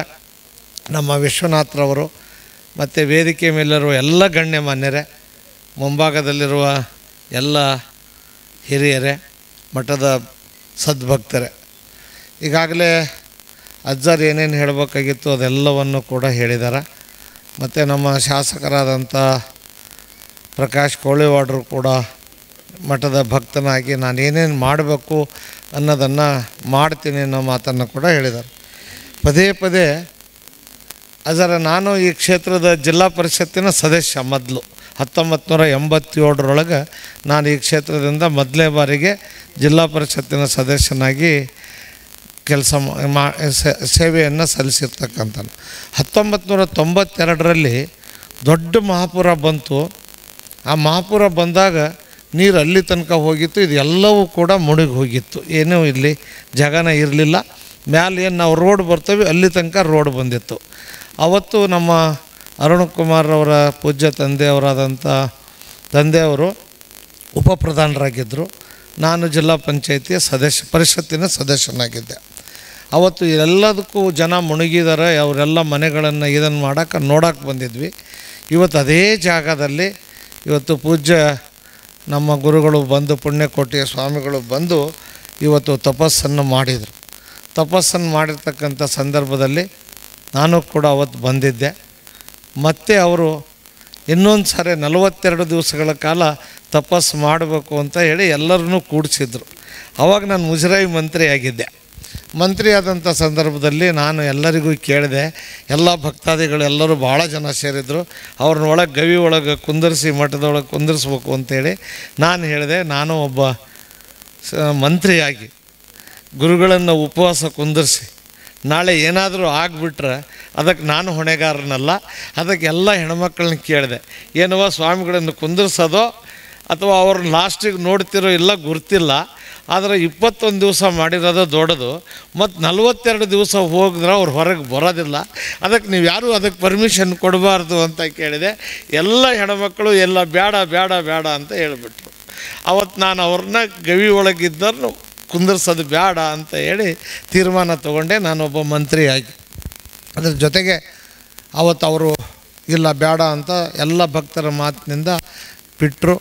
S6: ನಮ್ಮ ವಿಶ್ವನಾಥ್ರವರು ಮತ್ತು ವೇದಿಕೆ ಮೇಲಿರುವ ಎಲ್ಲ ಗಣ್ಯಮಾನ್ಯರೇ, ಮುಂಭಾಗದಲ್ಲಿರುವ ಎಲ್ಲ ಹಿರಿಯರೇ, ಮಠದ ಸದ್ಭಕ್ತರೇ, ಈಗಾಗಲೇ ಅಜ್ಜರು ಏನೇನು ಹೇಳಬೇಕಾಗಿತ್ತು ಅದೆಲ್ಲವನ್ನು ಕೂಡ ಹೇಳಿದ್ದಾರೆ. ಮತ್ತು ನಮ್ಮ ಶಾಸಕರಾದಂಥ ಪ್ರಕಾಶ್ ಕೋಳಿವಾಡ್ರು ಕೂಡ ಮಠದ ಭಕ್ತನಾಗಿ ನಾನು ಏನೇನು ಮಾಡಬೇಕು ಅನ್ನೋದನ್ನು ಮಾಡ್ತೀನಿ ಅನ್ನೋ ಮಾತನ್ನು ಕೂಡ ಹೇಳಿದ್ದಾರೆ. ಪದೇ ಪದೇ ಅದರ ನಾನು ಈ ಕ್ಷೇತ್ರದ ಜಿಲ್ಲಾ ಪರಿಷತ್ತಿನ ಸದಸ್ಯ ಮೊದಲು 1987 ನಾನು ಈ ಕ್ಷೇತ್ರದಿಂದ ಮೊದಲನೇ ಬಾರಿಗೆ ಜಿಲ್ಲಾ ಪರಿಷತ್ತಿನ ಸದಸ್ಯನಾಗಿ ಸೇವೆಯನ್ನು ಸಲ್ಲಿಸಿರ್ತಕ್ಕಂಥ. 1992 ದೊಡ್ಡ ಮಹಾಪುರ ಬಂತು. ಆ ಮಹಾಪುರ ಬಂದಾಗ ನೀರು ಅಲ್ಲಿ ತನಕ ಹೋಗಿತ್ತು, ಇದು ಎಲ್ಲವೂ ಕೂಡ ಮುಳುಗಿ ಹೋಗಿತ್ತು, ಏನೂ ಇಲ್ಲಿ ಜಾಗನ ಇರಲಿಲ್ಲ. ಮ್ಯಾಲೆ ಏನು ನಾವು ರೋಡ್ ಬರ್ತೇವೆ ಅಲ್ಲಿ ತನಕ ರೋಡ್ ಬಂದಿತ್ತು. ಅವತ್ತು ನಮ್ಮ ಅರುಣ್ ಕುಮಾರ್ ಅವರ ಪೂಜ್ಯ ತಂದೆಯವರಾದಂಥ ತಂದೆಯವರು ಉಪಪ್ರಧಾನರಾಗಿದ್ದರು. ನಾನು ಜಿಲ್ಲಾ ಪಂಚಾಯಿತಿಯ ಪರಿಷತ್ತಿನ ಸದಸ್ಯನಾಗಿದ್ದೆ. ಅವತ್ತು ಎಲ್ಲದಕ್ಕೂ ಜನ ಮುಳುಗಿದ್ದಾರೆ, ಅವರೆಲ್ಲ ಮನೆಗಳನ್ನು ಇದನ್ನು ನೋಡೋಕ್ಕೆ ಬಂದಿದ್ವಿ. ಇವತ್ತು ಅದೇ ಜಾಗದಲ್ಲಿ ಇವತ್ತು ಪೂಜ್ಯ ನಮ್ಮ ಗುರುಗಳು ಬಂದು, ಪುಣ್ಯಕೋಟಿಯ ಸ್ವಾಮಿಗಳು ಬಂದು ಇವತ್ತು ತಪಸ್ಸನ್ನು ಮಾಡಿದರು. ತಪಸ್ಸನ್ನು ಮಾಡಿರ್ತಕ್ಕಂಥ ಸಂದರ್ಭದಲ್ಲಿ ನಾನು ಕೂಡ ಅವತ್ತು ಬಂದಿದ್ದೆ. ಮತ್ತು ಅವರು ಇನ್ನೊಂದು ಸಾರಿ 42 ದಿವಸಗಳ ಕಾಲ ತಪಸ್ಸು ಮಾಡಬೇಕು ಅಂತ ಹೇಳಿ ಎಲ್ಲರನ್ನೂ ಕೂಡಿಸಿದ್ರು. ಆವಾಗ ನಾನು ಮುಜರಾಯಿ ಮಂತ್ರಿ ಆಗಿದ್ದೆ. ಮಂತ್ರಿ ಆದಂಥ ಸಂದರ್ಭದಲ್ಲಿ ನಾನು ಎಲ್ಲರಿಗೂ ಕೇಳಿದೆ, ಎಲ್ಲ ಭಕ್ತಾದಿಗಳು ಎಲ್ಲರೂ ಭಾಳ ಜನ ಸೇರಿದ್ರು, ಅವ್ರನ್ನ ಒಳಗೆ ಗವಿ ಒಳಗೆ ಕುಂದರಿಸಿ ಮಠದೊಳಗೆ ಕುಂದರಿಸ್ಬೇಕು ಅಂತೇಳಿ ನಾನು ಹೇಳಿದೆ. ನಾನು ಒಬ್ಬ ಮಂತ್ರಿಯಾಗಿ ಗುರುಗಳನ್ನು ಉಪವಾಸ ಕುಂದರಿಸಿ ನಾಳೆ ಏನಾದರೂ ಆಗಿಬಿಟ್ರೆ ಅದಕ್ಕೆ ನಾನು ಹೊಣೆಗಾರನಲ್ಲ. ಅದಕ್ಕೆ ಎಲ್ಲ ಹೆಣ್ಮಕ್ಳನ್ನ ಕೇಳಿದೆ, ಏನವ ಸ್ವಾಮಿಗಳನ್ನು ಕುಂದರ್ಸೋದೋ ಅಥವಾ ಅವ್ರನ್ನ ಲಾಸ್ಟಿಗೆ ನೋಡ್ತಿರೋ ಇಲ್ಲ ಗುರ್ತಿಲ್ಲ, ಆದರೆ 21 ದಿವಸ ಮಾಡಿರೋದು ದೊಡ್ಡದು, ಮತ್ತು 42 ದಿವಸ ಹೋಗಿದ್ರೆ ಅವ್ರು ಹೊರಗೆ ಬರೋದಿಲ್ಲ, ಅದಕ್ಕೆ ನೀವು ಯಾರೂ ಅದಕ್ಕೆ ಪರ್ಮಿಷನ್ ಕೊಡಬಾರ್ದು ಅಂತ ಕೇಳಿದೆ. ಎಲ್ಲ ಹೆಣ್ಮಕ್ಳು ಎಲ್ಲ ಬೇಡ ಬೇಡ ಬೇಡ ಅಂತ ಹೇಳಿಬಿಟ್ರು. ಅವತ್ತು ನಾನು ಅವ್ರನ್ನ ಗವಿ ಒಳಗಿದ್ದನ್ನು ಕುಂದರ್ಸೋದು ಬೇಡ ಅಂತ ಹೇಳಿ ತೀರ್ಮಾನ ತೊಗೊಂಡೆ, ನಾನೊಬ್ಬ ಮಂತ್ರಿಯಾಗಿ. ಅದ್ರ ಜೊತೆಗೆ ಅವತ್ತು ಅವರು ಇಲ್ಲ ಬೇಡ ಅಂತ ಎಲ್ಲ ಭಕ್ತರ ಮಾತಿನಿಂದ ಬಿಟ್ಟರು.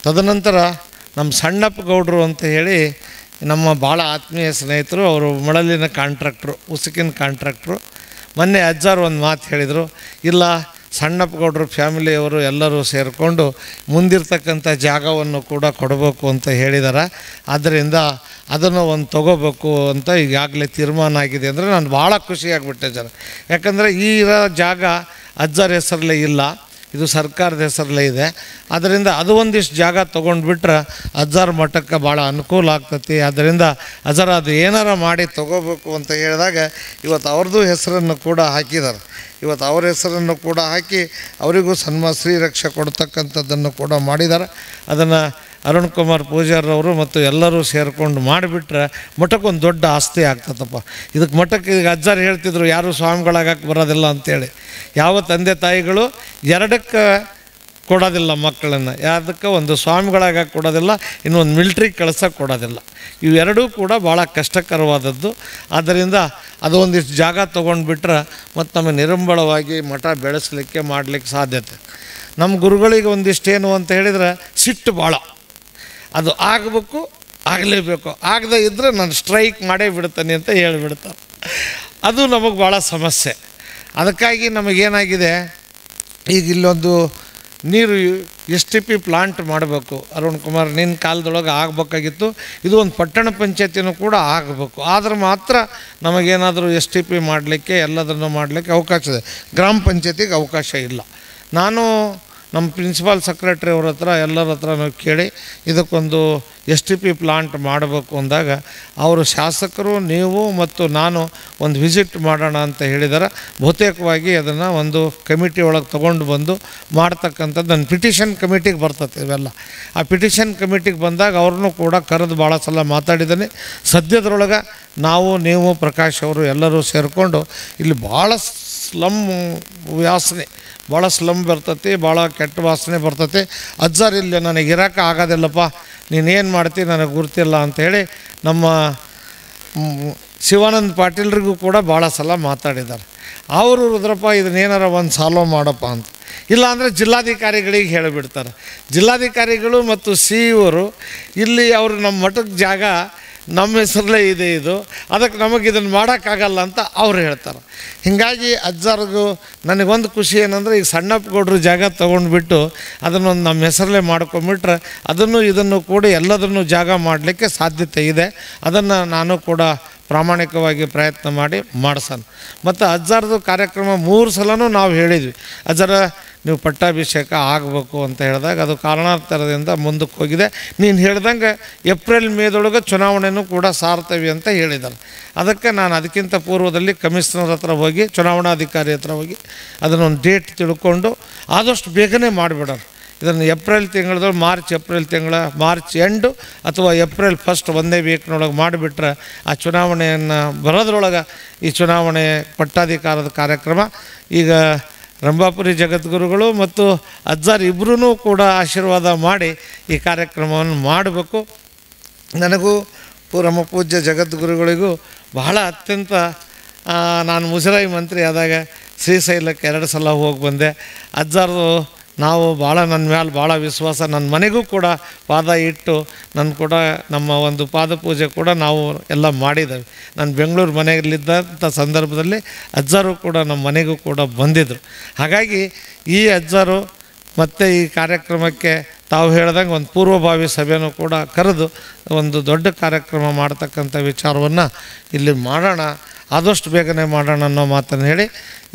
S6: ತದನಂತರ ನಮ್ಮ ಸಣ್ಣಪ್ಪ ಗೌಡರು ಅಂತ ಹೇಳಿ ನಮ್ಮ ಭಾಳ ಆತ್ಮೀಯ ಸ್ನೇಹಿತರು, ಅವರು ಮಳಲಿನ ಕಾಂಟ್ರಾಕ್ಟ್ರು, ಉಸುಕಿನ ಕಾಂಟ್ರಾಕ್ಟ್ರು. ಮೊನ್ನೆ ಅಜ್ಜಾರು ಒಂದು ಮಾತು ಹೇಳಿದರು, ಇಲ್ಲ ಸಣ್ಣಪ್ಪ ಗೌಡರು ಫ್ಯಾಮಿಲಿಯವರು ಎಲ್ಲರೂ ಸೇರಿಕೊಂಡು ಮುಂದಿರ್ತಕ್ಕಂಥ ಜಾಗವನ್ನು ಕೂಡ ಕೊಡಬೇಕು ಅಂತ ಹೇಳಿದ್ದಾರೆ. ಆದ್ದರಿಂದ ಅದನ್ನು ಒಂದು ತೊಗೋಬೇಕು ಅಂತ ಈಗಾಗಲೇ ತೀರ್ಮಾನ ಆಗಿದೆ ಅಂದರೆ ನಾನು ಭಾಳ ಖುಷಿಯಾಗಿಬಿಟ್ಟೆ ಜನ. ಯಾಕಂದರೆ ಈ ಜಾಗ ಅಜ್ಜರ ಹೆಸರಲ್ಲೇ ಇಲ್ಲ, ಇದು ಸರ್ಕಾರದ ಹೆಸರಲ್ಲೇ ಇದೆ. ಅದರಿಂದ ಅದು ಒಂದಿಷ್ಟು ಜಾಗ ತೊಗೊಂಡ್ಬಿಟ್ರೆ ಅಜ್ಜಾರ ಮಠಕ್ಕೆ ಭಾಳ ಅನುಕೂಲ ಆಗ್ತೈತಿ. ಆದ್ದರಿಂದ ಅಜ್ಜರ ಅದು ಏನಾರ ಮಾಡಿ ತೊಗೋಬೇಕು ಅಂತ ಹೇಳಿದಾಗ ಇವತ್ತು ಅವ್ರದ್ದು ಹೆಸರನ್ನು ಕೂಡ ಹಾಕಿದ್ದಾರೆ. ಇವತ್ತು ಅವ್ರ ಹೆಸರನ್ನು ಕೂಡ ಹಾಕಿ ಅವರಿಗೂ ಶ್ರೀರಕ್ಷೆ ಕೊಡ್ತಕ್ಕಂಥದ್ದನ್ನು ಕೂಡ ಮಾಡಿದ್ದಾರೆ. ಅದನ್ನು ಅರುಣ್ ಕುಮಾರ್ ಪೂಜಾರವರು ಮತ್ತು ಎಲ್ಲರೂ ಸೇರಿಕೊಂಡು ಮಾಡಿಬಿಟ್ರೆ ಮಠಕ್ಕೊಂದು ದೊಡ್ಡ ಆಸ್ತಿ ಆಗ್ತದಪ್ಪ. ಇದಕ್ಕೆ ಮಠಕ್ಕೆ ಈಗ ಅಜ್ಜಾರು ಹೇಳ್ತಿದ್ರು ಯಾರು ಸ್ವಾಮಿಗಳಾಗಕ್ಕೆ ಬರೋದಿಲ್ಲ ಅಂಥೇಳಿ. ಯಾವ ತಂದೆ ತಾಯಿಗಳು ಎರಡಕ್ಕೆ ಕೊಡೋದಿಲ್ಲ ಮಕ್ಕಳನ್ನು, ಯಾವುದಕ್ಕೆ ಒಂದು ಸ್ವಾಮಿಗಳಾಗಕ್ಕೆ ಕೊಡೋದಿಲ್ಲ, ಇನ್ನೊಂದು ಮಿಲ್ಟ್ರಿಗೆ ಕಳ್ಸೋಕ್ಕೆ ಕೊಡೋದಿಲ್ಲ. ಇವೆರಡೂ ಕೂಡ ಭಾಳ ಕಷ್ಟಕರವಾದದ್ದು. ಆದ್ದರಿಂದ ಅದು ಒಂದಿಷ್ಟು ಜಾಗ ತೊಗೊಂಡ್ಬಿಟ್ರೆ ಮತ್ತು ನಮ್ಮ ನಿರಂಬಳವಾಗಿ ಮಠ ಬೆಳೆಸಲಿಕ್ಕೆ ಮಾಡಲಿಕ್ಕೆ ಸಾಧ್ಯತೆ. ನಮ್ಮ ಗುರುಗಳಿಗೆ ಒಂದಿಷ್ಟೇನು ಅಂತ ಹೇಳಿದರೆ ಸಿಟ್ಟು ಭಾಳ, ಅದು ಆಗಬೇಕು, ಆಗಲೇಬೇಕು, ಆಗದೇ ಇದ್ದರೆ ನಾನು ಸ್ಟ್ರೈಕ್ ಮಾಡೇ ಬಿಡ್ತಾನೆ ಅಂತ ಹೇಳಿಬಿಡ್ತಾರೆ. ಅದು ನಮಗೆ ಭಾಳ ಸಮಸ್ಯೆ. ಅದಕ್ಕಾಗಿ ನಮಗೇನಾಗಿದೆ, ಈಗ ಇಲ್ಲೊಂದು ನೀರು STP ಪ್ಲಾಂಟ್ ಮಾಡಬೇಕು. ಅರುಣ್ ಕುಮಾರ್ ನಿನ್ನ ಕಾಲದೊಳಗೆ ಆಗಬೇಕಾಗಿತ್ತು. ಇದು ಒಂದು ಪಟ್ಟಣ ಪಂಚಾಯತಿನೂ ಕೂಡ ಆಗಬೇಕು. ಆದ್ರೆ ಮಾತ್ರ ನಮಗೇನಾದರೂ STP ಮಾಡಲಿಕ್ಕೆ ಎಲ್ಲದನ್ನು ಮಾಡಲಿಕ್ಕೆ ಅವಕಾಶ ಇದೆ. ಗ್ರಾಮ ಪಂಚಾಯತಿಗೆ ಅವಕಾಶ ಇಲ್ಲ. ನಾನು ನಮ್ಮ ಪ್ರಿನ್ಸಿಪಾಲ್ ಸೆಕ್ರೆಟ್ರಿ ಅವ್ರ ಹತ್ರ ಎಲ್ಲರ ಹತ್ರನೂ ಕೇಳಿ ಇದಕ್ಕೊಂದು STP ಪ್ಲಾಂಟ್ ಮಾಡಬೇಕು ಅಂದಾಗ ಅವರು ಶಾಸಕರು, ನೀವು ಮತ್ತು ನಾನು ಒಂದು ವಿಸಿಟ್ ಮಾಡೋಣ ಅಂತ ಹೇಳಿದ್ದಾರೆ. ಬಹುತೇಕವಾಗಿ ಅದನ್ನು ಒಂದು ಕಮಿಟಿ ಒಳಗೆ ತೊಗೊಂಡು ಬಂದು ಮಾಡ್ತಕ್ಕಂಥದ್ದು ನನ್ನ ಪಿಟಿಷನ್ ಕಮಿಟಿಗೆ ಬರ್ತದೆ ಇವೆಲ್ಲ. ಆ ಪಿಟಿಷನ್ ಕಮಿಟಿಗೆ ಬಂದಾಗ ಅವ್ರನ್ನೂ ಕೂಡ ಕರೆದು ಭಾಳ ಸಲ ಮಾತಾಡಿದ್ದೀನಿ. ಸದ್ಯದರೊಳಗೆ ನಾವು, ನೀವು, ಪ್ರಕಾಶ್ ಅವರು ಎಲ್ಲರೂ ಸೇರಿಕೊಂಡು ಇಲ್ಲಿ ಭಾಳ ಸ್ಲಮ್ ವಾಸನೆ, ಭಾಳ ಸ್ಲಮ್ ಬರ್ತೈತಿ, ಭಾಳ ಕೆಟ್ಟ ವಾಸನೆ ಬರ್ತೈತಿ. ಅಜ್ಜಾರು ಇಲ್ಲಿ ನನಗೆ ಇರೋಕ್ಕೆ ಆಗೋದಿಲ್ಲಪ್ಪ, ನೀನೇನು ಮಾಡ್ತೀವಿ ನನಗೆ ಗುರ್ತಿಲ್ಲ ಅಂಥೇಳಿ ನಮ್ಮ ಶಿವಾನಂದ ಪಾಟೀಲ್ರಿಗೂ ಕೂಡ ಭಾಳ ಸಲ ಮಾತಾಡಿದ್ದಾರೆ. ಅವರು ರುದ್ರಪ್ಪ ಇದನ್ನೇನಾರ ಒಂದು ಸಾಲ್ವ್ ಮಾಡಪ್ಪ ಅಂತ. ಇಲ್ಲಾಂದರೆ ಜಿಲ್ಲಾಧಿಕಾರಿಗಳಿಗೆ ಹೇಳಿಬಿಡ್ತಾರೆ. ಜಿಲ್ಲಾಧಿಕಾರಿಗಳು ಮತ್ತು CEO ಇಲ್ಲಿ ಅವರು ನಮ್ಮ ಮಠಕ್ಕೆ ಜಾಗ ನಮ್ಮ ಹೆಸರಲ್ಲೇ ಇದೆ, ಇದು ಅದಕ್ಕೆ ನಮಗೆ ಇದನ್ನು ಮಾಡೋಕ್ಕಾಗಲ್ಲ ಅಂತ ಅವ್ರು ಹೇಳ್ತಾರೆ. ಹೀಗಾಗಿ ಅಜ್ಜಾರಿಗೂ ನನಗೊಂದು ಖುಷಿ ಏನಂದರೆ ಈಗ ಸಣ್ಣಪ್ಪ ಗೌಡ್ರು ಜಾಗ ತೊಗೊಂಡ್ಬಿಟ್ಟು ಅದನ್ನೊಂದು ನಮ್ಮ ಹೆಸರಲ್ಲೇ ಮಾಡ್ಕೊಂಬಿಟ್ರೆ ಅದನ್ನು ಇದನ್ನು ಕೂಡ ಎಲ್ಲದನ್ನು ಜಾಗ ಮಾಡಲಿಕ್ಕೆ ಸಾಧ್ಯತೆ ಇದೆ. ಅದನ್ನು ನಾನು ಕೂಡ ಪ್ರಾಮಾಣಿಕವಾಗಿ ಪ್ರಯತ್ನ ಮಾಡಿ ಮಾಡಿಸೋಣ. ಮತ್ತು ಅಜ್ಜಾರದು ಕಾರ್ಯಕ್ರಮ 3 ಸಲನೂ ನಾವು ಹೇಳಿದ್ವಿ, ಅಜ್ಜಾರ ನೀವು ಪಟ್ಟಾಭಿಷೇಕ ಆಗಬೇಕು ಅಂತ ಹೇಳಿದಾಗ ಅದು ಕಾರಣಾಂತರದಿಂದ ಮುಂದಕ್ಕೆ ಹೋಗಿದೆ. ನೀನು ಹೇಳ್ದಂಗೆ ಏಪ್ರಿಲ್ ಮೇದೊಳಗೆ ಚುನಾವಣೆಯೂ ಕೂಡ ಸಾರ್ತವೆ ಅಂತ ಹೇಳಿದ್ದಾರೆ. ಅದಕ್ಕೆ ನಾನು ಅದಕ್ಕಿಂತ ಪೂರ್ವದಲ್ಲಿ ಕಮಿಷನರ್ ಹತ್ರ ಹೋಗಿ, ಚುನಾವಣಾಧಿಕಾರಿ ಹತ್ರ ಹೋಗಿ ಅದನ್ನೊಂದು ಡೇಟ್ ತಿಳ್ಕೊಂಡು ಆದಷ್ಟು ಬೇಗನೆ ಮಾಡಿಬಿಡೋಣ. ಇದನ್ನು ಏಪ್ರಿಲ್ ತಿಂಗಳದೊಳಗೆ ಮಾರ್ಚ್ ಎಂಡು ಅಥವಾ ಏಪ್ರಿಲ್ 1 ಒಂದೇ ವೀಕ್ನೊಳಗೆ ಮಾಡಿಬಿಟ್ರೆ ಆ ಚುನಾವಣೆಯನ್ನು ಬರೋದ್ರೊಳಗೆ ಈ ಚುನಾವಣೆ ಪಟ್ಟಾಧಿಕಾರದ ಕಾರ್ಯಕ್ರಮ ಈಗ ರಂಭಾಪುರಿ ಜಗದ್ಗುರುಗಳು ಮತ್ತು ಅಜ್ಜಾರ್ ಇಬ್ಬರೂ ಕೂಡ ಆಶೀರ್ವಾದ ಮಾಡಿ ಈ ಕಾರ್ಯಕ್ರಮವನ್ನು ಮಾಡಬೇಕು. ನನಗೂ ಪರಮ ಪೂಜ್ಯ ಜಗದ್ಗುರುಗಳಿಗೂ ಬಹಳ ಅತ್ಯಂತ ನಾನು ಮುಜರಾಯಿ ಮಂತ್ರಿ ಆದಾಗ ಶ್ರೀಶೈಲಕ್ಕೆ 2 ಸಲ ಹೋಗಿ ಬಂದೆ. ಅಜ್ಜಾರ್ದು ನಾವು ಭಾಳ ನನ್ನ ಮ್ಯಾಲೆ ಭಾಳ ವಿಶ್ವಾಸ, ನನ್ನ ಮನೆಗೂ ಕೂಡ ಪಾದ ಇಟ್ಟು ನನ್ನ ಕೂಡ ನಮ್ಮ ಒಂದು ಪಾದ ಪೂಜೆ ಕೂಡ ನಾವು ಎಲ್ಲ ಮಾಡಿದ್ದೇವೆ. ನಾನು ಬೆಂಗಳೂರು ಮನೆಯಲ್ಲಿದ್ದಂಥ ಸಂದರ್ಭದಲ್ಲಿ ಅಜ್ಜಾರು ಕೂಡ ನಮ್ಮ ಮನೆಗೂ ಕೂಡ ಬಂದಿದ್ದರು. ಹಾಗಾಗಿ ಈ ಅಜ್ಜಾರು ಮತ್ತು ಈ ಕಾರ್ಯಕ್ರಮಕ್ಕೆ ತಾವು ಹೇಳ್ದಂಗೆ ಒಂದು ಪೂರ್ವಭಾವಿ ಸಭೆಯೂ ಕೂಡ ಕರೆದು ಒಂದು ದೊಡ್ಡ ಕಾರ್ಯಕ್ರಮ ಮಾಡ್ತಕ್ಕಂಥ ವಿಚಾರವನ್ನು ಇಲ್ಲಿ ಮಾಡೋಣ, ಆದಷ್ಟು ಬೇಗನೆ ಮಾಡೋಣ ಅನ್ನೋ ಮಾತನ್ನು ಹೇಳಿ,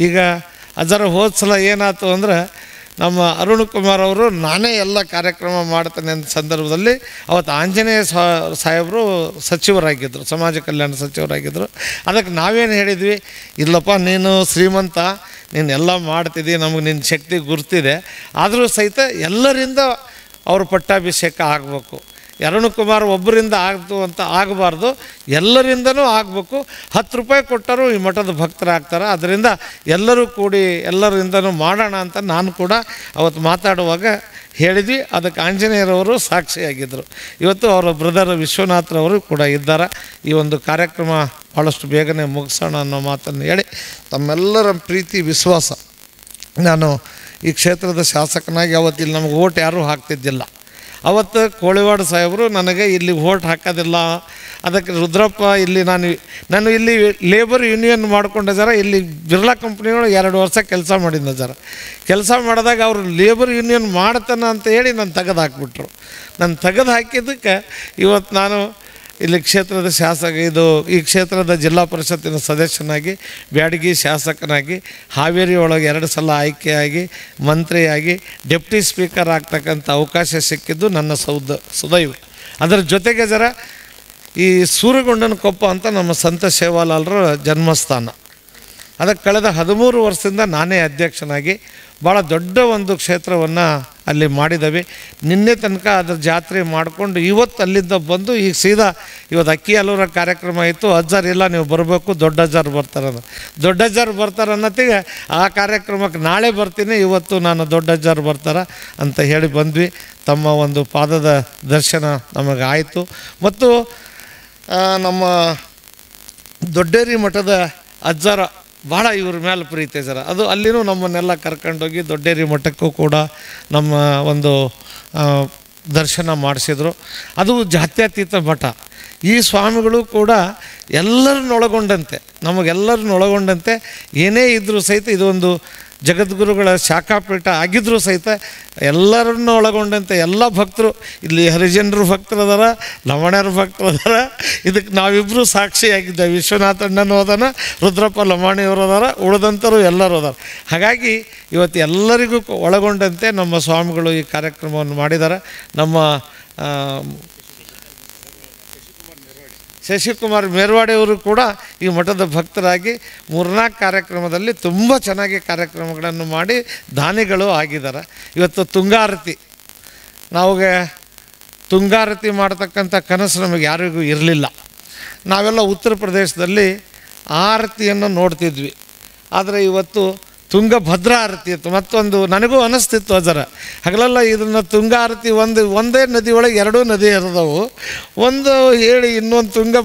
S6: ಈಗ ಅಜ್ಜಾರು ಹೋದ ಸಲ ಏನಾಯ್ತು ಅಂದರೆ ನಮ್ಮ ಅರುಣ್ ಕುಮಾರ್ ಅವರು ನಾನೇ ಎಲ್ಲ ಕಾರ್ಯಕ್ರಮ ಮಾಡ್ತೇನೆ ಅಂತ ಸಂದರ್ಭದಲ್ಲಿ ಅವತ್ತು ಆಂಜನೇಯ ಸಾಹೇಬರು ಸಚಿವರಾಗಿದ್ದರು, ಸಮಾಜ ಕಲ್ಯಾಣ ಸಚಿವರಾಗಿದ್ದರು. ಅದಕ್ಕೆ ನಾವೇನು ಹೇಳಿದ್ವಿ, ಇಲ್ಲಪ್ಪ ನೀನು ಶ್ರೀಮಂತ, ನೀನು ಎಲ್ಲ ಮಾಡ್ತಿದ್ದಿ, ನಮಗೆ ನಿನ್ನ ಶಕ್ತಿ ಗುರ್ತಿದೆ, ಆದರೂ ಸಹಿತ ಎಲ್ಲರಿಂದ ಅವ್ರ ಪಟ್ಟಾಭಿಷೇಕ ಆಗಬೇಕು. ಅರುಣ್ ಕುಮಾರ್ ಒಬ್ಬರಿಂದ ಆಗ್ತು ಅಂತ ಆಗಬಾರ್ದು, ಎಲ್ಲರಿಂದನೂ ಆಗಬೇಕು. 10 ರೂಪಾಯಿ ಕೊಟ್ಟರು ಈ ಮಠದ ಭಕ್ತರಾಗ್ತಾರೆ, ಅದರಿಂದ ಎಲ್ಲರೂ ಕೂಡಿ ಎಲ್ಲರಿಂದನೂ ಮಾಡೋಣ ಅಂತ ನಾನು ಕೂಡ ಅವತ್ತು ಮಾತಾಡುವಾಗ ಹೇಳಿದ್ವಿ. ಅದಕ್ಕೆ ಆಂಜನೇಯರವರು ಸಾಕ್ಷಿಯಾಗಿದ್ದರು. ಇವತ್ತು ಅವರ ಬ್ರದರ್ ವಿಶ್ವನಾಥ್ರವರು ಕೂಡ ಇದ್ದಾರೆ. ಈ ಒಂದು ಕಾರ್ಯಕ್ರಮ ಭಾಳಷ್ಟು ಬೇಗನೆ ಮುಗಿಸೋಣ ಅನ್ನೋ ಮಾತನ್ನು ಹೇಳಿ, ತಮ್ಮೆಲ್ಲರ ಪ್ರೀತಿ ವಿಶ್ವಾಸ, ನಾನು ಈ ಕ್ಷೇತ್ರದ ಶಾಸಕನಾಗಿ ಅವತ್ತು ಇಲ್ಲಿ ನಮಗೆ ಓಟ್ ಯಾರೂ ಹಾಕ್ತಿದ್ದಿಲ್ಲ. ಅವತ್ತು ಕೋಳಿವಾಡ ಸಾಹೇಬರು ನನಗೆ ಇಲ್ಲಿ ಓಟ್ ಹಾಕೋದಿಲ್ಲ, ಅದಕ್ಕೆ ರುದ್ರಪ್ಪ ಇಲ್ಲಿ ನಾನು ಇಲ್ಲಿ ಲೇಬರ್ ಯೂನಿಯನ್ ಮಾಡ್ಕೊಂಡಿದ್ದಾರೆ. ಇಲ್ಲಿ ಬಿರ್ಲಾ ಕಂಪ್ನಿಗಳು 2 ವರ್ಷ ಕೆಲಸ ಮಾಡಿದ್ದ ಜರ ಕೆಲಸ ಮಾಡಿದಾಗ ಅವರು ಲೇಬರ್ ಯೂನಿಯನ್ ಮಾಡ್ತಾನೆ ಅಂತ ಹೇಳಿ ನಾನು ತೆಗೆದು ಹಾಕ್ಬಿಟ್ರು. ನಾನು ತೆಗೆದು ಹಾಕಿದ್ದಕ್ಕೆ ಇವತ್ತು ನಾನು ಇಲ್ಲಿ ಕ್ಷೇತ್ರದ ಈ ಕ್ಷೇತ್ರದ ಜಿಲ್ಲಾ ಪರಿಷತ್ತಿನ ಸದಸ್ಯನಾಗಿ, ಬ್ಯಾಡಗಿ ಶಾಸಕನಾಗಿ, ಹಾವೇರಿ ಒಳಗೆ 2 ಸಲ ಆಯ್ಕೆಯಾಗಿ ಮಂತ್ರಿಯಾಗಿ ಡೆಪ್ಟಿ ಸ್ಪೀಕರ್ ಆಗ್ತಕ್ಕಂಥ ಅವಕಾಶ ಸಿಕ್ಕಿದ್ದು ನನ್ನ ಸುದೈವ. ಅದರ ಜೊತೆಗೆ ಈ ಸೂರಗೊಂಡನ ಕೊಪ್ಪ ಅಂತ ನಮ್ಮ ಸಂತ ಸೇವಾಲಾಲ್ರ ಜನ್ಮಸ್ಥಾನ, ಅದಕ್ಕೆ ಕಳೆದ 13 ವರ್ಷದಿಂದ ನಾನೇ ಅಧ್ಯಕ್ಷನಾಗಿ ಭಾಳ ದೊಡ್ಡ ಒಂದು ಕ್ಷೇತ್ರವನ್ನು ಅಲ್ಲಿ ಮಾಡಿದ್ದೇವೆ. ನಿನ್ನೆ ತನಕ ಅದರ ಜಾತ್ರೆ ಮಾಡಿಕೊಂಡು ಇವತ್ತು ಅಲ್ಲಿಂದ ಬಂದು ಈಗ ಸೀದಾ ಇವತ್ತು ಅಕ್ಕಿ ಹಾಲೂರ ಕಾರ್ಯಕ್ರಮ ಇತ್ತು. ಅಜ್ಜಾರ್ ಇಲ್ಲ, ನೀವು ಬರಬೇಕು, ದೊಡ್ಡ ಅಜ್ಜಾರು ದೊಡ್ಡ ಅಜ್ಜಾರು ಬರ್ತಾರೆ ಅನ್ನೋತ್ತಿಗೆ ಆ ಕಾರ್ಯಕ್ರಮಕ್ಕೆ ನಾಳೆ ಬರ್ತೀನಿ, ಇವತ್ತು ನಾನು ದೊಡ್ಡ ಅಜ್ಜಾರು ಬರ್ತಾರೆ ಅಂತ ಹೇಳಿ ಬಂದ್ವಿ. ತಮ್ಮ ಒಂದು ಪಾದದ ದರ್ಶನ ನಮಗೆ ಆಯಿತು. ಮತ್ತು ನಮ್ಮ ದೊಡ್ಡೇರಿ ಮಠದ ಅಜ್ಜಾರ ಭಾಳ ಇವ್ರ ಮೇಲೆ ಪ್ರೀತಿ ಸರ, ಅದು ಅಲ್ಲಿನೂ ನಮ್ಮನ್ನೆಲ್ಲ ಕರ್ಕೊಂಡೋಗಿ ದೊಡ್ಡೇರಿ ಮಠಕ್ಕೂ ಕೂಡ ನಮ್ಮ ಒಂದು ದರ್ಶನ ಮಾಡಿಸಿದ್ರು. ಅದು ಜಾತ್ಯತೀತ ಮಠ. ಈ ಸ್ವಾಮಿಗಳು ಕೂಡ ಎಲ್ಲರನ್ನೊಳಗೊಂಡಂತೆ, ನಮಗೆಲ್ಲರನ್ನೊಳಗೊಂಡಂತೆ ಏನೇ ಇದ್ದರೂ ಸಹಿತ ಇದೊಂದು ಜಗದ್ಗುರುಗಳ ಶಾಖಾಪೀಠ ಆಗಿದ್ದರೂ ಸಹಿತ ಎಲ್ಲರನ್ನೂ ಒಳಗೊಂಡಂತೆ ಎಲ್ಲ ಭಕ್ತರು, ಇಲ್ಲಿ ಹರಿಜನರು ಭಕ್ತರು ಅದಾರ, ಲಮಾಣ್ಯರ ಭಕ್ತರು ಅದಾರ. ಇದಕ್ಕೆ ನಾವಿಬ್ಬರು ಸಾಕ್ಷಿಯಾಗಿದ್ದೇವೆ. ವಿಶ್ವನಾಥ ಅಣ್ಣನೂ ಅದಾನ, ರುದ್ರಪ್ಪ ಲಮಾಣಿಯವರು ಅದಾರ, ಉಳಿದಂಥರು ಎಲ್ಲರೂ ಅದಾರ. ಹಾಗಾಗಿ ಇವತ್ತು ಎಲ್ಲರಿಗೂ ಒಳಗೊಂಡಂತೆ ನಮ್ಮ ಸ್ವಾಮಿಗಳು ಈ ಕಾರ್ಯಕ್ರಮವನ್ನು ಮಾಡಿದ್ದಾರೆ. ನಮ್ಮ ಶಶಿಕುಮಾರ್ ಮೇರ್ವಾಡಿಯವರು ಕೂಡ ಈ ಮಠದ ಭಕ್ತರಾಗಿ 3-4 ಕಾರ್ಯಕ್ರಮದಲ್ಲಿ ತುಂಬ ಚೆನ್ನಾಗಿ ಕಾರ್ಯಕ್ರಮಗಳನ್ನು ಮಾಡಿ ದಾನಿಗಳು ಆಗಿದ್ದಾರೆ. ಇವತ್ತು ತುಂಗಾರತಿ, ನಾವುಗೆ ತುಂಗಾರತಿ ಮಾಡ್ತಕ್ಕಂಥ ಕನಸು ನಮಗೆ ಯಾರಿಗೂ ಇರಲಿಲ್ಲ. ನಾವೆಲ್ಲ ಉತ್ತರ ಪ್ರದೇಶದಲ್ಲಿ ಆರತಿಯನ್ನು ನೋಡ್ತಿದ್ವಿ, ಆದರೆ ಇವತ್ತು ತುಂಗಭದ್ರಾ ಆರತಿ ಇತ್ತು. ಮತ್ತೊಂದು ನನಗೂ ಅನ್ನಿಸ್ತಿತ್ತು ಅದರ ಹಗಲೆಲ್ಲ ಇದನ್ನು ತುಂಗ ಆರತಿ ಒಂದೇ ನದಿ ಒಳಗೆ 2 ನದಿ ಹರಿದವು, ಒಂದು ಹೇಳಿ ಇನ್ನೊಂದು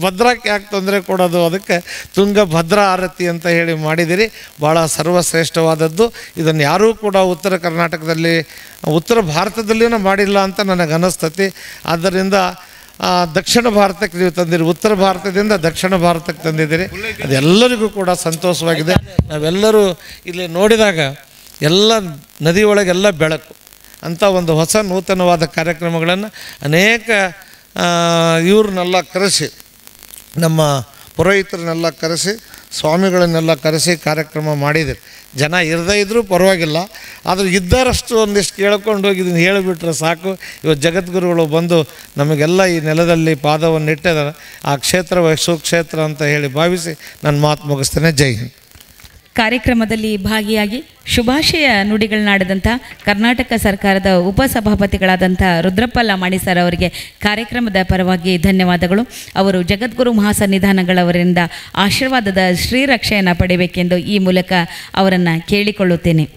S6: ಭದ್ರಾಕ್ಕೆ ಯಾಕೆ ತೊಂದರೆ ಕೊಡೋದು, ಅದಕ್ಕೆ ತುಂಗಭದ್ರಾ ಆರತಿ ಅಂತ ಹೇಳಿ ಮಾಡಿದಿರಿ. ಭಾಳ ಸರ್ವಶ್ರೇಷ್ಠವಾದದ್ದು. ಇದನ್ನು ಯಾರೂ ಕೂಡ ಉತ್ತರ ಕರ್ನಾಟಕದಲ್ಲಿ, ಉತ್ತರ ಭಾರತದಲ್ಲಿಯೂ ಮಾಡಿಲ್ಲ ಅಂತ ನನಗೆ ಅನ್ನಿಸ್ತತಿ. ಆದ್ದರಿಂದ ದಕ್ಷಿಣ ಭಾರತಕ್ಕೆ ನೀವು ತಂದಿರಿ, ಉತ್ತರ ಭಾರತದಿಂದ ದಕ್ಷಿಣ ಭಾರತಕ್ಕೆ ತಂದಿದ್ದೀರಿ. ಅದೆಲ್ಲರಿಗೂ ಕೂಡ ಸಂತೋಷವಾಗಿದೆ. ನಾವೆಲ್ಲರೂ ಇಲ್ಲಿ ನೋಡಿದಾಗ ಎಲ್ಲ ನದಿಯೊಳಗೆಲ್ಲ ಬೆಳಕು ಅಂತ ಒಂದು ಹೊಸ ನೂತನವಾದ ಕಾರ್ಯಕ್ರಮಗಳನ್ನು ಅನೇಕ ಇವ್ರನ್ನೆಲ್ಲ ಕರೆಸಿ, ನಮ್ಮ ಪುರೋಹಿತರನ್ನೆಲ್ಲ ಕರೆಸಿ, ಸ್ವಾಮಿಗಳನ್ನೆಲ್ಲ ಕರೆಸಿ ಕಾರ್ಯಕ್ರಮ ಮಾಡಿದ್ದೀರಿ. ಜನ ಇರದೇ ಇದ್ದರೂ ಪರವಾಗಿಲ್ಲ, ಆದರೆ ಇದ್ದರಷ್ಟು ಒಂದಿಷ್ಟು ಕೇಳ್ಕೊಂಡು ಹೋಗಿ ಇದನ್ನು ಹೇಳಿಬಿಟ್ರೆ ಸಾಕು. ಇವತ್ತು ಜಗದ್ಗುರುಗಳು ಬಂದು ನಮಗೆಲ್ಲ ಈ ನೆಲದಲ್ಲಿ ಪಾದವನ್ನು ಇಟ್ಟಿದ್ದಾರೆ. ಆ ಕ್ಷೇತ್ರವೇ ಸುಕ್ಷೇತ್ರ ಅಂತ ಹೇಳಿ ಭಾವಿಸಿ ನನ್ನ ಮಾತು ಮುಗಿಸ್ತೇನೆ. ಜೈ ಹಿಂದ್.
S1: ಕಾರ್ಯಕ್ರಮದಲ್ಲಿ ಭಾಗಿಯಾಗಿ ಶುಭಾಶಯ ನುಡಿಗಳನ್ನಾಡಿದಂಥ ಕರ್ನಾಟಕ ಸರ್ಕಾರದ ಉಪಸಭಾಪತಿಗಳಾದಂಥ ರುದ್ರಪ್ಪ ಲಮಾಣಿ ಸರ್ ಅವರಿಗೆ ಕಾರ್ಯಕ್ರಮದ ಪರವಾಗಿ ಧನ್ಯವಾದಗಳು. ಅವರು ಜಗದ್ಗುರು ಮಹಾಸನ್ನಿಧಾನಗಳವರಿಂದ ಆಶೀರ್ವಾದದ ಶ್ರೀರಕ್ಷೆಯನ್ನು ಪಡೆಯಬೇಕೆಂದು ಈ ಮೂಲಕ ಅವರನ್ನು ಕೇಳಿಕೊಳ್ಳುತ್ತೇನೆ.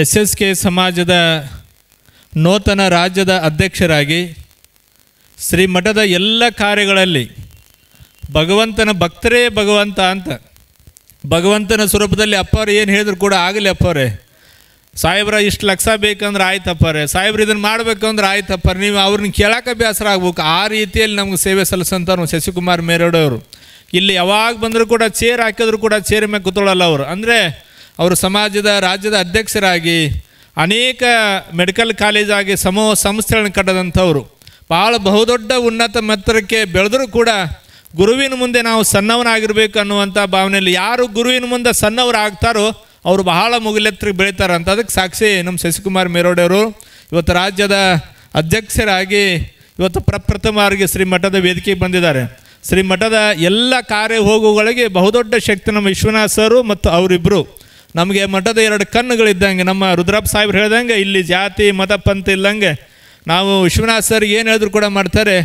S7: SSK ಸಮಾಜದ ನೂತನ ರಾಜ್ಯದ ಅಧ್ಯಕ್ಷರಾಗಿ ಶ್ರೀಮಠದ ಎಲ್ಲ ಕಾರ್ಯಗಳಲ್ಲಿ ಭಗವಂತನ ಭಕ್ತರೇ ಭಗವಂತ ಅಂತ ಭಗವಂತನ ಸ್ವರೂಪದಲ್ಲಿ ಅಪ್ಪವ್ರು ಏನು ಹೇಳಿದ್ರು ಕೂಡ ಆಗಲಿ ಅಪ್ಪವ್ರೆ, ಸಾಹೇಬ್ರ ಇಷ್ಟು ಲಕ್ಷ ಬೇಕಂದ್ರೆ ಆಯ್ತಪ್ಪರೆ, ಸಾಹೇಬ್ರು ಇದನ್ನು ಮಾಡಬೇಕಂದ್ರೆ ಆಯ್ತಪ್ಪರೆ, ನೀವು ಅವ್ರನ್ನ ಕೇಳೋಕೆ ಬೇಸರ ಆಗ್ಬೇಕು. ಆ ರೀತಿಯಲ್ಲಿ ನಮ್ಗೆ ಸೇವೆ ಸಲ್ಲಿಸಂಥವ್ರು ಶಶಿಕುಮಾರ್ ಮೇರೋಡವರು. ಇಲ್ಲಿ ಯಾವಾಗ ಬಂದರೂ ಕೂಡ ಚೇರ್ ಹಾಕಿದ್ರು ಕೂಡ ಚೇರ್ ಮೇಲೆ ಕೂತ್ಕೊಳ್ಳಲ್ಲ ಅವರು. ಅಂದರೆ ಅವರು ಸಮಾಜದ ರಾಜ್ಯದ ಅಧ್ಯಕ್ಷರಾಗಿ ಅನೇಕ ಮೆಡಿಕಲ್ ಕಾಲೇಜಾಗಿ ಸಮೂಹ ಸಂಸ್ಥೆಗಳನ್ನು ಕಟ್ಟದಂಥವ್ರು. ಭಾಳ ಬಹುದೊಡ್ಡ ಉನ್ನತ ಮಟ್ಟಕ್ಕೆ ಬೆಳೆದರೂ ಕೂಡ ಗುರುವಿನ ಮುಂದೆ ನಾವು ಸಣ್ಣವನಾಗಿರ್ಬೇಕು ಅನ್ನುವಂಥ ಭಾವನೆಯಲ್ಲಿ ಯಾರು ಗುರುವಿನ ಮುಂದೆ ಸಣ್ಣವರು ಆಗ್ತಾರೋ ಅವರು ಬಹಳ ಮುಗಿಲೆತ್ತರಿಗೆ ಬೆಳೀತಾರೆ ಅಂತ. ಅದಕ್ಕೆ ಸಾಕ್ಷಿ ನಮ್ಮ ಶಶಿಕುಮಾರ್ ಮೇರೋಡವರು ಇವತ್ತು ರಾಜ್ಯದ ಅಧ್ಯಕ್ಷರಾಗಿ ಇವತ್ತು ಪ್ರಪ್ರಥಮವಾಗಿ ಶ್ರೀಮಠದ ವೇದಿಕೆಗೆ ಬಂದಿದ್ದಾರೆ. ಶ್ರೀಮಠದ ಎಲ್ಲ ಕಾರ್ಯ ಹೋಗುಗಳಿಗೆ ಬಹುದೊಡ್ಡ ಶಕ್ತಿ ನಮ್ಮ ವಿಶ್ವನಾಥ್ ಸರು ಮತ್ತು ಅವರಿಬ್ಬರು. ನಮಗೆ ಮಠದ ಎರಡು ಕಣ್ಣುಗಳಿದ್ದಂಗೆ, ನಮ್ಮ ರುದ್ರಪ್ಪ ಸಾಹೇಬ್ರು ಹೇಳ್ದಂಗೆ ಇಲ್ಲಿ ಜಾತಿ ಮತ ಪಂಥ ಇಲ್ಲಂಗೆ ನಾವು ವಿಶ್ವನಾಥ್ ಸರ್ ಏನು ಹೇಳಿದ್ರು ಕೂಡ ಮಾಡ್ತಾರೆ,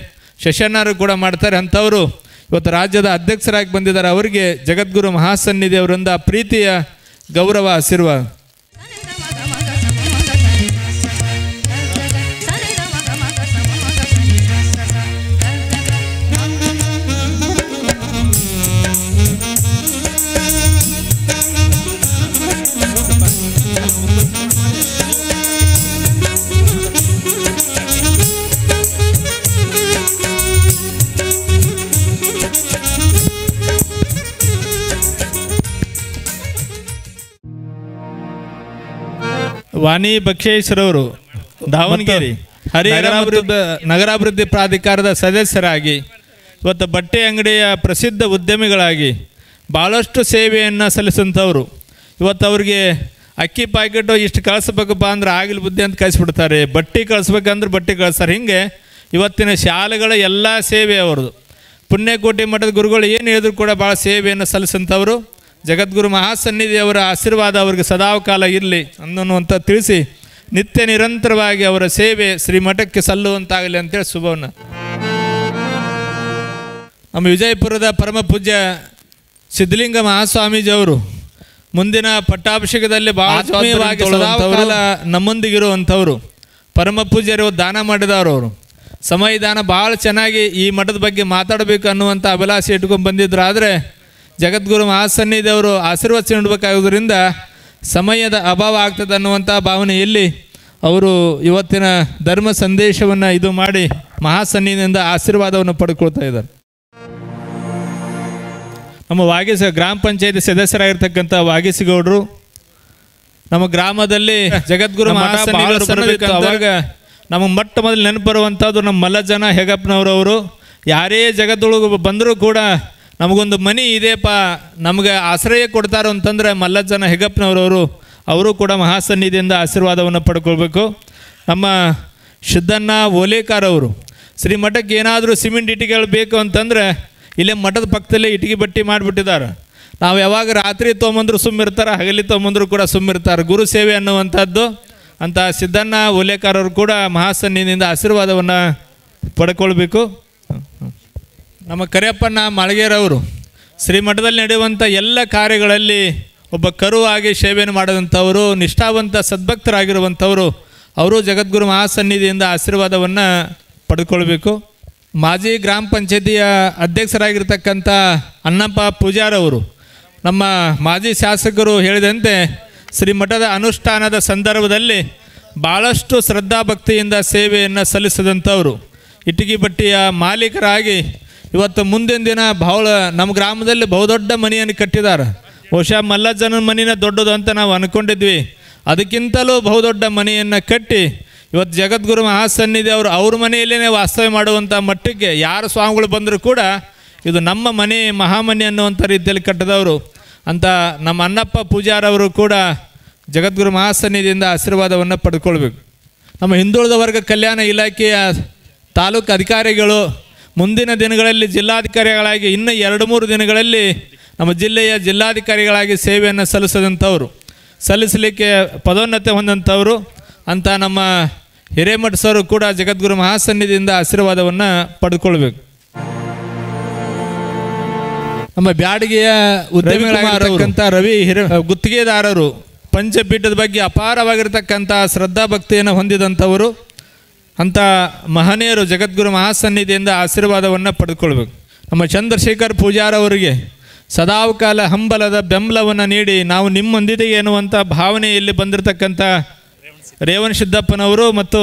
S7: ಶಶಣ್ಣರು ಕೂಡ ಮಾಡ್ತಾರೆ ಅಂಥವರು ಇವತ್ತು ರಾಜ್ಯದ ಅಧ್ಯಕ್ಷರಾಗಿ ಬಂದಿದ್ದಾರೆ. ಅವರಿಗೆ ಜಗದ್ಗುರು ಮಹಾಸನ್ನಿಧಿ ಅವರಿಂದ ಪ್ರೀತಿಯ ಗೌರವ ಆಶೀರ್ವಾದ. ವಾಣಿ ಬಕ್ಷೇಶ್ವರವರು ದಾವಣಗೆರೆ ನಗರಾಭಿವೃದ್ಧಿ ಪ್ರಾಧಿಕಾರದ ಸದಸ್ಯರಾಗಿ ಇವತ್ತು ಬಟ್ಟೆ ಅಂಗಡಿಯ ಪ್ರಸಿದ್ಧ ಉದ್ಯಮಿಗಳಾಗಿ ಭಾಳಷ್ಟು ಸೇವೆಯನ್ನು ಸಲ್ಲಿಸಿದಂಥವ್ರು. ಇವತ್ತು ಅವ್ರಿಗೆ ಅಕ್ಕಿ ಪ್ಯಾಕೆಟು ಇಷ್ಟು ಕಳಿಸ್ಬೇಕಪ್ಪ ಅಂದ್ರೆ ಆಗಿಲ್ಲ ಬುದ್ಧಿ ಅಂತ ಕಳಿಸ್ಬಿಡ್ತಾರೆ, ಬಟ್ಟೆ ಕಳಿಸ್ಬೇಕಂದ್ರೆ ಬಟ್ಟೆ ಕಳಿಸ್ತಾರೆ. ಹಿಂಗೆ ಇವತ್ತಿನ ಶಾಲೆಗಳ ಎಲ್ಲ ಸೇವೆ ಅವ್ರದ್ದು. ಪುಣ್ಯಕೋಟಿ ಮಠದ ಗುರುಗಳು ಏನು ಹೇಳಿದ್ರು ಕೂಡ ಭಾಳ ಸೇವೆಯನ್ನು ಸಲ್ಲಿಸಿದಂಥವ್ರು. ಜಗದ್ಗುರು ಮಹಾಸನ್ನಿಧಿ ಅವರ ಆಶೀರ್ವಾದ ಅವರಿಗೆ ಸದಾಕಾಲ ಇರಲಿ ಅನ್ನುವಂಥ ತಿಳಿಸಿ ನಿತ್ಯ ನಿರಂತರವಾಗಿ ಅವರ ಸೇವೆ ಶ್ರೀಮಠಕ್ಕೆ ಸಲ್ಲುವಂತಾಗಲಿ ಅಂತೇಳಿ ಶುಭವನ್ನು. ನಮ್ಮ ವಿಜಯಪುರದ ಪರಮ ಪೂಜ್ಯ ಸಿದ್ಧಲಿಂಗ ಮಹಾಸ್ವಾಮೀಜಿ ಅವರು ಮುಂದಿನ ಪಟ್ಟಾಭಿಷೇಕದಲ್ಲಿ ಭಾಳ ಆತ್ಮೀಯವಾಗಿ ಸದಾಕಾಲ ನಮ್ಮೊಂದಿಗಿರುವಂಥವ್ರು. ಪರಮ ಪೂಜ್ಯರು ದಾನ ಮಾಡಿದವರು. ಅವರು ಸಮಯದಾನ ಭಾಳ ಚೆನ್ನಾಗಿ ಈ ಮಠದ ಬಗ್ಗೆ ಮಾತಾಡಬೇಕು ಅನ್ನುವಂಥ ಅಭಿಲಾಷೆ ಇಟ್ಕೊಂಡು ಬಂದಿದ್ರು. ಆದರೆ ಜಗದ್ಗುರು ಮಹಾಸನ್ನಿಧಿ ಅವರು ಆಶೀರ್ವಾದ ನೀಡಬೇಕಾಗೋದ್ರಿಂದ ಸಮಯದ ಅಭಾವ ಆಗ್ತದೆ ಅನ್ನುವಂಥ ಭಾವನೆಯಲ್ಲಿ ಅವರು ಇವತ್ತಿನ ಧರ್ಮ ಸಂದೇಶವನ್ನು ಇದು ಮಾಡಿ ಮಹಾಸನ್ನಿಧಿಯಿಂದ ಆಶೀರ್ವಾದವನ್ನು ಪಡ್ಕೊಳ್ತಾ ಇದ್ದಾರೆ. ನಮ್ಮ ವಾಗೀಸ ಗ್ರಾಮ ಪಂಚಾಯತಿ ಸದಸ್ಯರಾಗಿರ್ತಕ್ಕಂಥ ವಾಗೀಸಿಗೌಡರು ನಮ್ಮ ಗ್ರಾಮದಲ್ಲಿ ಜಗದ್ಗುರು ಮಹಾಸನ್ನಿಧಿ ಬರಬೇಕು ಅವಾಗ ನಮಗೆ ಮೊಟ್ಟ ಮೊದಲು ನೆನಪು ಬರುವಂಥದ್ದು ನಮ್ಮ ಮಲ್ಲಜ್ಜನ ಹೆಗಪ್ಪನವರವರು. ಯಾರೇ ಜಗತ್ತೊಳಗೆ ಬಂದರೂ ಕೂಡ ನಮಗೊಂದು ಮನೆ ಇದೆಯಪ್ಪ, ನಮಗೆ ಆಶ್ರಯ ಕೊಡ್ತಾರೋ ಅಂತಂದರೆ ಮಲ್ಲಜ್ಜನ ಹೆಗಪ್ಪನವರವರು ಅವರು ಕೂಡ ಮಹಾಸನ್ನಿಧಿಯಿಂದ ಆಶೀರ್ವಾದವನ್ನು ಪಡ್ಕೊಳ್ಬೇಕು. ನಮ್ಮ ಸಿದ್ದಣ್ಣ ಓಲೇಕಾರ್ ಅವರು ಶ್ರೀಮಠಕ್ಕೆ ಏನಾದರೂ ಸಿಮೆಂಟ್ ಇಟ್ಟಿಗೆಗಳು ಬೇಕು ಅಂತಂದರೆ ಇಲ್ಲೇ ಮಠದ ಪಕ್ಕದಲ್ಲೇ ಇಟ್ಟಿಗೆ ಬಟ್ಟಿ ಮಾಡಿಬಿಟ್ಟಿದ್ದಾರೆ. ನಾವು ಯಾವಾಗ ರಾತ್ರಿ ತೊಗೊಂಬಂದ್ರು ಸುಮ್ಮಿರ್ತಾರೆ, ಹಗಲಿ ತೊಗೊಂಬಂದ್ರು ಕೂಡ ಸುಮ್ಮಿರ್ತಾರೆ. ಗುರು ಸೇವೆ ಅನ್ನುವಂಥದ್ದು ಅಂತ ಸಿದ್ದಣ್ಣ ಓಲೇಕಾರ್ ಅವರು ಕೂಡ ಮಹಾಸನ್ನಿಧಿಯಿಂದ ಆಶೀರ್ವಾದವನ್ನು ಪಡ್ಕೊಳ್ಬೇಕು. ನಮ್ಮ ಕರಿಯಪ್ಪನ ಮಾಳಗೇರವರು ಶ್ರೀಮಠದಲ್ಲಿ ನಡೆಯುವಂಥ ಎಲ್ಲ ಕಾರ್ಯಗಳಲ್ಲಿ ಒಬ್ಬ ಕರುವಾಗಿ ಸೇವೆಯನ್ನು ಮಾಡಿದಂಥವರು, ನಿಷ್ಠಾವಂತ ಸದ್ಭಕ್ತರಾಗಿರುವಂಥವರು. ಅವರು ಜಗದ್ಗುರು ಮಹಾಸನ್ನಿಧಿಯಿಂದ ಆಶೀರ್ವಾದವನ್ನು ಪಡೆದುಕೊಳ್ಬೇಕು. ಮಾಜಿ ಗ್ರಾಮ ಪಂಚಾಯತಿಯ ಅಧ್ಯಕ್ಷರಾಗಿರ್ತಕ್ಕಂಥ ಅನ್ನಪ್ಪ ಪೂಜಾರವರು ನಮ್ಮ ಮಾಜಿ ಶಾಸಕರು ಹೇಳಿದಂತೆ ಶ್ರೀಮಠದ ಅನುಷ್ಠಾನದ ಸಂದರ್ಭದಲ್ಲಿ ಭಾಳಷ್ಟು ಶ್ರದ್ಧಾಭಕ್ತಿಯಿಂದ ಸೇವೆಯನ್ನು ಸಲ್ಲಿಸಿದಂಥವರು. ಇಟ್ಟಿಗೆ ಬಟ್ಟಿಯ ಮಾಲೀಕರಾಗಿ ಇವತ್ತು ಮುಂದಿನ ದಿನ ಭಾಳ ನಮ್ಮ ಗ್ರಾಮದಲ್ಲಿ ಬಹುದೊಡ್ಡ ಮನೆಯನ್ನು ಕಟ್ಟಿದ್ದಾರೆ. ಬಹುಶಃ ಮಲ್ಲಜ್ಜನ ಮನೆಯ ದೊಡ್ಡದು ಅಂತ ನಾವು ಅಂದ್ಕೊಂಡಿದ್ವಿ. ಅದಕ್ಕಿಂತಲೂ ಬಹುದೊಡ್ಡ ಮನೆಯನ್ನು ಕಟ್ಟಿ ಇವತ್ತು ಜಗದ್ಗುರು ಮಹಾಸನ್ನಿಧಿ ಅವರು ಅವ್ರ ಮನೆಯಲ್ಲೇ ವಾಸ್ತವ್ಯ ಮಾಡುವಂಥ ಮಟ್ಟಕ್ಕೆ ಯಾರು ಸ್ವಾಮಿಗಳು ಬಂದರೂ ಕೂಡ ಇದು ನಮ್ಮ ಮನೆ ಮಹಾಮನೆ ಅನ್ನುವಂಥ ರೀತಿಯಲ್ಲಿ ಕಟ್ಟಿದವರು ಅಂತ ನಮ್ಮ ಅನ್ನಪ್ಪ ಪೂಜಾರವರು ಕೂಡ ಜಗದ್ಗುರು ಮಹಾಸನ್ನಿಧಿಯಿಂದ ಆಶೀರ್ವಾದವನ್ನು ಪಡ್ಕೊಳ್ಬೇಕು. ನಮ್ಮ ಹಿಂದುಳಿದ ವರ್ಗ ಕಲ್ಯಾಣ ಇಲಾಖೆಯ ತಾಲೂಕು ಅಧಿಕಾರಿಗಳು ಮುಂದಿನ ದಿನಗಳಲ್ಲಿ ಜಿಲ್ಲಾಧಿಕಾರಿಗಳಾಗಿ ಇನ್ನು 2-3 ದಿನಗಳಲ್ಲಿ ನಮ್ಮ ಜಿಲ್ಲೆಯ ಜಿಲ್ಲಾಧಿಕಾರಿಗಳಾಗಿ ಸೇವೆಯನ್ನು ಸಲ್ಲಿಸಲಿಕ್ಕೆ ಪದೋನ್ನತಿ ಹೊಂದಂಥವರು ಅಂತ ನಮ್ಮ ಹಿರೇಮಠ ಸರು ಕೂಡ ಜಗದ್ಗುರು ಮಹಾಸನ್ನಿಧಿಯಿಂದ ಆಶೀರ್ವಾದವನ್ನು ಪಡ್ಕೊಳ್ಬೇಕು. ನಮ್ಮ ಬ್ಯಾಡಗಿಯ ಉದ್ಯಮಿಗಳಾಗಿರ್ತಕ್ಕಂಥ ರವಿ ಗುತ್ತಿಗೆದಾರರು ಪಂಚಪೀಠದ ಬಗ್ಗೆ ಅಪಾರವಾಗಿರ್ತಕ್ಕಂಥ ಶ್ರದ್ಧಾ ಭಕ್ತಿಯನ್ನು ಹೊಂದಿದಂಥವರು ಅಂಥ ಮಹನೀಯರು ಜಗದ್ಗುರು ಮಹಾಸನ್ನಿಧಿಯಿಂದ ಆಶೀರ್ವಾದವನ್ನು ಪಡೆದುಕೊಳ್ಬೇಕು. ನಮ್ಮ ಚಂದ್ರಶೇಖರ್ ಪೂಜಾರವರಿಗೆ ಸದಾಕಾಲ ಹಂಬಲದ ಬೆಂಬಲವನ್ನು ನೀಡಿ ನಾವು ನಿಮ್ಮೊಂದಿದೆ ಎನ್ನುವಂಥ ಭಾವನೆಯಲ್ಲಿ ಬಂದಿರತಕ್ಕಂಥ ರೇವಣ ಸಿದ್ದಪ್ಪನವರು ಮತ್ತು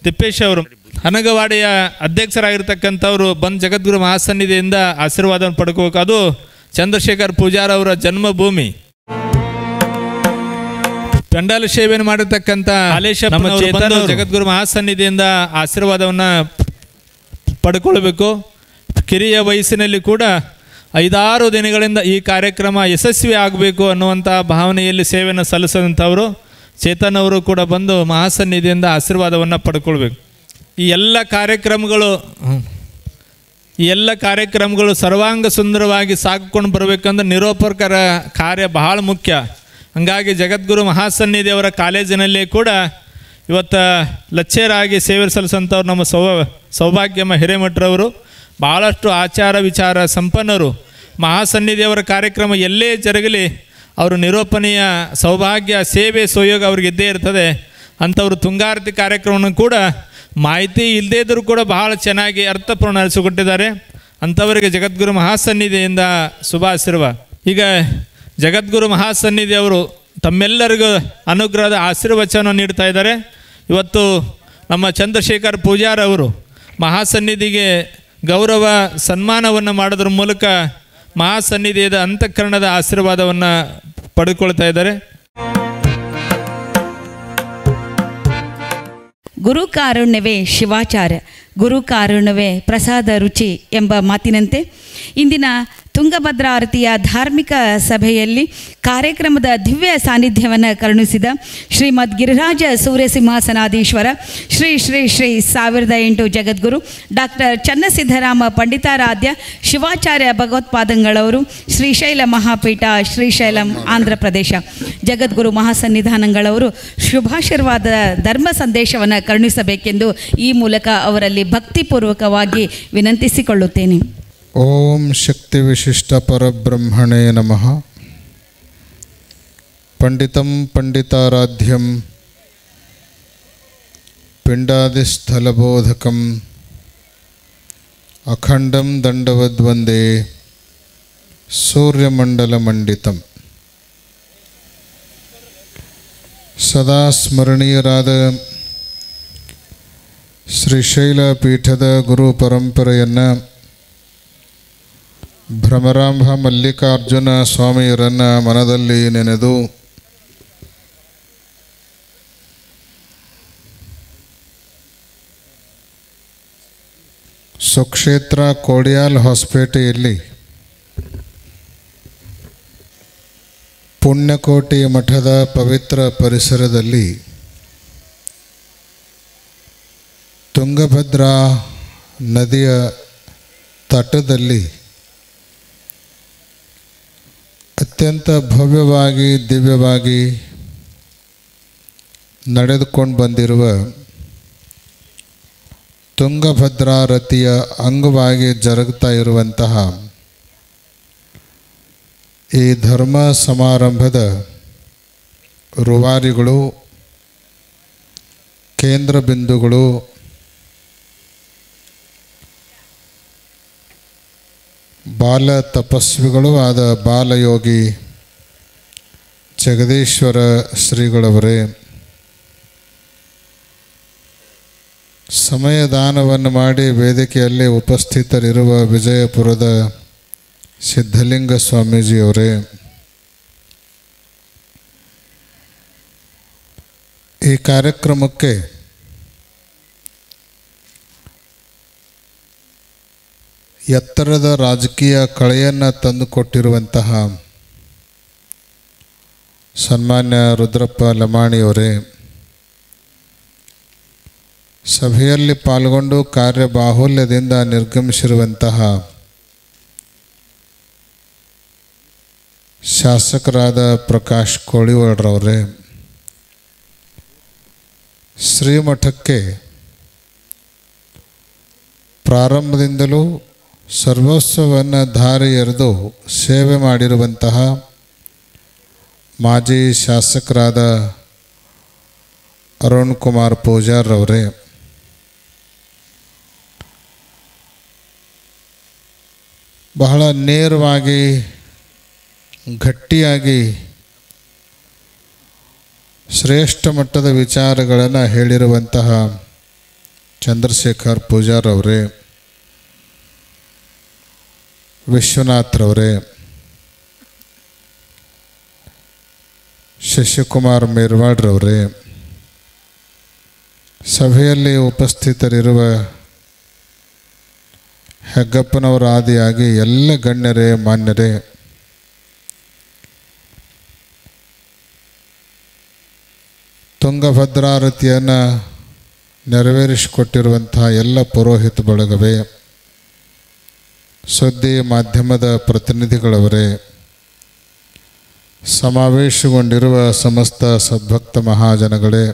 S7: ತಿಪ್ಪೇಶ್ ಅವರು ಹನಗವಾಡಿಯ ಅಧ್ಯಕ್ಷರಾಗಿರ್ತಕ್ಕಂಥವರು ಬಂದು ಜಗದ್ಗುರು ಮಹಾಸನ್ನಿಧಿಯಿಂದ ಆಶೀರ್ವಾದವನ್ನು ಪಡ್ಕೋಬೇಕು. ಅದು ಚಂದ್ರಶೇಖರ್ ಪೂಜಾರವರ ಜನ್ಮಭೂಮಿ. ಪೆಂಡಾಲ ಸೇವೆಯನ್ನು ಮಾಡಿರ್ತಕ್ಕಂಥ ನಮ್ಮ ಜಗದ್ಗುರು ಮಹಾಸನ್ನಿಧಿಯಿಂದ ಆಶೀರ್ವಾದವನ್ನು ಪಡ್ಕೊಳ್ಬೇಕು. ಕಿರಿಯ ವಯಸ್ಸಿನಲ್ಲಿ ಕೂಡ 5-6 ದಿನಗಳಿಂದ ಈ ಕಾರ್ಯಕ್ರಮ ಯಶಸ್ವಿ ಆಗಬೇಕು ಅನ್ನುವಂಥ ಭಾವನೆಯಲ್ಲಿ ಸೇವೆಯನ್ನು ಸಲ್ಲಿಸಿದಂಥವರು ಚೇತನ್ ಅವರು ಕೂಡ ಬಂದು ಮಹಾಸನ್ನಿಧಿಯಿಂದ ಆಶೀರ್ವಾದವನ್ನು ಪಡ್ಕೊಳ್ಬೇಕು. ಈ ಎಲ್ಲ ಕಾರ್ಯಕ್ರಮಗಳು ಸರ್ವಾಂಗ ಸುಂದರವಾಗಿ ಸಾಗಿಕೊಂಡು ಬರಬೇಕಂದ್ರೆ ನಿರೋಪಕರ ಕಾರ್ಯ ಬಹಳ ಮುಖ್ಯ. ಹಾಗಾಗಿ ಜಗದ್ಗುರು ಮಹಾಸನ್ನಿಧಿಯವರ ಕಾಲೇಜಿನಲ್ಲಿ ಕೂಡ ಇವತ್ತು ಲಚ್ಚೇರಾಗಿ ಸೇವೆ ಸಲ್ಲಿಸಂಥವ್ರು ನಮ್ಮ ಸೌಭಾಗ್ಯಮ್ಮ ಹಿರೇಮಠರವರು ಭಾಳಷ್ಟು ಆಚಾರ ವಿಚಾರ ಸಂಪನ್ನರು. ಮಹಾಸನ್ನಿಧಿಯವರ ಕಾರ್ಯಕ್ರಮ ಎಲ್ಲೇ ಜರುಗಲಿ ಅವರು ನಿರೂಪಣೆಯ ಸೌಭಾಗ್ಯ ಸೇವೆ ಸಹಯೋಗ ಅವ್ರಿಗೆ ಇದ್ದೇ ಇರ್ತದೆ. ಅಂಥವ್ರು ತುಂಗಾರತಿ ಕಾರ್ಯಕ್ರಮವನ್ನು ಕೂಡ ಮಾಹಿತಿ ಇಲ್ಲದೇ ಇದ್ದರೂ ಕೂಡ ಬಹಳ ಚೆನ್ನಾಗಿ ಅರ್ಥಪೂರ್ಣ ನಡೆಸಿಕೊಟ್ಟಿದ್ದಾರೆ. ಅಂಥವರಿಗೆ ಜಗದ್ಗುರು ಮಹಾಸನ್ನಿಧಿಯಿಂದ ಶುಭಾಶೀರ್ವಾದ. ಈಗ ಜಗದ್ಗುರು ಮಹಾಸನ್ನಿಧಿಯವರು ತಮ್ಮೆಲ್ಲರಿಗೂ ಅನುಗ್ರಹದ ಆಶೀರ್ವಚನವನ್ನು ನೀಡ್ತಾ ಇದ್ದಾರೆ. ಇವತ್ತು ನಮ್ಮ ಚಂದ್ರಶೇಖರ್ ಪೂಜಾರವರು ಮಹಾಸನ್ನಿಧಿಗೆ ಗೌರವ ಸನ್ಮಾನವನ್ನು ಮಾಡೋದ್ರ ಮೂಲಕ ಮಹಾಸನ್ನಿಧಿಯ ಅಂತಃಕರಣದ ಆಶೀರ್ವಾದವನ್ನು ಪಡೆದುಕೊಳ್ತಾ ಇದ್ದಾರೆ.
S1: ಗುರು ಕಾರುಣ್ಯವೇ ಶಿವಾಚಾರ್ಯ, ಗುರು ಕಾರುಣ್ಯವೇ ಪ್ರಸಾದ ರುಚಿ ಎಂಬ ಮಾತಿನಂತೆ ಇಂದಿನ ತುಂಗಭದ್ರಾ ಆರತಿಯ ಧಾರ್ಮಿಕ ಸಭೆಯಲ್ಲಿ ಕಾರ್ಯಕ್ರಮದ ದಿವ್ಯ ಸಾನ್ನಿಧ್ಯವನ್ನು ಕರುಣಿಸಿದ ಶ್ರೀಮದ್ ಗಿರಿರಾಜ ಸೂರ್ಯಸಿಂಹಾಸನಾಧೀಶ್ವರ ಶ್ರೀ ಶ್ರೀ ಶ್ರೀ 1008 ಜಗದ್ಗುರು ಡಾಕ್ಟರ್ ಚನ್ನಸಿದ್ದರಾಮ ಪಂಡಿತಾರಾಧ್ಯ ಶಿವಾಚಾರ್ಯ ಭಗವತ್ಪಾದಂಗಳವರು ಶ್ರೀಶೈಲ ಮಹಾಪೀಠ ಶ್ರೀಶೈಲಂ ಆಂಧ್ರ ಪ್ರದೇಶ ಜಗದ್ಗುರು ಮಹಾಸನ್ನಿಧಾನಗಳವರು ಶುಭಾಶೀರ್ವಾದ ಧರ್ಮ ಸಂದೇಶವನ್ನು ಕರುಣಿಸಬೇಕೆಂದು ಈ ಮೂಲಕ ಅವರಲ್ಲಿ ಭಕ್ತಿಪೂರ್ವಕವಾಗಿ ವಿನಂತಿಸಿಕೊಳ್ಳುತ್ತೇನೆ.
S8: ಓಂ ಶಕ್ತಿ ವಿಶಿಷ್ಟ ಪರಬ್ರಹ್ಮಣೇ ನಮಃ. ಪಂಡಿತಂ ಪಂಡಿತಾರಾಧ್ಯಂ ಪಿಂಡಾದಿಸ್ಥಲಬೋಧಕಂ ಅಖಂಡಂ ದಂಡವದ್ವಂದೇ ಸೂರ್ಯಮಂಡಲಮಂಡಿತಂ. ಸದಾ ಸ್ಮರಣೀಯರಾದ ಶ್ರೀಶೈಲ ಪೀಠದ ಗುರು ಪರಂಪರೆಯನ್ನು ಭ್ರಮರಾಂಬ ಮಲ್ಲಿಕಾರ್ಜುನ ಸ್ವಾಮಿಯರನ್ನು ಮನದಲ್ಲಿ ನೆನೆದು ಸ್ವಕ್ಷೇತ್ರ ಕೋಡಿಯಾಲ್ ಹೊಸಪೇಟೆಯಲ್ಲಿ ಪುಣ್ಯಕೋಟಿ ಮಠದ ಪವಿತ್ರ ಪರಿಸರದಲ್ಲಿ ತುಂಗಭದ್ರಾ ನದಿಯ ತಟದಲ್ಲಿ ಅತ್ಯಂತ ಭವ್ಯವಾಗಿ ದಿವ್ಯವಾಗಿ ನಡೆದುಕೊಂಡು ಬಂದಿರುವ ತುಂಗಭದ್ರಾ ರತಿಯ ಅಂಗವಾಗಿ ಜರುಗ್ತಾ ಇರುವಂತಹ ಈ ಧರ್ಮ ಸಮಾರಂಭದ ರೂವಾರಿಗಳು, ಕೇಂದ್ರ ಬಿಂದುಗಳು, ಬಾಲ ತಪಸ್ವಿಗಳು ಆದ ಬಾಲಯೋಗಿ ಜಗದೀಶ್ವರ ಶ್ರೀಗಳವರೇ, ಸಮಯದಾನವನ್ನು ಮಾಡಿ ವೇದಿಕೆಯಲ್ಲಿ ಉಪಸ್ಥಿತರಿರುವ ವಿಜಯಪುರದ ಸಿದ್ಧಲಿಂಗ ಸ್ವಾಮೀಜಿಯವರೇ, ಈ ಕಾರ್ಯಕ್ರಮಕ್ಕೆ ಎತ್ತರದ ರಾಜಕೀಯ ಕಳೆಯನ್ನು ತಂದುಕೊಟ್ಟಿರುವಂತಹ ಸನ್ಮಾನ್ಯ ರುದ್ರಪ್ಪ ಲಮಾಣಿಯವರೇ, ಸಭೆಯಲ್ಲಿ ಪಾಲ್ಗೊಂಡು ಕಾರ್ಯಬಾಹುಲ್ಯದಿಂದ ನಿರ್ಗಮಿಸಿರುವಂತಹ ಶಾಸಕರಾದ ಪ್ರಕಾಶ್ ಕೋಳಿವಾಡ್ರವರೇ, ಶ್ರೀಮಠಕ್ಕೆ ಪ್ರಾರಂಭದಿಂದಲೂ ಸರ್ವಸ್ವವನ್ನು ಧಾರೆ ಎರೆದು ಸೇವೆ ಮಾಡಿರುವಂತಹ ಮಾಜಿ ಶಾಸಕರಾದ ಅರುಣ್ ಕುಮಾರ್ ಪೂಜಾರ್ರವರೇ, ಬಹಳ ನೇರವಾಗಿ ಗಟ್ಟಿಯಾಗಿ ಶ್ರೇಷ್ಠ ಮಟ್ಟದ ವಿಚಾರಗಳನ್ನು ಹೇಳಿರುವಂತಹ ಚಂದ್ರಶೇಖರ್ ಪೂಜಾರವರೇ, ವಿಶ್ವನಾಥ್ರವರೇ, ಶಶಿಕುಮಾರ್ ಮೇರ್ವಾಡ್ರವರೇ, ಸಭೆಯಲ್ಲಿ ಉಪಸ್ಥಿತರಿರುವ ಹೆಗ್ಗಪ್ಪನವರ ಆದಿಯಾಗಿ ಎಲ್ಲ ಗಣ್ಯರೇ, ಮಾನ್ಯರೇ, ತುಂಗಭದ್ರಾರತಿಯನ್ನು ನೆರವೇರಿಸಿಕೊಟ್ಟಿರುವಂತಹ ಎಲ್ಲ ಪುರೋಹಿತ ಬಳಗವೇ, ಸುದ್ದಿ ಮಾಧ್ಯಮದ ಪ್ರತಿನಿಧಿಗಳವರೇ, ಸಮಾವೇಶಗೊಂಡಿರುವ ಸಮಸ್ತ ಸದ್ಭಕ್ತ ಮಹಾಜನಗಳೇ,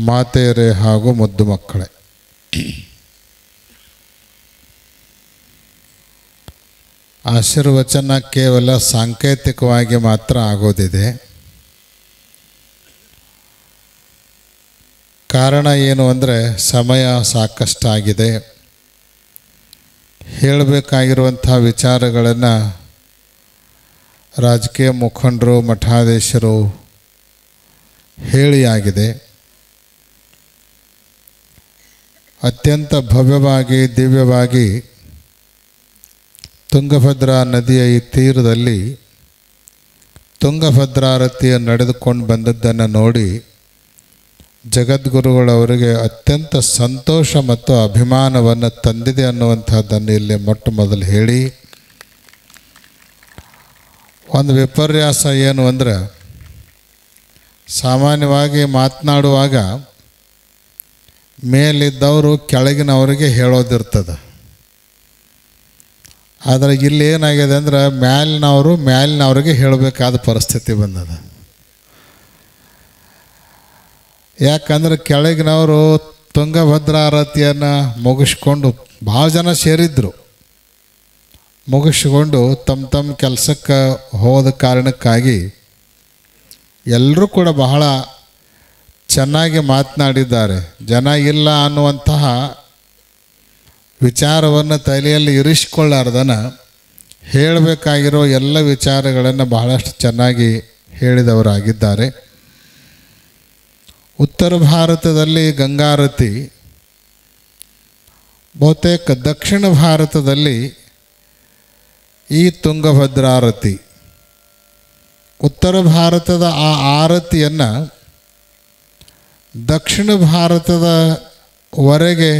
S8: ಮಾತೆಯರೇ ಹಾಗೂ ಮುದ್ದು ಮಕ್ಕಳೇ, ಆಶೀರ್ವಚನ ಕೇವಲ ಸಾಂಕೇತಿಕವಾಗಿ ಮಾತ್ರ ಆಗೋದಿದೆ. ಕಾರಣ ಏನು ಅಂದರೆ ಸಮಯ ಸಾಕಷ್ಟಾಗಿದೆ. ಹೇಳಬೇಕಾಗಿರುವಂಥ ವಿಚಾರಗಳನ್ನು ರಾಜಕೀಯ ಮುಖಂಡರು, ಮಠಾಧೀಶರು ಹೇಳಿಯಾಗಿದೆ. ಅತ್ಯಂತ ಭವ್ಯವಾಗಿ ದಿವ್ಯವಾಗಿ ತುಂಗಭದ್ರಾ ನದಿಯ ಈ ತೀರದಲ್ಲಿ ತುಂಗಭದ್ರಾರತಿಯ ನಡೆದುಕೊಂಡು ಬಂದದ್ದನ್ನು ನೋಡಿ ಜಗದ್ಗುರುಗಳವರಿಗೆ ಅತ್ಯಂತ ಸಂತೋಷ ಮತ್ತು ಅಭಿಮಾನವನ್ನು ತಂದಿದೆ ಅನ್ನುವಂಥದ್ದನ್ನು ಇಲ್ಲಿ ಮೊಟ್ಟ ಮೊದಲು ಹೇಳಿ, ಒಂದು ವಿಪರ್ಯಾಸ ಏನು ಅಂದರೆ, ಸಾಮಾನ್ಯವಾಗಿ ಮಾತನಾಡುವಾಗ ಮೇಲಿದ್ದವರು ಕೆಳಗಿನವರಿಗೆ ಹೇಳೋದಿರ್ತದೆ. ಆದರೆ ಇಲ್ಲಿ ಏನಾಗಿದೆ ಅಂದರೆ ಮ್ಯಾಲಿನವ್ರಿಗೆ ಹೇಳಬೇಕಾದ ಪರಿಸ್ಥಿತಿ ಬಂದದ. ಯಾಕಂದ್ರೆ ಕೆಳಗಿನವರು ತುಂಗಭದ್ರಾರತಿಯನ್ನು ಮುಗಿಸ್ಕೊಂಡು ಭಾಳ ಜನ ಸೇರಿದ್ರು. ಮುಗಿಸ್ಕೊಂಡು ತಮ್ಮ ಕೆಲಸಕ್ಕೆ ಹೋದ ಕಾರಣಕ್ಕಾಗಿ ಎಲ್ಲರೂ ಕೂಡ ಬಹಳ ಚೆನ್ನಾಗಿ ಮಾತನಾಡಿದ್ದಾರೆ. ಜನ ಇಲ್ಲ ಅನ್ನುವಂತಹ ವಿಚಾರವನ್ನು ತಲೆಯಲ್ಲಿ ಇರಿಸಿಕೊಳ್ಳಾರ್ದನ ಹೇಳಬೇಕಾಗಿರೋ ಎಲ್ಲ ವಿಚಾರಗಳನ್ನು ಬಹಳಷ್ಟು ಚೆನ್ನಾಗಿ ಹೇಳಿದವರಾಗಿದ್ದಾರೆ. ಉತ್ತರ ಭಾರತದಲ್ಲಿ ಗಂಗಾರತಿ, ಬಹುತೇಕ ದಕ್ಷಿಣ ಭಾರತದಲ್ಲಿ ಈ ತುಂಗಭದ್ರಾರತಿ. ಉತ್ತರ ಭಾರತದ ಆ ಆರತಿಯನ್ನು ದಕ್ಷಿಣ ಭಾರತದವರೆಗೆ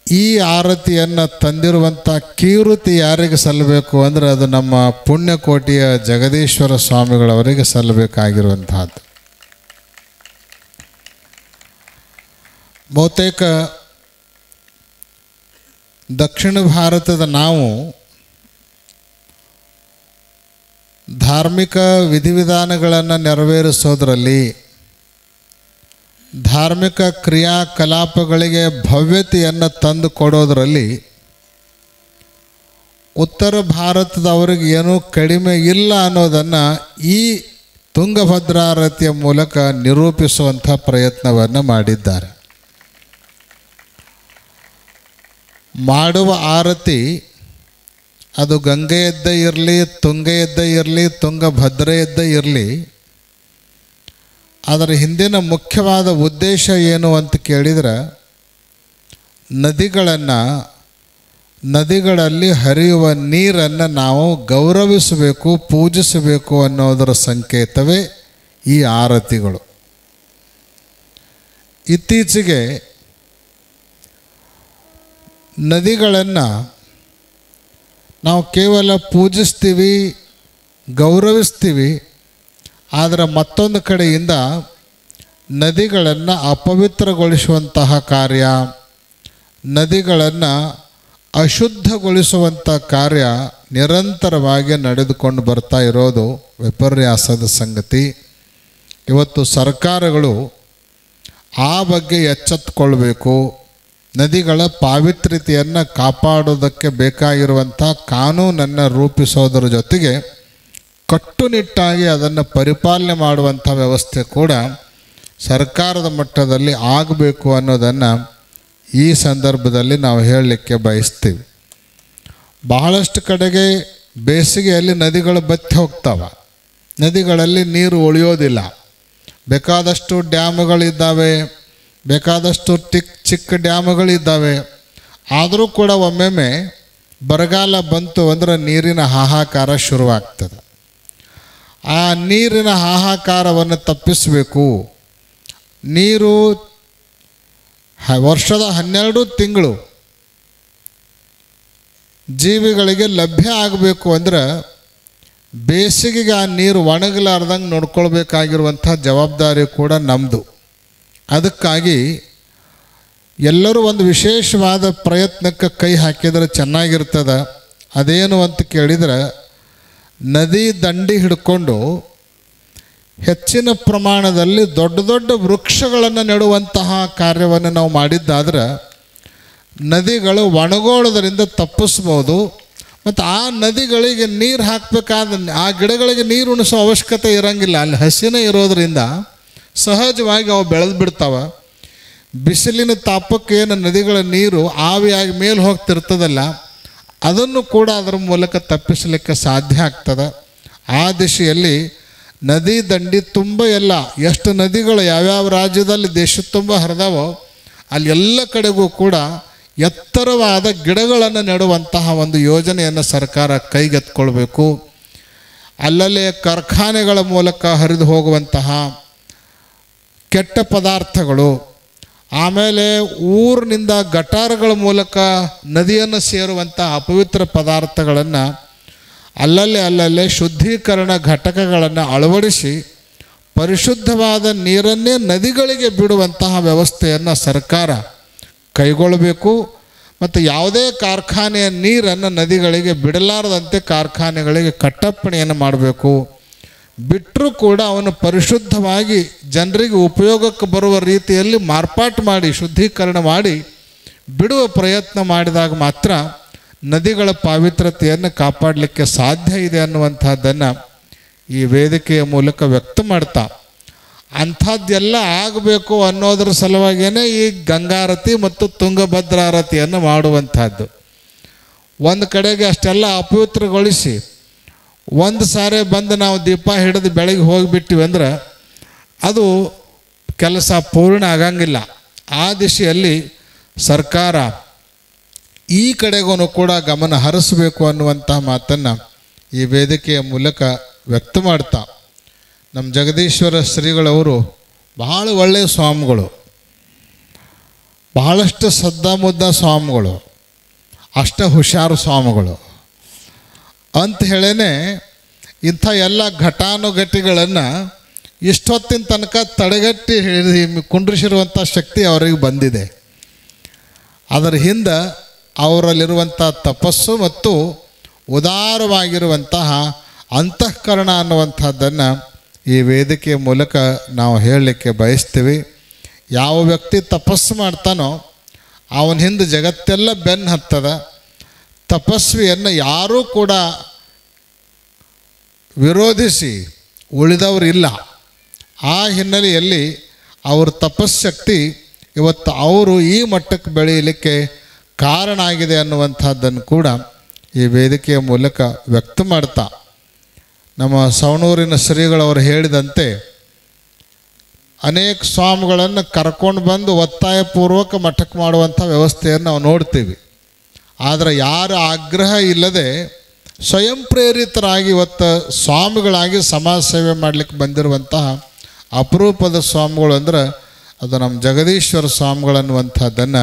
S8: ಈ ಆರತಿಯನ್ನು ತಂದಿರುವಂಥ ಕೀರುತಿ ಯಾರಿಗೆ ಸಲ್ಲಬೇಕು ಅಂದರೆ ಅದು ನಮ್ಮ ಪುಣ್ಯಕೋಟಿಯ ಜಗದೀಶ್ವರ ಸ್ವಾಮಿಗಳವರಿಗೆ ಸಲ್ಲಬೇಕಾಗಿರುವಂಥದ್ದು. ಬಹುತೇಕ ದಕ್ಷಿಣ ಭಾರತದ ನಾವು ಧಾರ್ಮಿಕ ವಿಧಿವಿಧಾನಗಳನ್ನು ನೆರವೇರಿಸೋದರಲ್ಲಿ, ಧಾರ್ಮಿಕ ಕ್ರಿಯಾಕಲಾಪಗಳಿಗೆ ಭವ್ಯತೆಯನ್ನು ತಂದು ಕೊಡೋದರಲ್ಲಿ ಉತ್ತರ ಭಾರತದವರಿಗೆ ಏನೂ ಕಡಿಮೆ ಇಲ್ಲ ಅನ್ನೋದನ್ನು ಈ ತುಂಗಭದ್ರಾರತಿಯ ಮೂಲಕ ನಿರೂಪಿಸುವಂಥ ಪ್ರಯತ್ನವನ್ನು ಮಾಡಿದ್ದಾರೆ. ಮಾಡುವ ಆರತಿ ಅದು ಗಂಗೆಯದ್ದೇ ಇರಲಿ, ತುಂಗೆಯದ್ದೇ ಇರಲಿ, ತುಂಗಭದ್ರೆಯದ್ದೇ ಇರಲಿ, ಅದರ ಹಿಂದಿನ ಮುಖ್ಯವಾದ ಉದ್ದೇಶ ಏನು ಅಂತ ಕೇಳಿದರೆ, ನದಿಗಳನ್ನು ನದಿಗಳಲ್ಲಿ ಹರಿಯುವ ನೀರನ್ನು ನಾವು ಗೌರವಿಸಬೇಕು, ಪೂಜಿಸಬೇಕು ಅನ್ನೋದರ ಸಂಕೇತವೇ ಈ ಆರತಿಗಳು. ಇತ್ತೀಚೆಗೆ ನದಿಗಳನ್ನು ನಾವು ಕೇವಲ ಪೂಜಿಸ್ತೀವಿ, ಗೌರವಿಸ್ತೀವಿ, ಆದರೆ ಮತ್ತೊಂದು ಕಡೆಯಿಂದ ನದಿಗಳನ್ನು ಅಪವಿತ್ರಗೊಳಿಸುವಂತಹ ಕಾರ್ಯ, ನದಿಗಳನ್ನು ಅಶುದ್ಧಗೊಳಿಸುವಂಥ ಕಾರ್ಯ ನಿರಂತರವಾಗಿ ನಡೆದುಕೊಂಡು ಬರ್ತಾ ಇರೋದು ವಿಪರ್ಯಾಸದ ಸಂಗತಿ. ಇವತ್ತು ಸರ್ಕಾರಗಳು ಆ ಬಗ್ಗೆ ಎಚ್ಚೆತ್ತುಕೊಳ್ಬೇಕು. ನದಿಗಳ ಪಾವಿತ್ರ್ಯತೆಯನ್ನು ಕಾಪಾಡೋದಕ್ಕೆ ಬೇಕಾಗಿರುವಂಥ ಕಾನೂನನ್ನು ರೂಪಿಸೋದರ ಜೊತೆಗೆ ಕಟ್ಟುನಿಟ್ಟಾಗಿ ಅದನ್ನು ಪರಿಪಾಲನೆ ಮಾಡುವಂಥ ವ್ಯವಸ್ಥೆ ಕೂಡ ಸರ್ಕಾರದ ಮಟ್ಟದಲ್ಲಿ ಆಗಬೇಕು ಅನ್ನೋದನ್ನು ಈ ಸಂದರ್ಭದಲ್ಲಿ ನಾವು ಹೇಳಲಿಕ್ಕೆ ಬಯಸ್ತೀವಿ. ಬಹಳಷ್ಟು ಕಡೆಗೆ ಬೇಸಿಗೆಯಲ್ಲಿ ನದಿಗಳು ಬತ್ತಿ ಹೋಗ್ತವೆ, ನದಿಗಳಲ್ಲಿ ನೀರು ಉಳಿಯೋದಿಲ್ಲ. ಬೇಕಾದಷ್ಟು ಡ್ಯಾಮ್ಗಳಿದ್ದಾವೆ, ಬೇಕಾದಷ್ಟು ಚಿಕ್ಕ ಡ್ಯಾಮ್ಗಳಿದ್ದಾವೆ. ಆದರೂ ಕೂಡ ಒಮ್ಮೊಮ್ಮೆ ಬರಗಾಲ ಬಂತು ಅಂದರೆ ನೀರಿನ ಹಾಹಾಕಾರ ಶುರುವಾಗ್ತದೆ. ಆ ನೀರಿನ ಹಾಹಾಕಾರವನ್ನು ತಪ್ಪಿಸಬೇಕು. ನೀರು ವರ್ಷದ 12 ತಿಂಗಳು ಜೀವಿಗಳಿಗೆ ಲಭ್ಯ ಆಗಬೇಕು ಅಂದರೆ ಬೇಸಿಗೆಗೆ ಆ ನೀರು ಒಣಗಲಾರ್ದಂಗೆ ನೋಡ್ಕೊಳ್ಬೇಕಾಗಿರುವಂಥ ಜವಾಬ್ದಾರಿ ಕೂಡ ನಮ್ಮದು. ಅದಕ್ಕಾಗಿ ಎಲ್ಲರೂ ಒಂದು ವಿಶೇಷವಾದ ಪ್ರಯತ್ನಕ್ಕೆ ಕೈ ಹಾಕಿದರೆ ಚೆನ್ನಾಗಿರ್ತದೆ. ಅದೇನು ಅಂತ ಕೇಳಿದರೆ, ನದಿ ದಂಡಿ ಹಿಡ್ಕೊಂಡು ಹೆಚ್ಚಿನ ಪ್ರಮಾಣದಲ್ಲಿ ದೊಡ್ಡ ದೊಡ್ಡ ವೃಕ್ಷಗಳನ್ನು ನೆಡುವಂತಹ ಕಾರ್ಯವನ್ನು ನಾವು ಮಾಡಿದ್ದಾದ್ರೆ ನದಿಗಳು ಒಣಗೋಳೋದ್ರಿಂದ ತಪ್ಪಿಸ್ಬೋದು. ಮತ್ತು ಆ ನದಿಗಳಿಗೆ ನೀರು ಹಾಕಬೇಕಾದ ಆ ಗಿಡಗಳಿಗೆ ನೀರು ಉಣಿಸೋ ಅವಶ್ಯಕತೆ ಇರೋಂಗಿಲ್ಲ. ಅಲ್ಲಿ ಹಸಿನೇ ಇರೋದರಿಂದ ಸಹಜವಾಗಿ ಅವು ಬೆಳೆದು ಬಿಡ್ತಾವೆ. ಬಿಸಿಲಿನ ತಾಪಕ್ಕೆ ಏನು ನದಿಗಳ ನೀರು ಆವಿಯಾಗಿ ಮೇಲೆ ಹೋಗ್ತಿರ್ತದಲ್ಲ, ಅದನ್ನು ಕೂಡ ಅದರ ಮೂಲಕ ತಪ್ಪಿಸಲಿಕ್ಕೆ ಸಾಧ್ಯ ಆಗ್ತದೆ. ಆ ದಿಶೆಯಲ್ಲಿ ನದಿ ದಂಡಿ ತುಂಬ ಎಲ್ಲ ಎಷ್ಟು ನದಿಗಳು ಯಾವ್ಯಾವ ರಾಜ್ಯದಲ್ಲಿ ದೇಶದ ತುಂಬ ಹರಿದಾವೋ ಅಲ್ಲಿ ಎಲ್ಲ ಕಡೆಗೂ ಕೂಡ ಎತ್ತರವಾದ ಗಿಡಗಳನ್ನು ನೆಡುವಂತಹ ಒಂದು ಯೋಜನೆಯನ್ನು ಸರ್ಕಾರ ಕೈಗೆತ್ತಿಕೊಳ್ಬೇಕು. ಅಲ್ಲಲ್ಲೇ ಕಾರ್ಖಾನೆಗಳ ಮೂಲಕ ಹರಿದು ಹೋಗುವಂತಹ ಕೆಟ್ಟ ಪದಾರ್ಥಗಳು, ಆಮೇಲೆ ಊರಿನಿಂದ ಗಟಾರಗಳ ಮೂಲಕ ನದಿಯನ್ನು ಸೇರುವಂಥ ಅಪವಿತ್ರ ಪದಾರ್ಥಗಳನ್ನು ಅಲ್ಲಲ್ಲೇ ಶುದ್ಧೀಕರಣ ಘಟಕಗಳನ್ನು ಅಳವಡಿಸಿ ಪರಿಶುದ್ಧವಾದ ನೀರನ್ನೇ ನದಿಗಳಿಗೆ ಬಿಡುವಂತಹ ವ್ಯವಸ್ಥೆಯನ್ನು ಸರ್ಕಾರ ಕೈಗೊಳ್ಳಬೇಕು. ಮತ್ತು ಯಾವುದೇ ಕಾರ್ಖಾನೆಯ ನೀರನ್ನು ನದಿಗಳಿಗೆ ಬಿಡಲಾರದಂತೆ ಕಾರ್ಖಾನೆಗಳಿಗೆ ಕಟ್ಟಪ್ಪಣೆಯನ್ನು ಮಾಡಬೇಕು. ಬಿಟ್ಟರೂ ಕೂಡ ಅವನು ಪರಿಶುದ್ಧವಾಗಿ ಜನರಿಗೆ ಉಪಯೋಗಕ್ಕೆ ಬರುವ ರೀತಿಯಲ್ಲಿ ಮಾರ್ಪಾಟು ಮಾಡಿ ಶುದ್ಧೀಕರಣ ಮಾಡಿ ಬಿಡುವ ಪ್ರಯತ್ನ ಮಾಡಿದಾಗ ಮಾತ್ರ ನದಿಗಳ ಪಾವಿತ್ರತೆಯನ್ನು ಕಾಪಾಡಲಿಕ್ಕೆ ಸಾಧ್ಯ ಇದೆ ಅನ್ನುವಂಥದ್ದನ್ನು ಈ ವೇದಿಕೆಯ ಮೂಲಕ ವ್ಯಕ್ತ ಮಾಡ್ತಾ, ಅಂಥದ್ದೆಲ್ಲ ಆಗಬೇಕು ಅನ್ನೋದ್ರ ಸಲುವಾಗಿಯೇ ಈ ಗಂಗಾರತಿ ಮತ್ತು ತುಂಗಭದ್ರಾರತಿಯನ್ನು ಮಾಡುವಂಥದ್ದು. ಒಂದು ಕಡೆಗೆ ಅಷ್ಟೆಲ್ಲ ಅಪವಿತ್ರಗೊಳಿಸಿ ಒಂದು ಸಾರಿ ಬಂದು ನಾವು ದೀಪ ಹಿಡಿದು ಬೆಳಗ್ಗೆ ಹೋಗಿಬಿಟ್ಟಿವಿ ಅಂದ್ರೆ ಅದು ಕೆಲಸ ಪೂರ್ಣ ಆಗಂಗಿಲ್ಲ. ಆ ದಿಶೆಯಲ್ಲಿ ಸರ್ಕಾರ ಈ ಕಡೆಗೂ ಕೂಡ ಗಮನ ಹರಿಸಬೇಕು ಅನ್ನುವಂಥ ಮಾತನ್ನು ಈ ವೇದಿಕೆಯ ಮೂಲಕ ವ್ಯಕ್ತ ಮಾಡ್ತಾ, ನಮ್ಮ ಜಗದೀಶ್ವರ ಶ್ರೀಗಳವರು ಬಹಳ ಒಳ್ಳೆಯ ಸ್ವಾಮಿಗಳು, ಬಹಳಷ್ಟು ಸದ್ದಾಮುದ್ದ ಸ್ವಾಮಿಗಳು, ಅಷ್ಟ ಹುಷಾರು ಸ್ವಾಮಿಗಳು ಅಂತ ಹೇಳೇ ಇಂಥ ಎಲ್ಲ ಘಟಾನುಘಟಿಗಳನ್ನು ಇಷ್ಟೊತ್ತಿನ ತನಕ ತಡೆಗಟ್ಟಿ ಕುಂಡ್ರಿಸಿರುವಂಥ ಶಕ್ತಿ ಅವರಿಗೆ ಬಂದಿದೆ. ಅದರ ಹಿಂದೆ ಅವರಲ್ಲಿರುವಂಥ ತಪಸ್ಸು ಮತ್ತು ಉದಾರವಾಗಿರುವಂತಹ ಅಂತಃಕರಣ ಅನ್ನುವಂಥದ್ದನ್ನು ಈ ವೇದಿಕೆಯ ಮೂಲಕ ನಾವು ಹೇಳಲಿಕ್ಕೆ ಬಯಸ್ತೀವಿ. ಯಾವ ವ್ಯಕ್ತಿ ತಪಸ್ಸು ಮಾಡ್ತಾನೋ ಅವನ ಹಿಂದೆ ಜಗತ್ತೆಲ್ಲ ಬೆನ್ನು ಹತ್ತದ. ತಪಸ್ವಿಯನ್ನು ಯಾರೂ ಕೂಡ ವಿರೋಧಿಸಿ ಉಳಿದವರಿಲ್ಲ. ಆ ಹಿನ್ನೆಲೆಯಲ್ಲಿ ಅವ್ರ ತಪಸ್ಶಕ್ತಿ ಇವತ್ತು ಅವರು ಈ ಮಟ್ಟಕ್ಕೆ ಬೆಳೆಯಲಿಕ್ಕೆ ಕಾರಣ ಆಗಿದೆ ಅನ್ನುವಂಥದ್ದನ್ನು ಕೂಡ ಈ ವೇದಿಕೆಯ ಮೂಲಕ ವ್ಯಕ್ತ ಮಾಡ್ತಾ, ನಮ್ಮ ಸವಣೂರಿನ ಶ್ರೀಗಳವರು ಹೇಳಿದಂತೆ ಅನೇಕ ಸ್ವಾಮಿಗಳನ್ನು ಕರ್ಕೊಂಡು ಬಂದು ಒತ್ತಾಯಪೂರ್ವಕ ಮಠಕ್ಕೆ ಮಾಡುವಂಥ ವ್ಯವಸ್ಥೆಯನ್ನು ನಾವು ನೋಡ್ತೀವಿ. ಆದರೆ ಯಾರ ಆಗ್ರಹ ಇಲ್ಲದೆ ಸ್ವಯಂ ಪ್ರೇರಿತರಾಗಿ ಇವತ್ತು ಸ್ವಾಮಿಗಳಾಗಿ ಸಮಾಜ ಸೇವೆ ಮಾಡಲಿಕ್ಕೆ ಬಂದಿರುವಂತಹ ಅಪರೂಪದ ಸ್ವಾಮಿಗಳು ಅಂದ್ರೆ ಅದು ನಮ್ಮ ಜಗದೀಶ್ವರ ಸ್ವಾಮಿಗಳನ್ನುವಂಥದ್ದನ್ನು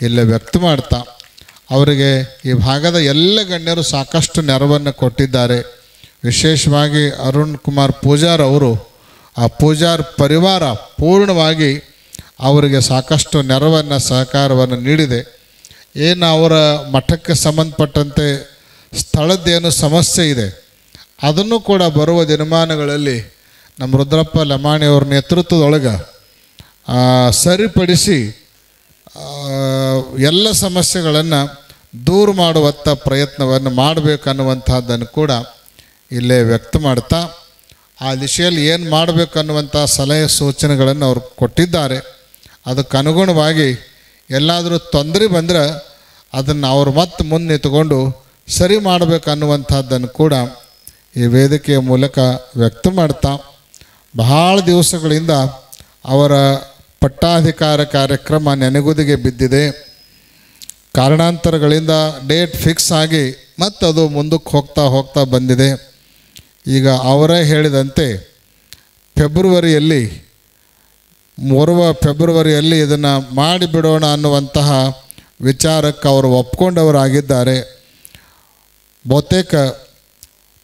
S8: ಇಲ್ಲೇ ವ್ಯಕ್ತ ಮಾಡ್ತಾ ಅವರಿಗೆ ಈ ಭಾಗದ ಎಲ್ಲ ಗಣ್ಯರು ಸಾಕಷ್ಟು ನೆರವನ್ನು ಕೊಟ್ಟಿದ್ದಾರೆ. ವಿಶೇಷವಾಗಿ ಅರುಣ್ ಕುಮಾರ್ ಪೂಜಾರ್ ಅವರು, ಆ ಪೂಜಾರ್ ಪರಿವಾರ ಪೂರ್ಣವಾಗಿ ಅವರಿಗೆ ಸಾಕಷ್ಟು ನೆರವನ್ನು ಸಹಕಾರವನ್ನು ನೀಡಿದೆ. ಏನು ಅವರ ಮಠಕ್ಕೆ ಸಂಬಂಧಪಟ್ಟಂತೆ ಸ್ಥಳದ್ದೇನು ಸಮಸ್ಯೆ ಇದೆ ಅದನ್ನು ಕೂಡ ಬರುವ ದಿನಮಾನಗಳಲ್ಲಿ ನಮ್ಮ ರುದ್ರಪ್ಪ ಲಮಾಣಿಯವ್ರ ನೇತೃತ್ವದೊಳಗೆ ಸರಿಪಡಿಸಿ ಎಲ್ಲ ಸಮಸ್ಯೆಗಳನ್ನು ದೂರ ಮಾಡುವಂಥ ಪ್ರಯತ್ನವನ್ನು ಮಾಡಬೇಕನ್ನುವಂಥದ್ದನ್ನು ಕೂಡ ಇಲ್ಲೇ ವ್ಯಕ್ತ ಮಾಡ್ತಾ ಆ ದಿಶೆಯಲ್ಲಿ ಏನು ಮಾಡಬೇಕನ್ನುವಂಥ ಸಲಹೆ ಸೂಚನೆಗಳನ್ನು ಅವರು ಕೊಟ್ಟಿದ್ದಾರೆ. ಅದಕ್ಕೆ ಅನುಗುಣವಾಗಿ ಎಲ್ಲಾದರೂ ತೊಂದರೆ ಬಂದರೆ ಅದನ್ನು ಅವರು ಮತ್ತೆ ಮುಂದೆ ತಗೊಂಡು ಸರಿ ಮಾಡಬೇಕನ್ನುವಂಥದ್ದನ್ನು ಕೂಡ ಈ ವೇದಿಕೆಯ ಮೂಲಕ ವ್ಯಕ್ತ ಮಾಡ್ತಾ ಬಹಳ ದಿವಸಗಳಿಂದ ಅವರ ಪಟ್ಟಾಧಿಕಾರ ಕಾರ್ಯಕ್ರಮ ನೆನೆಗುದಿಗೆ ಬಿದ್ದಿದೆ. ಕಾರಣಾಂತರಗಳಿಂದ ಡೇಟ್ ಫಿಕ್ಸ್ ಆಗಿ ಮತ್ತು ಅದು ಮುಂದಕ್ಕೆ ಹೋಗ್ತಾ ಬಂದಿದೆ. ಈಗ ಅವರೇ ಹೇಳಿದಂತೆ ಫೆಬ್ರವರಿಯಲ್ಲಿ ಇದನ್ನು ಮಾಡಿಬಿಡೋಣ ಅನ್ನುವಂತಹ ವಿಚಾರಕ್ಕೆ ಅವರು ಒಪ್ಕೊಂಡವರಾಗಿದ್ದಾರೆ. ಬಹುತೇಕ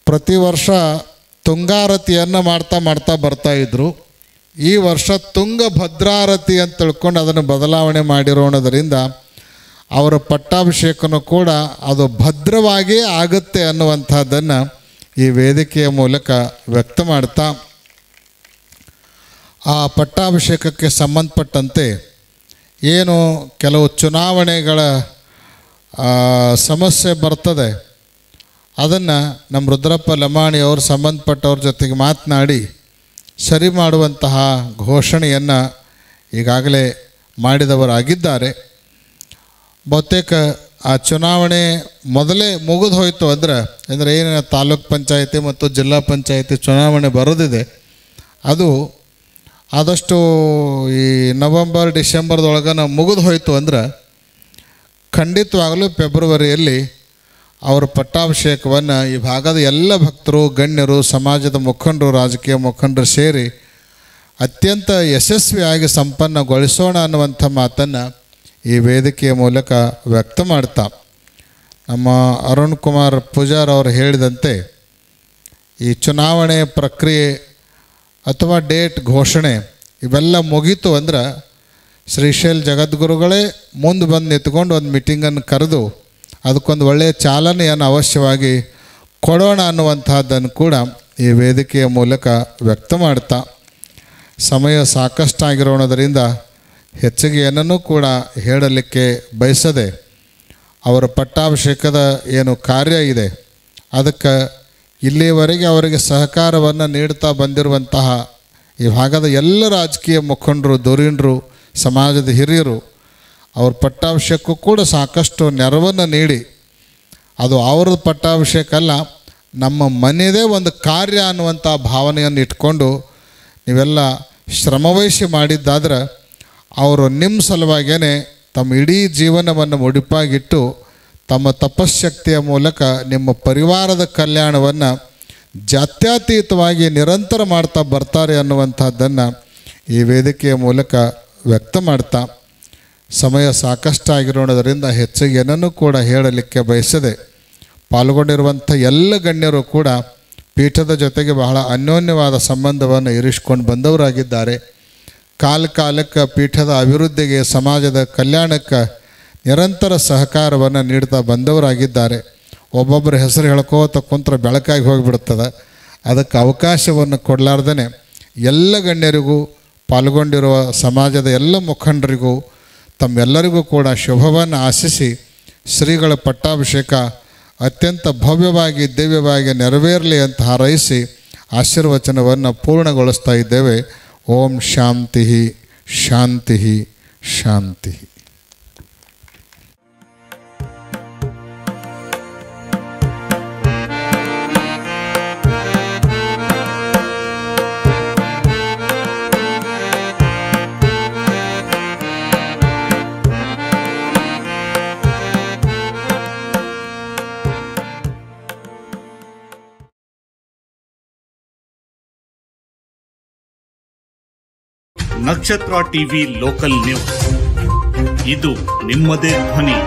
S8: ಪ್ರತಿ ವರ್ಷ ತುಂಗಾರತಿಯನ್ನು ಮಾಡ್ತಾ ಬರ್ತಾಯಿದ್ರು. ಈ ವರ್ಷ ತುಂಗಭದ್ರಾರತಿ ಅಂತ ತಿಳ್ಕೊಂಡು ಅದನ್ನು ಬದಲಾವಣೆ ಮಾಡಿರೋಣದರಿಂದ ಅವರ ಪಟ್ಟಾಭಿಷೇಕನೂ ಕೂಡ ಅದು ಭದ್ರವಾಗಿ ಆಗುತ್ತೆ ಅನ್ನುವಂಥದ್ದನ್ನು ಈ ವೇದಿಕೆಯ ಮೂಲಕ ವ್ಯಕ್ತ ಮಾಡ್ತಾ ಆ ಪಟ್ಟಾಭಿಷೇಕಕ್ಕೆ ಸಂಬಂಧಪಟ್ಟಂತೆ ಏನು ಕೆಲವು ಚುನಾವಣೆಗಳ ಸಮಸ್ಯೆ ಬರ್ತದೆ ಅದನ್ನು ನಮ್ಮ ರುದ್ರಪ್ಪ ಲಮಾಣಿಯವರು ಸಂಬಂಧಪಟ್ಟವ್ರ ಜೊತೆಗೆ ಮಾತನಾಡಿ ಸರಿ ಮಾಡುವಂತಹ ಘೋಷಣೆಯನ್ನು ಈಗಾಗಲೇ ಮಾಡಿದವರಾಗಿದ್ದಾರೆ. ಬಹುತೇಕ ಆ ಚುನಾವಣೆ ಮೊದಲೇ ಮುಗಿದು ಹೋಯಿತು ಅಂದರೆ ಏನೇನು ತಾಲೂಕ್ ಪಂಚಾಯಿತಿ ಮತ್ತು ಜಿಲ್ಲಾ ಪಂಚಾಯಿತಿ ಚುನಾವಣೆ ಬರೋದಿದೆ ಅದು ಆದಷ್ಟು ಈ ನವಂಬರ್ ಡಿಸೆಂಬರ್ದೊಳಗೆ ಮುಗಿದು ಹೋಯಿತು ಅಂದ್ರೆ ಖಂಡಿತವಾಗಲೂ ಫೆಬ್ರವರಿಯಲ್ಲಿ ಅವರ ಪಟ್ಟಾಭಿಷೇಕವನ್ನು ಈ ಭಾಗದ ಎಲ್ಲ ಭಕ್ತರು, ಗಣ್ಯರು, ಸಮಾಜದ ಮುಖಂಡರು, ರಾಜಕೀಯ ಮುಖಂಡರು ಸೇರಿ ಅತ್ಯಂತ ಯಶಸ್ವಿಯಾಗಿ ಸಂಪನ್ನಗೊಳಿಸೋಣ ಅನ್ನುವಂಥ ಮಾತನ್ನು ಈ ವೇದಿಕೆಯ ಮೂಲಕ ವ್ಯಕ್ತ ಮಾಡ್ತಾ ನಮ್ಮ ಅರುಣ್ ಕುಮಾರ್ ಪೂಜಾರ್ ಅವರು ಹೇಳಿದಂತೆ ಈ ಚುನಾವಣೆ ಪ್ರಕ್ರಿಯೆ ಅಥವಾ ಡೇಟ್ ಘೋಷಣೆ ಇವೆಲ್ಲ ಮುಗೀತು ಅಂದ್ರೆ ಶ್ರೀಶೈಲ ಜಗದ್ಗುರುಗಳೇ ಮುಂದೆ ಬಂದು ನಿಂತ್ಕೊಂಡು ಒಂದು ಮೀಟಿಂಗನ್ನು ಕರೆದು ಅದಕ್ಕೊಂದು ಒಳ್ಳೆಯ ಚಾಲನೆಯನ್ನು ಅವಶ್ಯವಾಗಿ ಕೊಡೋಣ ಅನ್ನುವಂಥದ್ದನ್ನು ಕೂಡ ಈ ವೇದಿಕೆಯ ಮೂಲಕ ವ್ಯಕ್ತ ಮಾಡ್ತಾ ಸಮಯ ಸಾಕಷ್ಟಾಗಿರೋಣದರಿಂದ ಹೆಚ್ಚಿಗೆ ಏನನ್ನೂ ಕೂಡ ಹೇಳಲಿಕ್ಕೆ ಬಯಸದೆ ಅವರ ಪಟ್ಟಾಭಿಷೇಕದ ಏನು ಕಾರ್ಯ ಇದೆ ಅದಕ್ಕೆ ಇಲ್ಲಿಯವರೆಗೆ ಅವರಿಗೆ ಸಹಕಾರವನ್ನು ನೀಡ್ತಾ ಬಂದಿರುವಂತಹ ಈ ಭಾಗದ ಎಲ್ಲ ರಾಜಕೀಯ ಮುಖಂಡರು, ಧುರೀಣರು, ಸಮಾಜದ ಹಿರಿಯರು ಅವ್ರ ಪಟ್ಟಾಭಿಷೇಕಕ್ಕೂ ಕೂಡ ಸಾಕಷ್ಟು ನೆರವನ್ನು ನೀಡಿ ಅದು ಅವ್ರದ್ದು ಪಟ್ಟಾಭಿಷೇಕ ಅಲ್ಲ, ನಮ್ಮ ಮನೆಯದೇ ಒಂದು ಕಾರ್ಯ ಅನ್ನುವಂಥ ಭಾವನೆಯನ್ನು ಇಟ್ಕೊಂಡು ನೀವೆಲ್ಲ ಶ್ರಮವಹಿಸಿ ಮಾಡಿದ್ದಾದ್ರೆ ಅವರು ನಿಮ್ಮ ಸಲುವಾಗಿಯೇ ತಮ್ಮ ಇಡೀ ಜೀವನವನ್ನು ಮುಡಿಪಾಗಿಟ್ಟು ತಮ್ಮ ತಪಶ್ಶಕ್ತಿಯ ಮೂಲಕ ನಿಮ್ಮ ಪರಿವಾರದ ಕಲ್ಯಾಣವನ್ನು ಜಾತ್ಯತೀತವಾಗಿ ನಿರಂತರ ಮಾಡ್ತಾ ಬರ್ತಾರೆ ಅನ್ನುವಂಥದ್ದನ್ನು ಈ ವೇದಿಕೆಯ ಮೂಲಕ ವ್ಯಕ್ತ ಮಾಡ್ತಾ ಸಮಯ ಸಾಕಷ್ಟಾಗಿರೋಣದರಿಂದ ಹೆಚ್ಚಿಗೆ ಏನನ್ನೂ ಕೂಡ ಹೇಳಲಿಕ್ಕೆ ಬಯಸದೆ ಪಾಲ್ಗೊಂಡಿರುವಂಥ ಎಲ್ಲ ಗಣ್ಯರು ಕೂಡ ಪೀಠದ ಜೊತೆಗೆ ಬಹಳ ಅನ್ಯೋನ್ಯವಾದ ಸಂಬಂಧವನ್ನು ಇರಿಸ್ಕೊಂಡು ಬಂದವರಾಗಿದ್ದಾರೆ. ಕಾಲಕ್ಕೆ ಪೀಠದ ಅಭಿವೃದ್ಧಿಗೆ, ಸಮಾಜದ ಕಲ್ಯಾಣಕ್ಕೆ ನಿರಂತರ ಸಹಕಾರವನ್ನು ನೀಡ್ತಾ ಬಂದವರಾಗಿದ್ದಾರೆ. ಒಬ್ಬೊಬ್ಬರ ಹೆಸರು ಹೇಳ್ಕೋತ ಕುಂತ್ರೆ ಬೆಳಕಾಗಿ ಹೋಗಿಬಿಡ್ತದೆ. ಅದಕ್ಕೆ ಅವಕಾಶವನ್ನು ಕೊಡಲಾರ್ದೇ ಎಲ್ಲ ಗಣ್ಯರಿಗೂ ಪಾಲ್ಗೊಂಡಿರುವ ಸಮಾಜದ ಎಲ್ಲ ಮುಖಂಡರಿಗೂ ತಮ್ಮೆಲ್ಲರಿಗೂ ಕೂಡ ಶುಭವನ್ನು ಆಶಿಸಿ ಶ್ರೀಗಳ ಪಟ್ಟಾಭಿಷೇಕ ಅತ್ಯಂತ ಭವ್ಯವಾಗಿ ದಿವ್ಯವಾಗಿ ನೆರವೇರಲಿ ಅಂತ ಹಾರೈಸಿ ಆಶೀರ್ವಚನವನ್ನು ಪೂರ್ಣಗೊಳಿಸ್ತಾ ಇದ್ದೇವೆ. ಓಂ ಶಾಂತಿ ಶಾಂತಿ ಶಾಂತಿ.
S9: ನಕ್ಷತ್ರ ಟಿವಿ ಲೋಕಲ್ ನ್ಯೂಸ್, ಇದು ನಿಮ್ಮದೇ ಧ್ವನಿ.